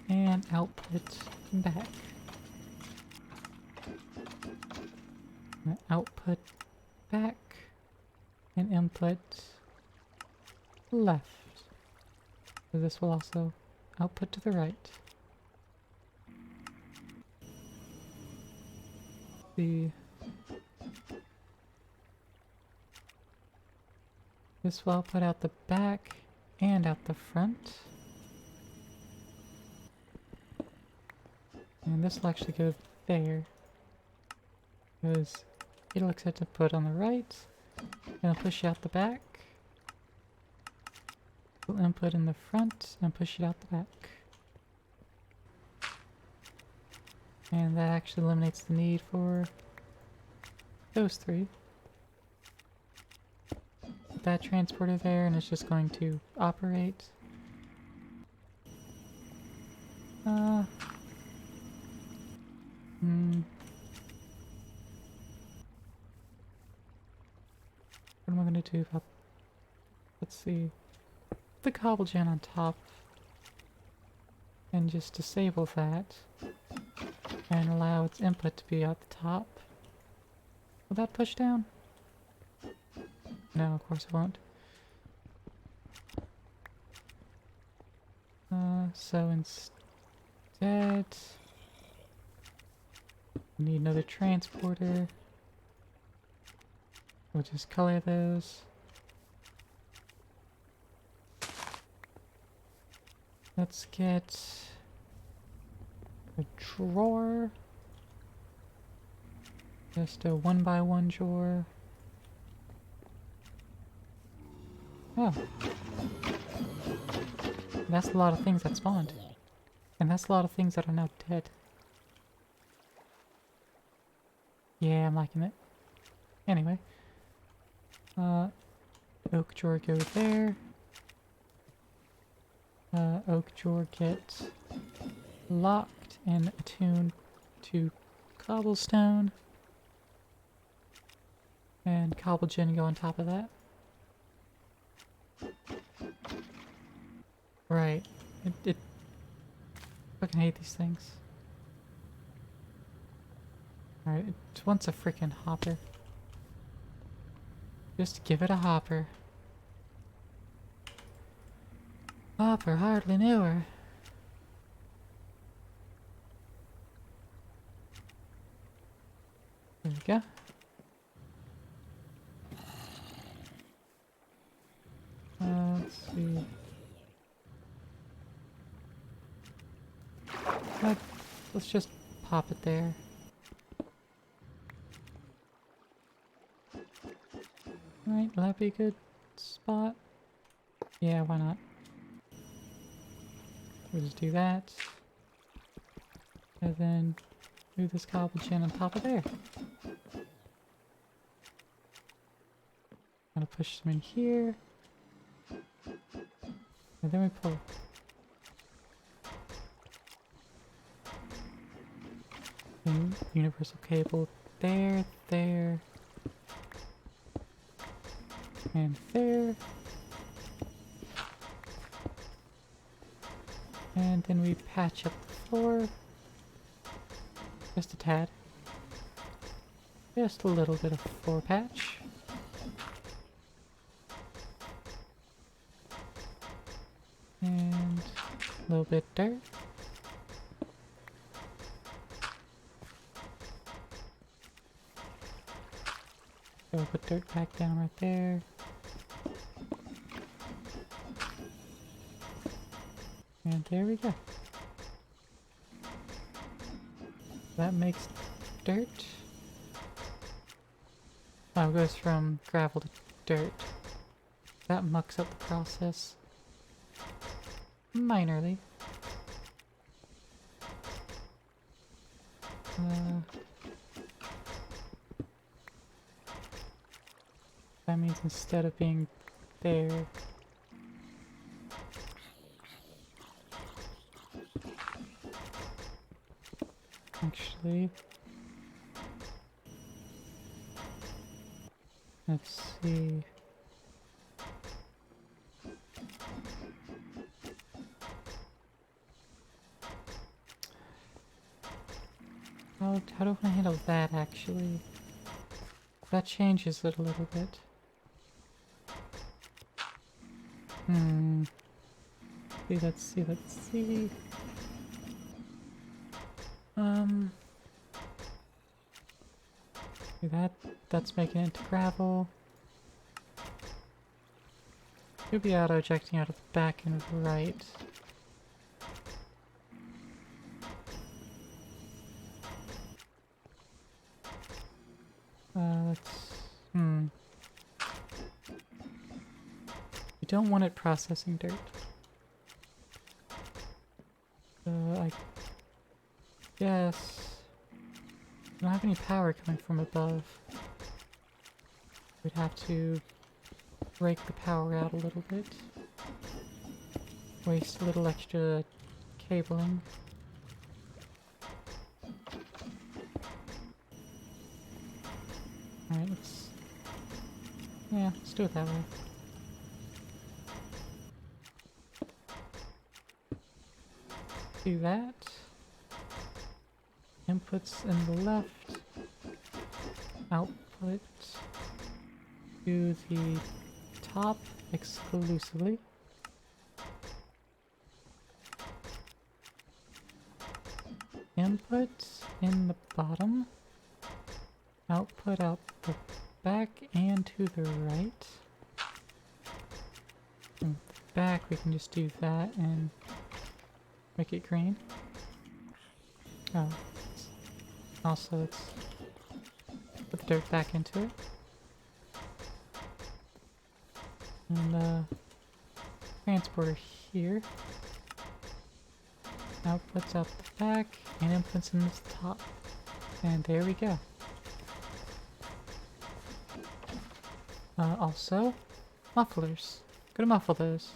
and output back. Output back and input left. So this will also output to the right. This will output out the back and out the front. And this will actually go there, because it'll accept input on the right, and it'll push it out the back. We'll input in the front and push it out the back. And that actually eliminates the need for those three. Put that transporter there and it's just going to operate. What am I gonna do about... Let's see. Put the cobble gen on top. And just disable that. And allow its input to be at the top. Will that push down? No, of course it won't. So instead... we need another transporter. We'll just color those. Let's get a drawer. Just a 1x1 drawer. Oh. That's a lot of things that spawned. And that's a lot of things that are now dead. Yeah, I'm liking it. Anyway. Oak drawer go there. Oak drawer get locked and attuned to cobblestone. And cobble gen go on top of that. Right. It fucking hate these things. Alright, it wants a freaking hopper. Just give it a hopper. Hopper hardly knew her. There we go. Let's see. Let's just pop it there. Alright, will that be a good spot? Yeah, why not? We'll just do that. And then move this cobble gen on top of there. Gotta push them in here. And then we pull. And universal cable there, there, and there. And then we patch up the floor. Just a tad. Just a little bit of floor patch. And a little bit dirt. So we'll put dirt back down right there. And there we go. That makes dirt. Oh, it goes from gravel to dirt. That mucks up the process. Minorly. That means instead of being there, actually, let's see. How do I handle that actually? That changes it a little bit. Let's see. That's making it into gravel. You'll be auto-ejecting out of the back and right. You don't want it processing dirt. I guess We don't have any power coming from above. We'd have to break the power out a little bit. Waste a little extra cabling. Alright, let's do it that way. Do that. Inputs in the left. Output to the top exclusively. Input in the bottom. Output out the back and to the right. In the back we can just do that and make it green. Oh. Also, let's put the dirt back into it. And transporter here. Outputs out the back and inputs in this top. And there we go. Also, mufflers. Gotta muffle those.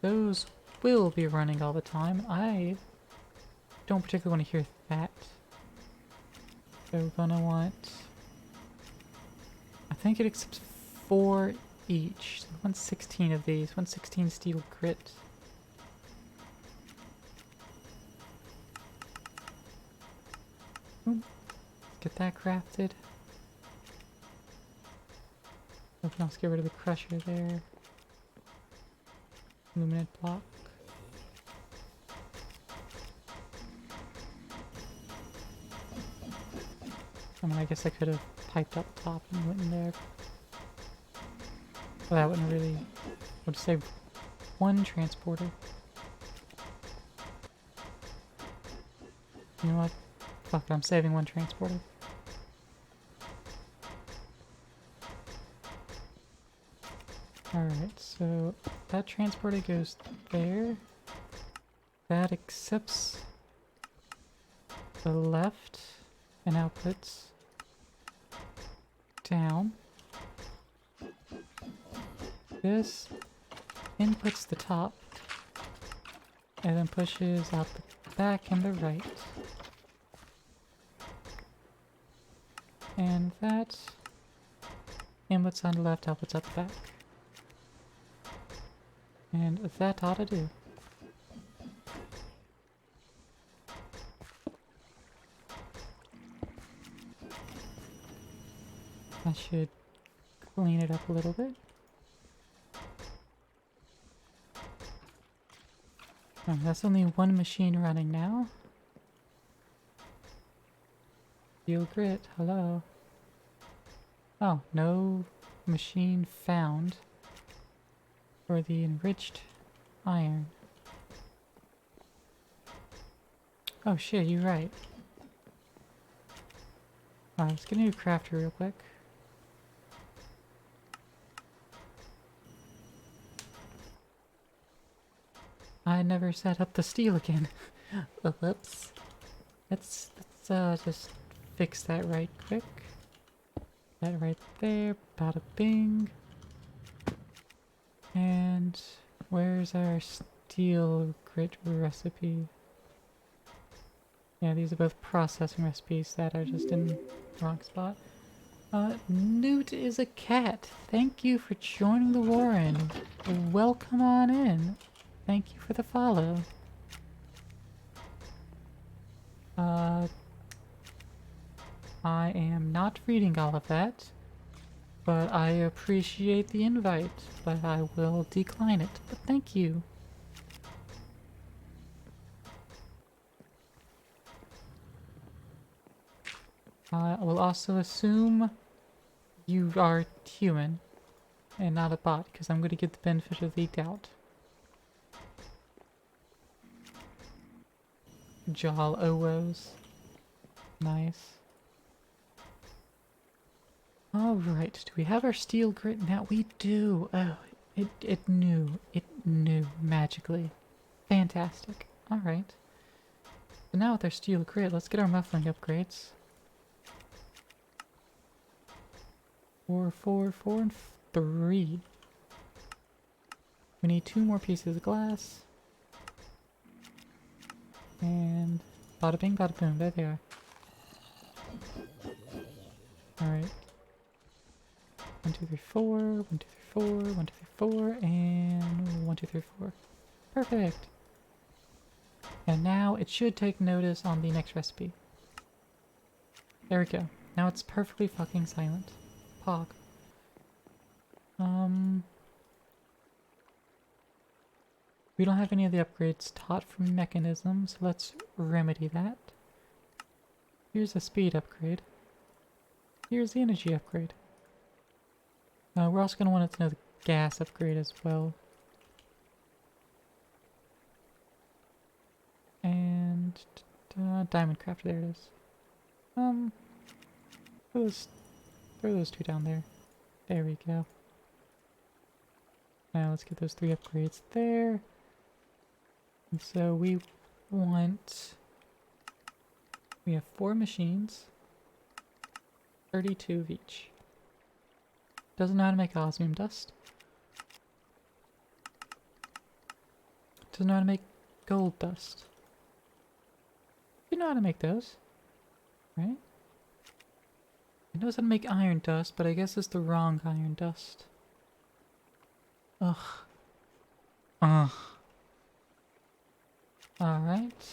Those will be running all the time. I don't particularly want to hear that. So we're gonna want... I think it accepts 4 each. So 116 of these. 116 steel grit. Ooh, get that crafted. We can also get rid of the crusher there. Luminate block. I mean, I guess I could have piped up top and went in there. But that wouldn't really... would save 1 transporter. You know what? Fuck it, I'm saving 1 transporter. Alright, so that transporter goes there. That accepts the left and outputs down. This inputs the top and then pushes out the back and the right. And that inputs on the left, outputs out the back. And that ought to do. That should clean it up a little bit. Oh, that's only 1 machine running now. Steel grit, hello. Oh, no machine found for the enriched iron. Oh shit, you're right. Alright, let's get a new crafter real quick. I never set up the steel again. Oh, whoops. Let's just fix that right quick. That right there, bada bing. And where's our steel grit recipe? Yeah, these are both processing recipes that are just in the wrong spot. Newt is a cat. Thank you for joining the Warren. Welcome on in. Thank you for the follow. I am not reading all of that, but I appreciate the invite, but I will decline it. But thank you. I will also assume you are human and not a bot, because I'm going to get the benefit of the doubt. Jol Owos. Nice. Alright, do we have our steel grit now? We do! Oh, it knew. It knew magically. Fantastic. Alright. So now with our steel grit, let's get our muffling upgrades. 4, 4, 4, and 3. We need 2 more pieces of glass. And bada bing, bada boom. There they are. Alright. 1, 2, 3, 4. 1, 2, 3, 4. 1, 2, 3, 4. And 1, 2, 3, 4. Perfect. And now it should take notice on the next recipe. There we go. Now it's perfectly fucking silent. Pog. We don't have any of the upgrades taught from mechanism, so let's remedy that. Here's a speed upgrade. Here's the energy upgrade. We're also going to want to know the gas upgrade as well. And diamond crafter, there it is. Throw those 2 down there. There we go. Now let's get those 3 upgrades there. And so we have 4 machines, 32 of each. Doesn't know how to make osmium dust. Doesn't know how to make gold dust. You know how to make those, right? It knows how to make iron dust, but I guess it's the wrong iron dust. Ugh. Ugh. Alright.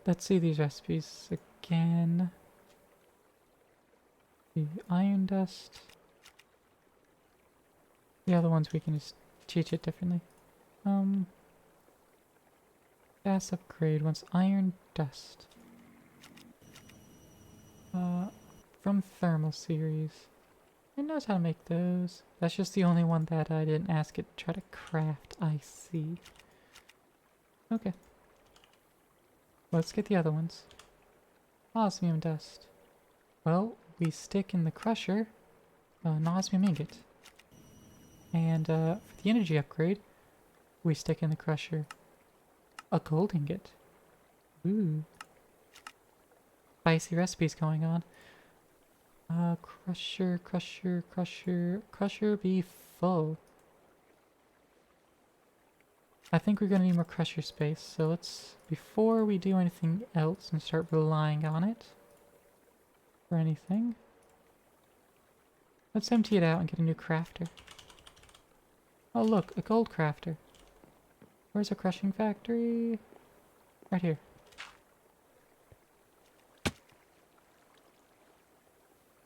Let's see these recipes again. The iron dust. The other ones we can just teach it differently. Gas upgrade wants iron dust. From thermal series. It knows how to make those. That's just the only one that I didn't ask it to try to craft. I see. Okay. Let's get the other ones. Osmium dust. Well, we stick in the crusher an osmium ingot. And for the energy upgrade, we stick in the crusher a gold ingot. Ooh. Spicy recipes going on. Crusher be full. I think we're gonna need more crusher space, so let's, before we do anything else and start relying on it for anything, let's empty it out and get a new crafter. Oh look, a gold crafter. Where's a crushing factory? Right here.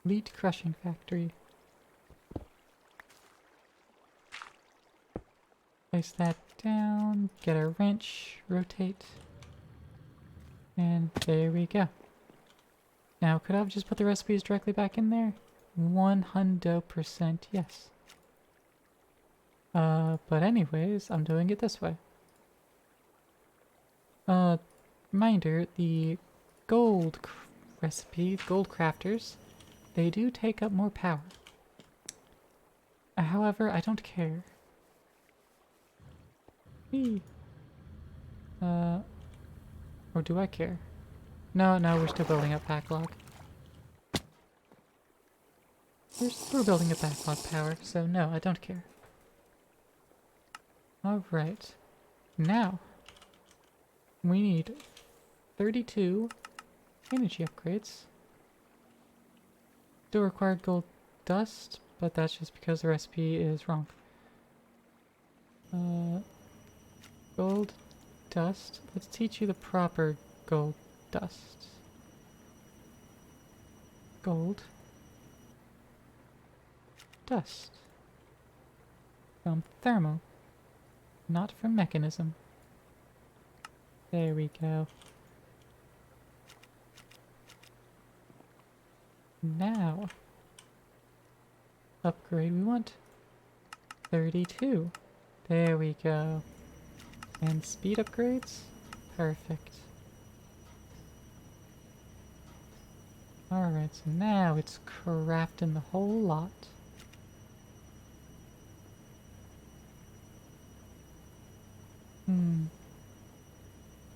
Elite crushing factory. Place that down, get a wrench, rotate, and there we go. Now, could I have just put the recipes directly back in there? 100% yes. But anyways, I'm doing it this way. Reminder, the gold recipe, gold crafters, they do take up more power. However, I don't care. Or do I care? No, we're still building up backlog. We're building up backlog power, so no, I don't care. Alright. Now, we need 32 energy upgrades. Still required gold dust, but that's just because the recipe is wrong. Gold dust. Let's teach you the proper gold dust. Gold dust. From thermal, not from mechanism. There we go. Now, upgrade we want 32. There we go. And speed upgrades? Perfect. Alright, so now it's crafting the whole lot.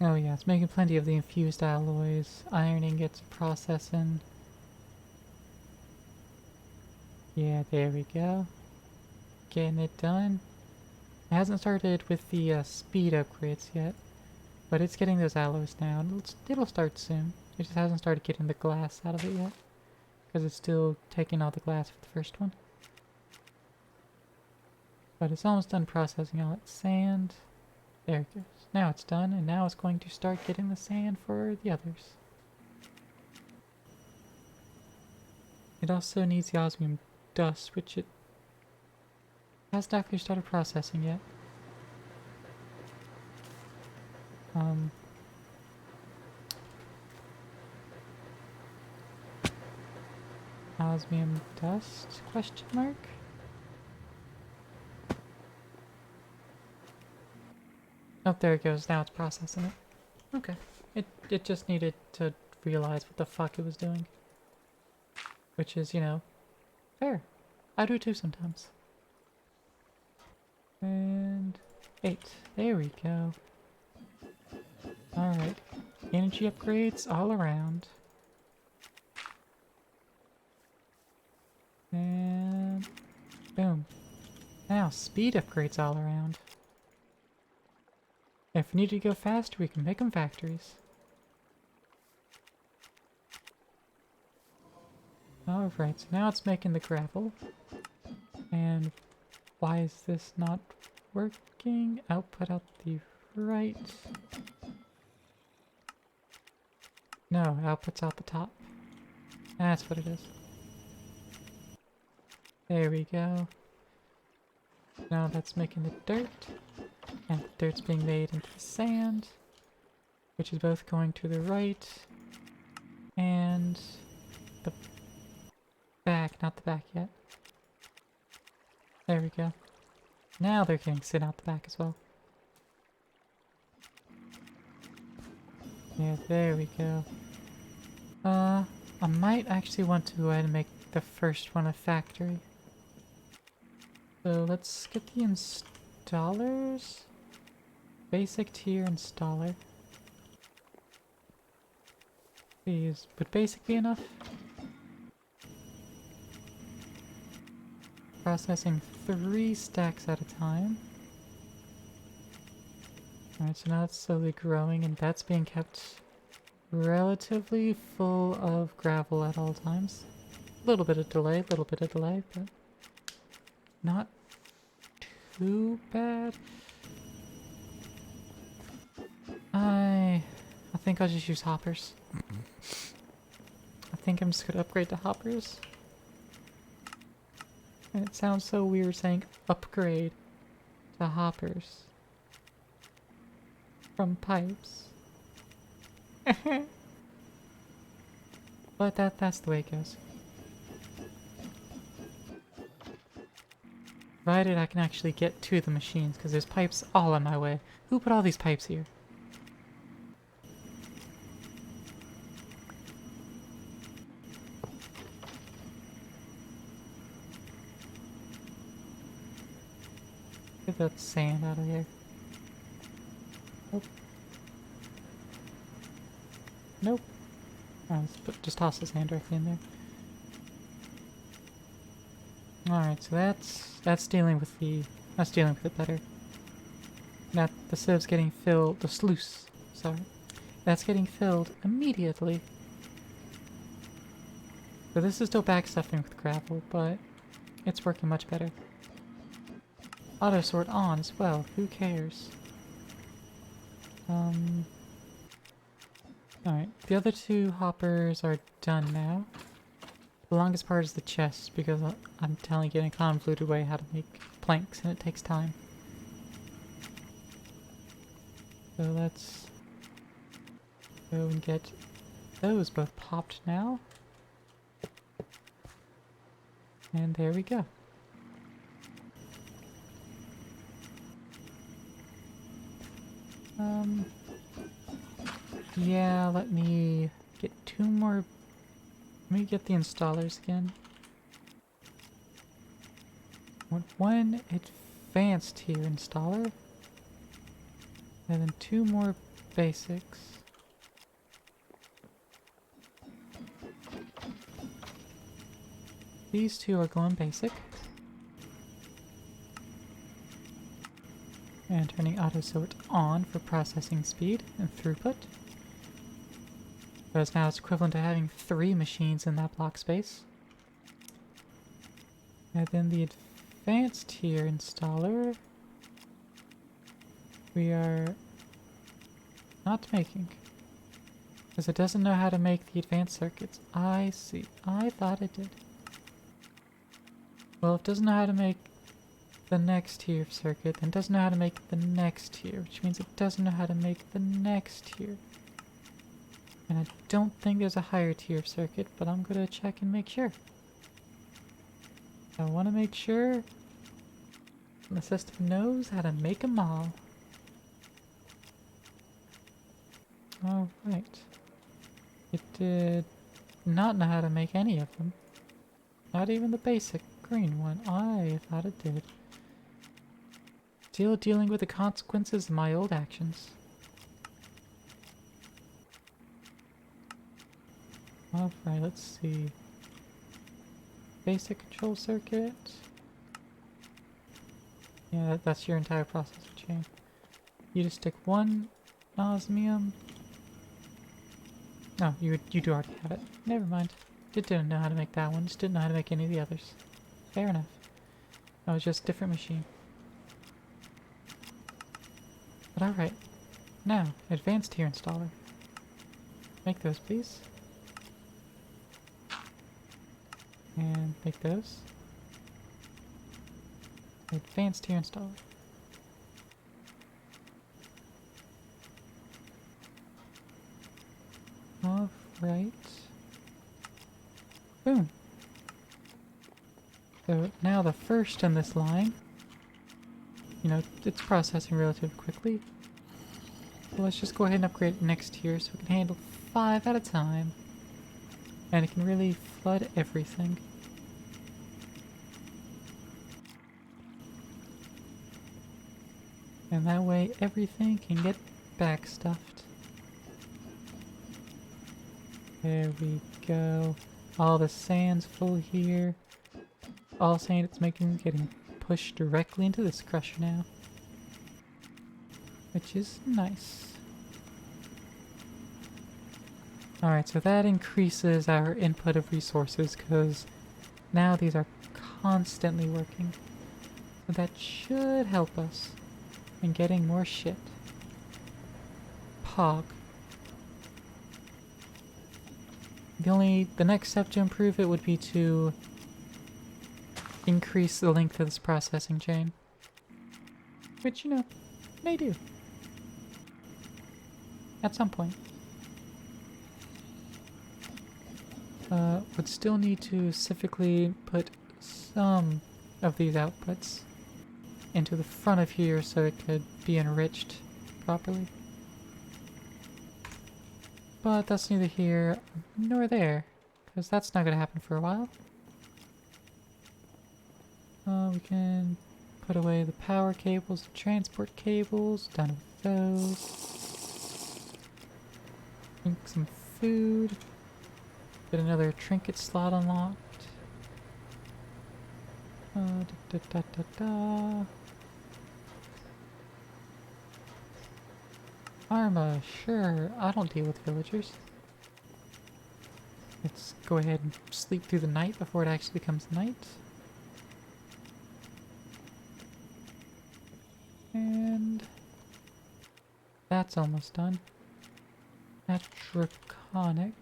Oh yeah, it's making plenty of the infused alloys. Iron ingots processing. Yeah, there we go. Getting it done. It hasn't started with the speed upgrades yet, but it's getting those alloys now. It'll start soon. It just hasn't started getting the glass out of it yet, because it's still taking all the glass for the first one. But it's almost done processing all its sand. There it goes. Now it's done, and now it's going to start getting the sand for the others. It also needs the osmium dust, which it hasn't actually started processing yet. Osmium dust? Question mark? Oh, there it goes. Now it's processing it. Okay. It just needed to realize what the fuck it was doing. Which is, you know, fair. I do too sometimes. And 8. There we go. Alright. Energy upgrades all around. And boom. Now speed upgrades all around. If we need to go faster, we can make them factories. Alright, so now it's making the gravel. And why is this not working? Output out the right. No, output's out the top. That's what it is. There we go. Now that's making the dirt. And the dirt's being made into the sand, which is both going to the right and the back, not the back yet. There we go. Now they're getting sent out the back as well. Yeah, there we go. I might actually want to go ahead and make the first one a factory. So let's get the installers. Basic tier installer. Please, would basic be enough? Processing 3 stacks at a time. Alright, so now it's slowly growing and that's being kept relatively full of gravel at all times. A little bit of delay, but not too bad. I think I'll just use hoppers. I think I'm just gonna upgrade to hoppers. And it sounds so weird saying upgrade to hoppers from pipes. But that's the way it goes. Provided I can actually get to the machines, because there's pipes all in my way. Who put all these pipes here? Get that sand out of here. Nope. Nope. Oh, just toss the sand directly in there. Alright, so that's dealing with it better. Now the siev's getting filled, the sluice, sorry. That's getting filled immediately. So this is still backstuffing with gravel, but it's working much better. Auto sort on as well, who cares? Alright, the other 2 hoppers are done now. The longest part is the chest, because I'm telling you in a convoluted way how to make planks, and it takes time. So let's go and get those both popped now. And there we go. Yeah, let me get 2 more. Let me get the installers again. One advanced tier installer. And then 2 more basics. These two are going basic. And turning auto sort on for processing speed and throughput. Because now it's equivalent to having 3 machines in that block space. And then the advanced tier installer we are not making. Because it doesn't know how to make the advanced circuits. I see. I thought it did. Well, if it doesn't know how to make the next tier of circuit, then it doesn't know how to make the next tier, which means it doesn't know how to make the next tier. And I don't think there's a higher tier of circuit, but I'm gonna check and make sure. I want to make sure the system knows how to make them all. Alright. It did not know how to make any of them. Not even the basic green one. I thought it did. Still dealing with the consequences of my old actions. Alright, let's see. Basic control circuit. Yeah, that's your entire processor chain. You just stick one osmium. No, you do already have it. Never mind. Didn't know how to make that one. Just didn't know how to make any of the others. Fair enough. That was just a different machine. But alright. Now, advanced tier installer. Make those, please. And make those. Advanced tier installer. Alright. Boom. So now the first in this line, you know, it's processing relatively quickly. So let's just go ahead and upgrade it next tier so we can handle 5 at a time. And it can really flood everything. And that way everything can get backstuffed. There we go. All the sand's full here. All sand it's making is getting pushed directly into this crusher now. Which is nice. Alright, so that increases our input of resources because now these are constantly working. So that should help us in getting more shit. Pog. The next step to improve it would be to increase the length of this processing chain. Which, you know, may do. At some point. Would still need to specifically put some of these outputs into the front of here so it could be enriched properly. But that's neither here nor there, because that's not going to happen for a while. We can put away the power cables, the transport cables, done with those. Drink some food. Get another trinket slot unlocked. Arma, sure. I don't deal with villagers. Let's go ahead and sleep through the night before it actually becomes night. And that's almost done. That's draconic.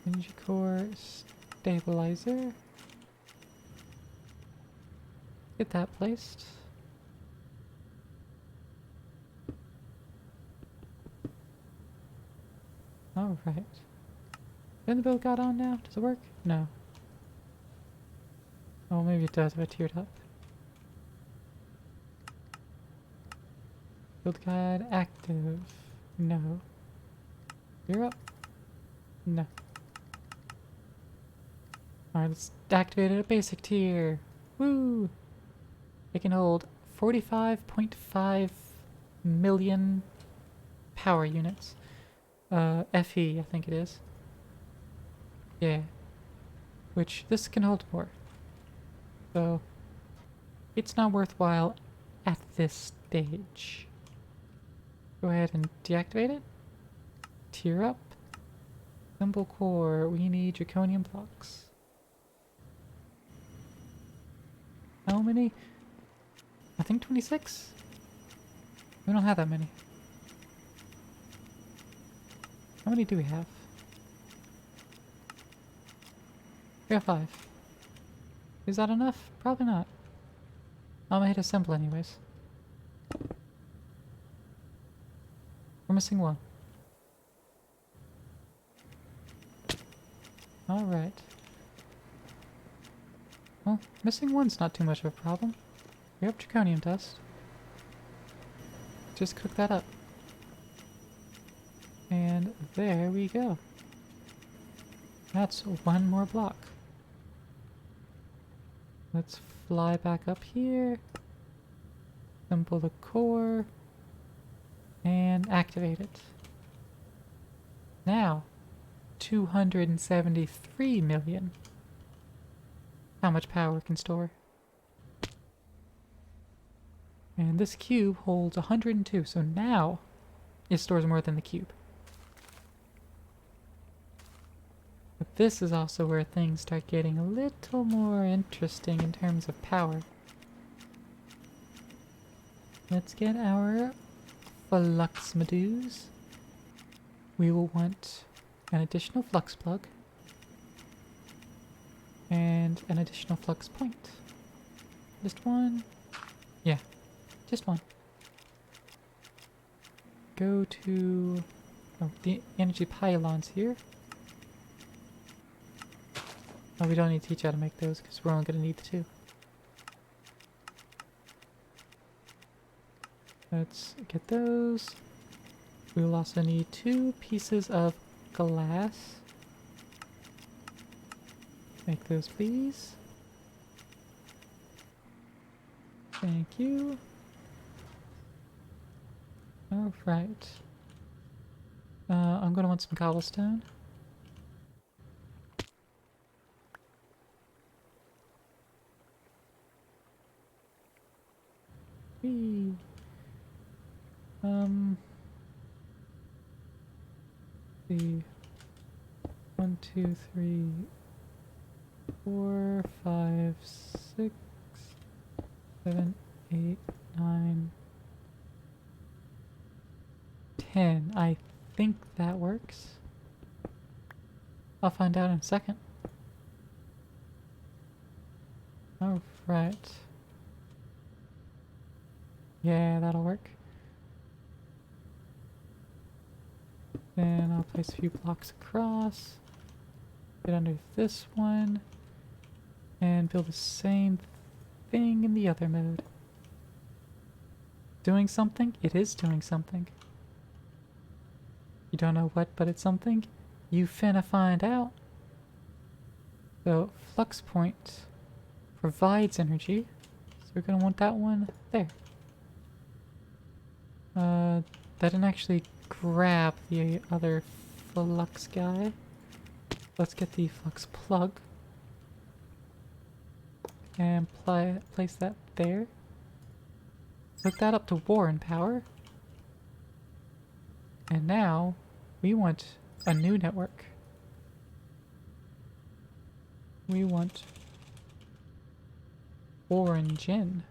Ninja core stabilizer. Get that placed. Alright. Then the build got on now? Does it work? No. Oh, maybe it does if I tiered up. Build guide active. No. You're up. No. Alright, let's activate it at basic tier. Woo! It can hold 45.5 million power units. FE, I think it is. Yeah. Which this can hold more. So it's not worthwhile at this stage. Go ahead and deactivate it. Tier up. Simple core. We need draconium blocks. How many? I think 26? We don't have that many. How many do we have? We have 5. Is that enough? Probably not. I'm gonna hit assemble anyways. We're missing 1. Alright. Well, missing 1's not too much of a problem. We have draconium dust. Just cook that up. And there we go. That's 1 more block. Let's fly back up here. Assemble the core. And activate it. Now, 273 million. How much power it can store. And this cube holds 102, so now it stores more than the cube. But this is also where things start getting a little more interesting in terms of power. Let's get our flux modules. We will want an additional flux plug and an additional flux point. Just 1? Yeah, just 1. Go to the energy pylons here. Oh, we don't need to teach how to make those because we're only going to need the 2. Let's get those. We will also need 2 pieces of glass. Make those, please. Thank you. Alright. I'm gonna want some cobblestone. Whee! See. 1, 2, 3, 4, 5, 6, 7, 8, 9, 10. I think that works. I'll find out in a second. Alright. Yeah, that'll work. Then I'll place a few blocks across. Get under this one. And build the same thing in the other mode. Doing something? It is doing something. You don't know what, but it's something? You finna find out. So, flux point provides energy. So we're gonna want that one there. That didn't actually grab the other flux guy. Let's get the flux plug. And place that there. Hook that up to Warren power. And now, we want a new network. We want Origin.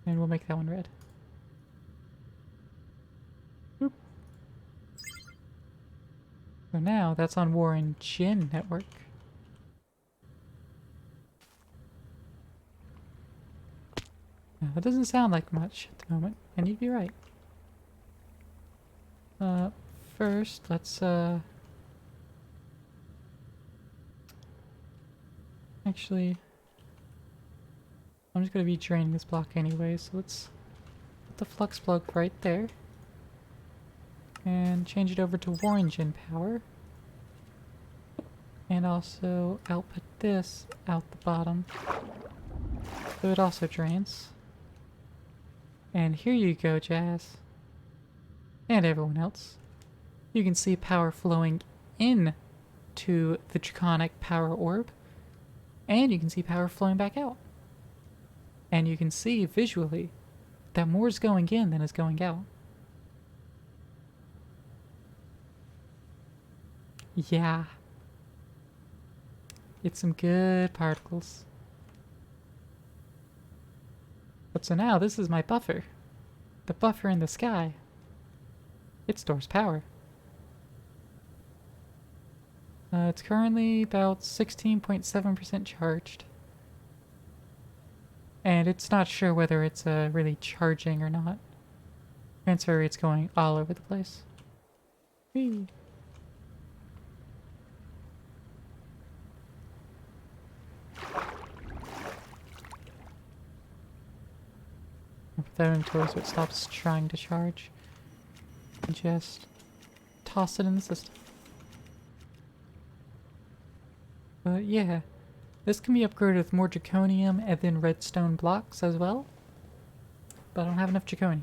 And we'll make that one red. Boop. So now, that's on Origin network. Now, that doesn't sound like much at the moment, and you'd be right. First, let's, actually, I'm just gonna be draining this block anyway, so let's put the flux plug right there. And change it over to Origin power. And also output this out the bottom. So it also drains. And here you go, Jazz. and everyone else. You can see power flowing in to the draconic power orb, and you can see power flowing back out. And you can see visually that more is going in than is going out. Yeah. It's some good particles. But so now this is my buffer. The buffer in the sky. It stores power. It's currently about 16.7% charged. And it's not sure whether it's really charging or not. Transfer rate's going all over the place. Whee! I'll put that inventory so it stops trying to charge. And just toss it in the system. But yeah, this can be upgraded with more draconium and then redstone blocks as well. But I don't have enough draconium.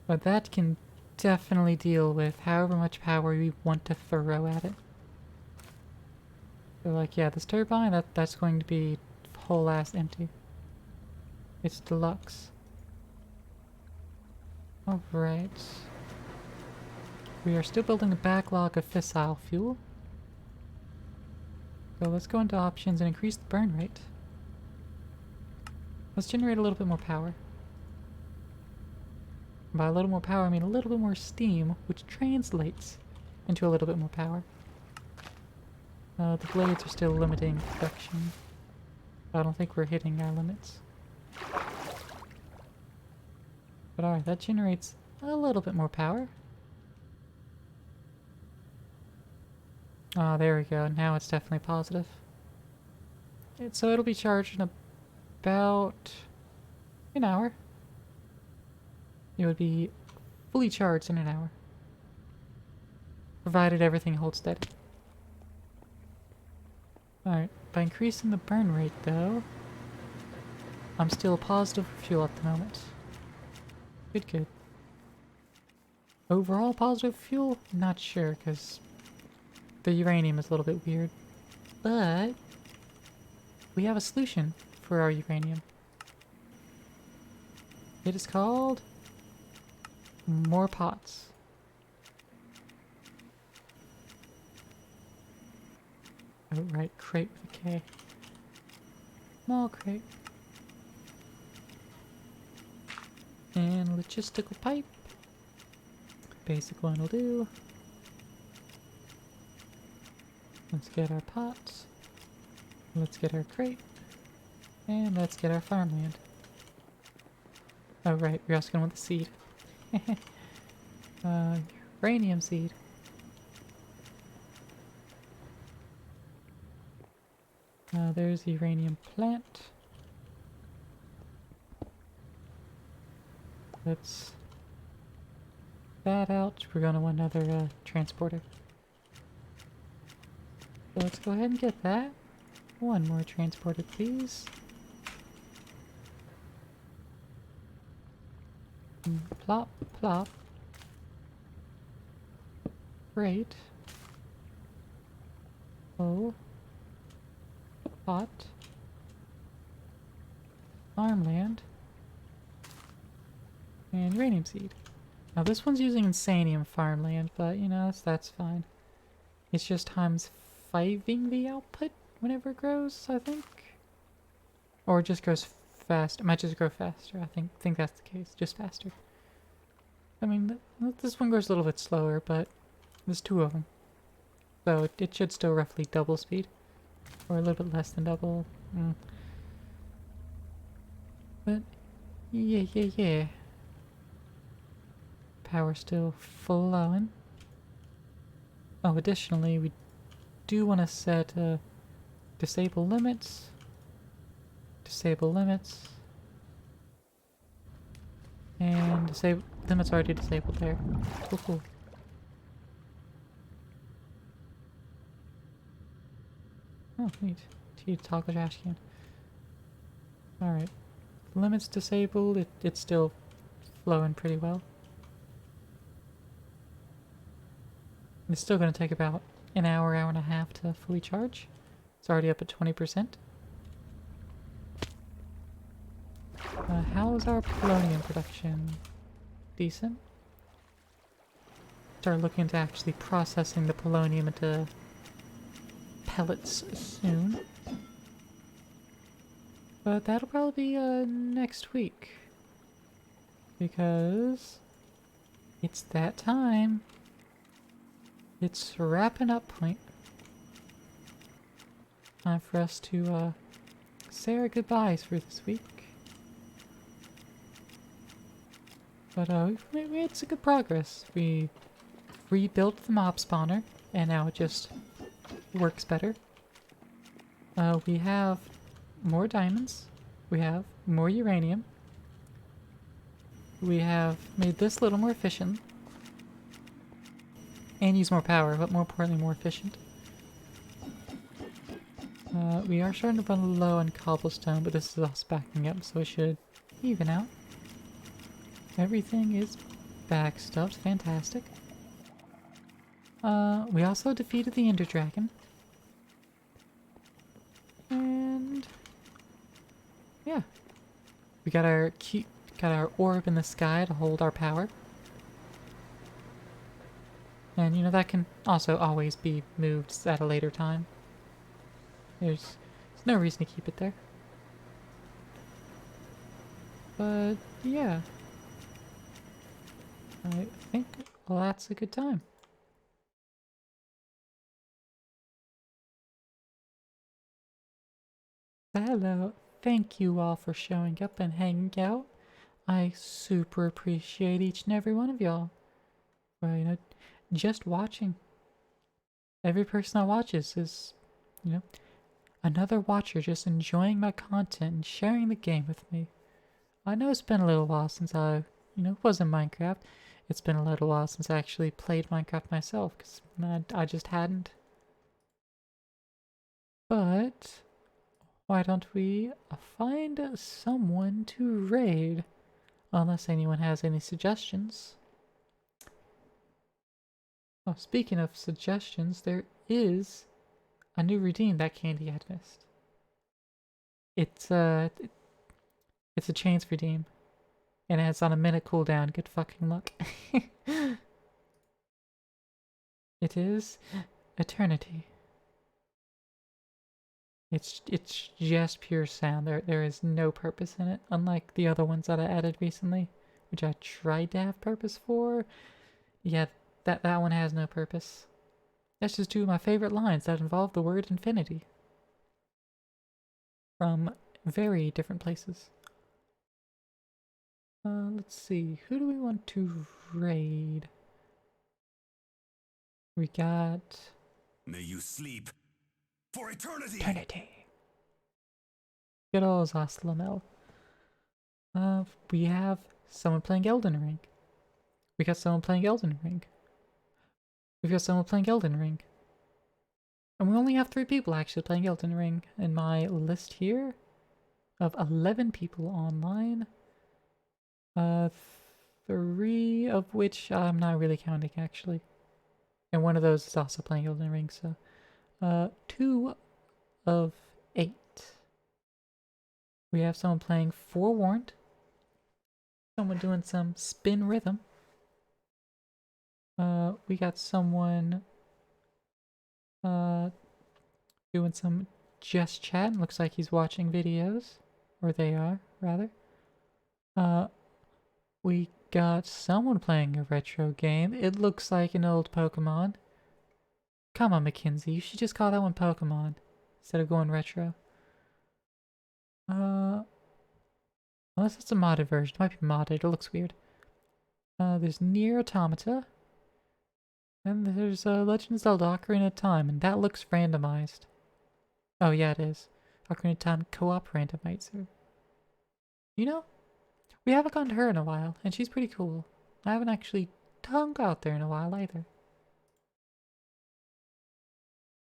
But that can definitely deal with however much power we want to throw at it. So like, yeah, this turbine, that's going to be whole ass empty. It's deluxe. Alright. We are still building a backlog of fissile fuel. So let's go into options and increase the burn rate. Let's generate a little bit more power. By a little more power, I mean a little bit more steam, which translates into a little bit more power. The blades are still limiting production. I don't think we're hitting our limits. But alright, that generates a little bit more power. Oh, there we go. Now it's definitely positive. So it'll be charged in about an hour. It would be fully charged in an hour. Provided everything holds steady. Alright, by increasing the burn rate though, I'm still positive for fuel at the moment. Good, good. Overall positive fuel? Not sure, because the uranium is a little bit weird. But we have a solution for our uranium. It is called more pots. Oh, right, crate with a K. Small crate. And logistical pipe. Basic one will do. Let's get our pots. Let's get our crate. And let's get our farmland. Oh right, we're also going with the seed. Uranium seed. There's the uranium plant. Let's that out. We're gonna want another transporter. So let's go ahead and get that. One more transporter, please. Plop, plop. Great. Oh. Pot. Farmland. And uranium seed. Now this one's using insanium farmland, but you know, that's fine. It's just times 5ing the output whenever it grows, I think. Or it just grows fast. It might just grow faster. I think that's the case. Just faster. I mean, this one grows a little bit slower, but there's 2 of them. So it should still roughly double speed. Or a little bit less than double. But, yeah. Power still flowing. Oh, additionally, we do want to set disable limits. Disable limits. And disable limits already disabled there. Cool. Oh, neat. T toggle trash can. Alright. Limits disabled, it's still flowing pretty well. It's still going to take about an hour, hour and a half to fully charge. It's already up at 20%. How is our polonium production? Decent. Start looking into actually processing the polonium into pellets soon. But that'll probably be next week. Because it's that time. It's wrapping up point. Time for us to say our goodbyes for this week. But we made some good progress. We rebuilt the mob spawner, and now it just works better. We have more diamonds. We have more uranium. We have made this a little more efficient. And use more power, but more importantly, more efficient. We are starting to run low on cobblestone, but this is us backing up, so it should even out. Everything is backstuffed. Fantastic. We also defeated the Ender Dragon. And yeah. We got our orb in the sky to hold our power. And you know, that can also always be moved at a later time. There's no reason to keep it there. But yeah. I think that's a good time. Hello. Thank you all for showing up and hanging out. I super appreciate each and every one of y'all. For, you know, just watching. Every person that watches is, you know, another watcher just enjoying my content and sharing the game with me. I know it's been a little while since I, you know, was in Minecraft. It's been a little while since I actually played Minecraft myself, because I just hadn't. But why don't we find someone to raid? Unless anyone has any suggestions. Oh, speaking of suggestions, there is a new redeem that Candy had missed. It's a chains redeem. And it's on a minute cooldown. Good fucking luck. It is eternity. It's just pure sound. There is no purpose in it, unlike the other ones that I added recently, which I tried to have purpose for. Yeah, that one has no purpose. That's just two of my favorite lines that involve the word infinity. From very different places. Let's see. Who do we want to raid? We got... May you sleep for eternity! Eternity. Good old Zaslamel. We have someone playing Elden Ring. We got someone playing Elden Ring. We've got someone playing Elden Ring. And we only have 3 people actually playing Elden Ring in my list here of 11 people online. 3 of which I'm not really counting actually. And one of those is also playing Elden Ring, so 2 of 8. We have someone playing Forewarned. Someone doing some spin rhythm. We got someone doing some just chat. Looks like he's watching videos. Or they are, rather. We got someone playing a retro game. It looks like an old Pokemon. Come on, Mackenzie. You should just call that one Pokemon instead of going retro. Unless it's a modded version. It might be modded. It looks weird. There's Nier Automata. And there's Legend of Zelda Ocarina of Time. And that looks randomized. Oh, yeah, it is. Ocarina of Time co-op randomizer. You know, we haven't gone to her in a while, and she's pretty cool. I haven't actually hung out there in a while either.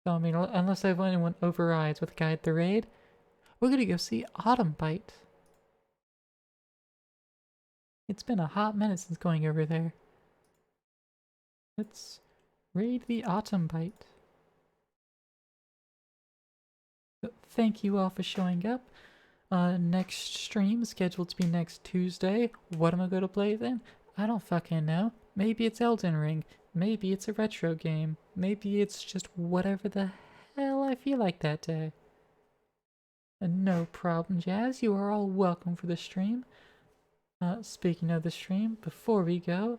So, I mean, unless anyone overrides with Guide the Raid, we're gonna go see Autumn Bite. It's been a hot minute since going over there. Let's raid the Autumn Bite. Thank you all for showing up. Next stream is scheduled to be next Tuesday. What am I going to play then? I don't fucking know. Maybe it's Elden Ring. Maybe it's a retro game. Maybe it's just whatever the hell I feel like that day. No problem, Jazz. You are all welcome for the stream. Speaking of the stream, before we go,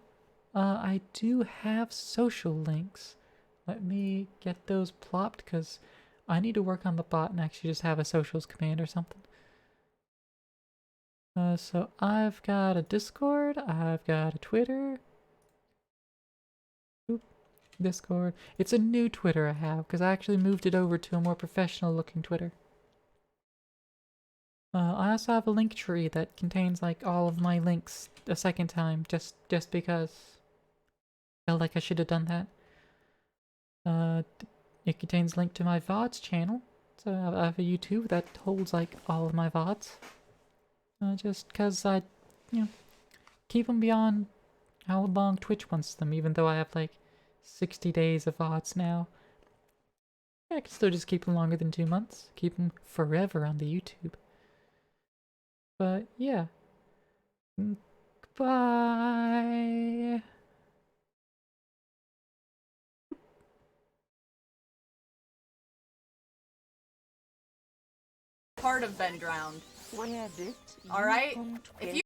I do have social links. Let me get those plopped because I need to work on the bot and actually just have a socials command or something. So I've got a Discord, I've got a Twitter. Oop, Discord. It's a new Twitter I have because I actually moved it over to a more professional looking Twitter. I also have a link tree that contains like all of my links a second time just because I felt like I should have done that. It contains a link to my VODs channel. So I have a YouTube that holds like all of my VODs. Just because I, keep them beyond how long Twitch wants them, even though I have like 60 days of VODs now. I can still just keep them longer than 2 months. Keep them forever on the YouTube. But yeah. Bye. Part of been drowned. Where did All right? If you